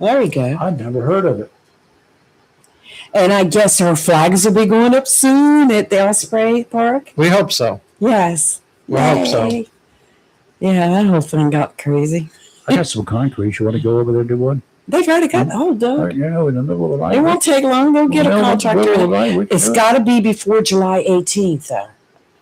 There we go. I'd never heard of it. And I guess our flags will be going up soon at the Osprey Park. We hope so. Yes. We hope so. Yay. Yeah, that whole thing got crazy. I got some concrete. You want to go over there and do one? They've already got, Doug. You know, in the middle of the night. It won't take long. They'll get a contractor. It's got to be before July 18th, though,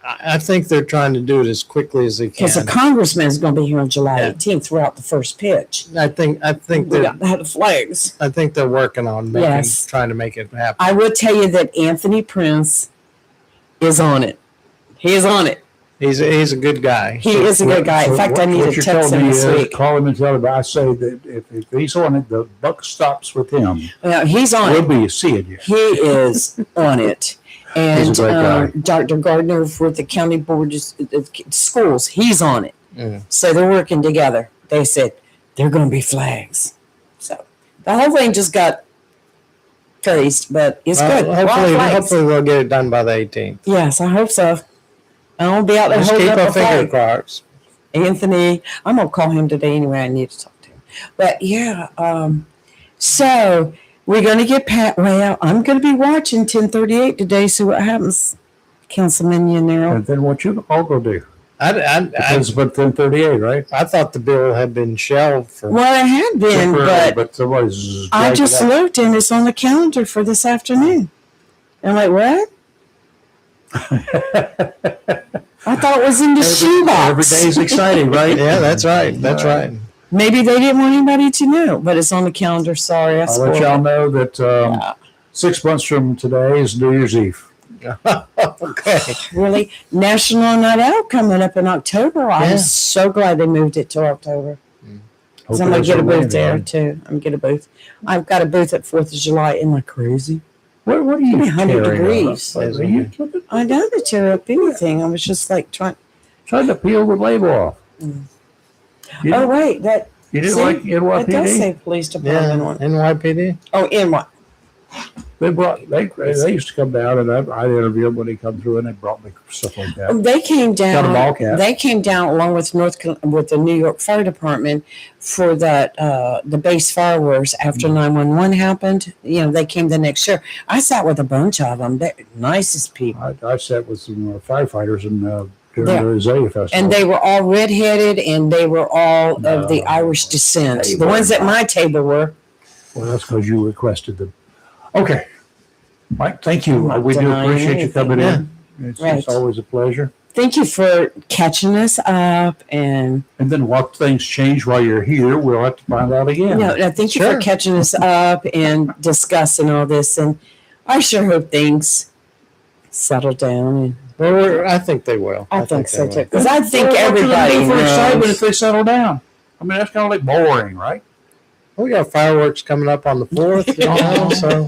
I think they're trying to do it as quickly as they because the can. congressman's going to be here on July Yeah. 18th throughout the first pitch. I think We they're got to have the flags. working on Yes. trying to make it happen. I would tell you that Anthony Prince is on it. He is on it. He's a good guy. He is a good guy. In fact, I need to text him this week. Call him and tell him. I say that if he's on it, the buck stops with him. Yeah, he's on We'll it. be seeing you. He is on it. And He's a great guy. Dr. Gardner for the county board of schools, he's on it. Mm. So they're working together. They said they're going to be flags. So the whole thing just got crazed, but it's good. A lot of flags. Hopefully we'll get it done by the 18th. Yes, I hope so. I'll be out there Just holding keep up our a finger flag. crossed. Anthony, I'm gonna call him today anyway. I need to talk to him. But yeah, so we're gonna get Pat. Well, I'm gonna be watching 1038 today. See what happens, Councilman Yanero. And then what you all go do? I It's about 10:38, right? thought the bill had been shelved for. Well, it had been, Temporary, but somebody's I dragged just it out. looked and it's on the calendar for this afternoon. I'm like, what? I thought it was in the shoebox. Every day's exciting, right? Yeah, that's right. That's right. Maybe they didn't want anybody to know, but it's on the calendar. Sorry, I I'll let spoiled y'all it. know that Yeah. 6 months from today is New Year's Eve. Okay. Really, National Night Out coming up in October. Yeah. I'm so glad they moved it to October. Hope So I'm it gonna get a doesn't rain booth there again. too. I'm gonna get a booth. I've got a booth at 4th of July. Am I crazy? What are you It'll be 100 carrying degrees. on? Are you I know to tear up anything. I was just like trying. trying to peel the label off? Mm. You, Oh wait, that you didn't see, like it does NYPD? say police Yeah. department on it. NYPD. Oh, NY. They used to come down and I interviewed them when they come through and they brought me stuff like that. They came Got a ball down. cap. They came down along with with the New York Fire Department for that the base fireworks after Mm-hmm. 911 happened. You know, they came the next year. I sat with a bunch of them. They're nicest people, I sat with some firefighters and during Yeah. the Azalea Festival. and they were all redheaded, and they were all of the No. Irish descent. They The ones were at my table were. Well, that's because you requested them. Okay. Mike, thank I'm you. not We do denying appreciate you anything. coming Yeah. in. It's Right. always a pleasure. Thank you for catching us up, and And then what things change while you're here, we'll have to find out again. thank you for Sure. catching us up and discussing all this. And I sure hope things settle down. And Well, I think they will. I think so they too. will. Because I think What are they gonna everybody do for excitement if knows. they settle down? I mean, that's kind of like boring, right? We got fireworks coming up on the 4th, you know, so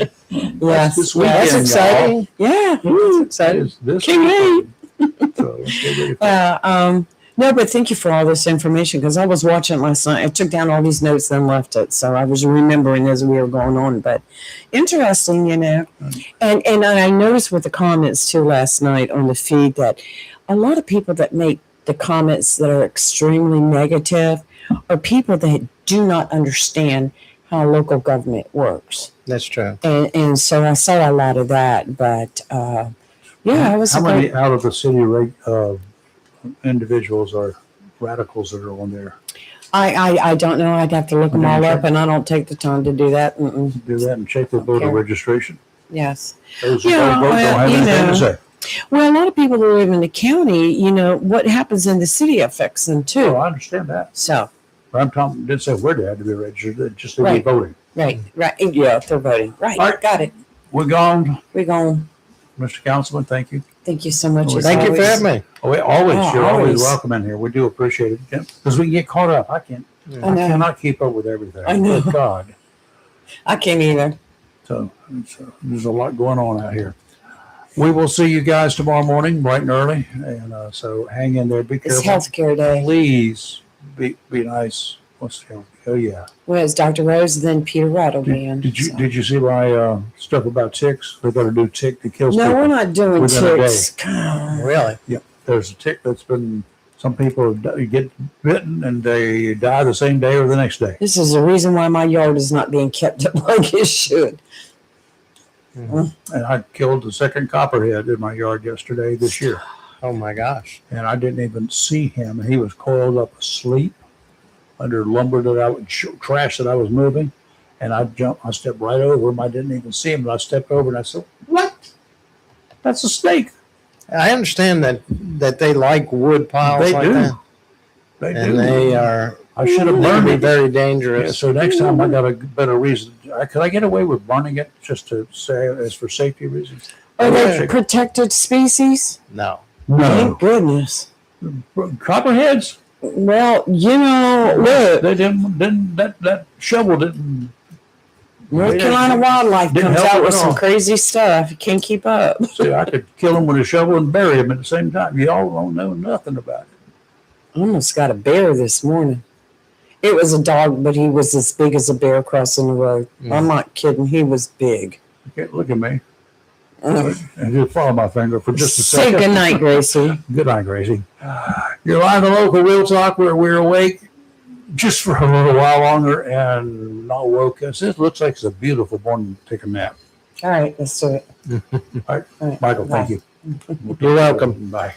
Yes, this yes. weekend, that's exciting. Yeah. That's exciting. This Can't wait. weekend. So, let's get ready for it. No, but thank you for all this information because I was watching it last night. I took down all these notes, then left it. So I was remembering as we were going on. But interesting, you know. And I noticed with the comments too last night on the feed that a lot of people that make the comments that are extremely negative are people that do not understand how local government works. That's true. And so I saw a lot of that. But yeah, I was How many out of the city individuals are radicals that are on there? I don't know. I'd have to look them Okay, all sure. up, and I don't take the time to do that. Mm-mm. Do that and check their voter Okay. registration. Yes. Those who Yeah, don't vote well, don't have you anything know. to say. Well, a lot of people who live in the county, you know, what happens in the city affects them Oh, too. I understand that. So, But I'm talking, didn't say where they had to be registered, just to be Right. voting. right. Yeah, if they're voting. Right. All right. Got it. We're gone, We're going. Mr. Councilman. Thank you. Thank you so much. Well, as Thank you for always. having me. Oh, always, Oh, you're always always. welcome in here. We do appreciate it because we can get caught up. I I know. cannot keep up with everything. I know. Good God. I can't either. So there's a lot going on out here. We will see you guys tomorrow morning, bright and early. And so hang in there. Be It's careful. healthcare day. Please be nice. What's the hell? Oh yeah. Well, it's Dr. Rose, then Peter Rudd will be in. Did you so. did you see my stuff about ticks? They're going to do tick that kills No, people. we're not doing Within a ticks. God. Really? There's a tick that's been. Some people get bitten and they die the same day or the next day. This is the reason why my yard is not being kept up like it should. And I killed the second copperhead in my yard yesterday this year. Oh my gosh. And I didn't even see him. And he was coiled up asleep under lumber that trash that I was moving. And I stepped right over him. I didn't even see him. But I stepped over and I said, "What? That's a snake." I understand that they like wood piles They like do. that. They And do. they are I should have they can burned be it. very Yeah, dangerous. so next time I got a better reason. Could I get away with burning it just to say as for safety reasons? Are they Okay. protected species? No. Thank goodness. Copperheads. Well, you know, look, They didn't that shovel didn't. North Carolina Wildlife Didn't comes help out at with some all. crazy stuff. You can't keep up. See, I could kill him with a shovel and bury him at the same time. Y'all don't know nothing about it. I almost got a bear this morning. It was a dog, but he was as big as a bear crossing the road. I'm not kidding. He was big. Okay, look at me. Ugh. And just follow my finger for just a Say second. good night, Gracie. Good night, Gracie. You're live on Local Real Talk where we're awake just for a little while longer and not woke us. This looks like it's a beautiful morning to take a nap. All right, let's do it. All right, All right. Michael, Bye. thank you. You're welcome. Bye.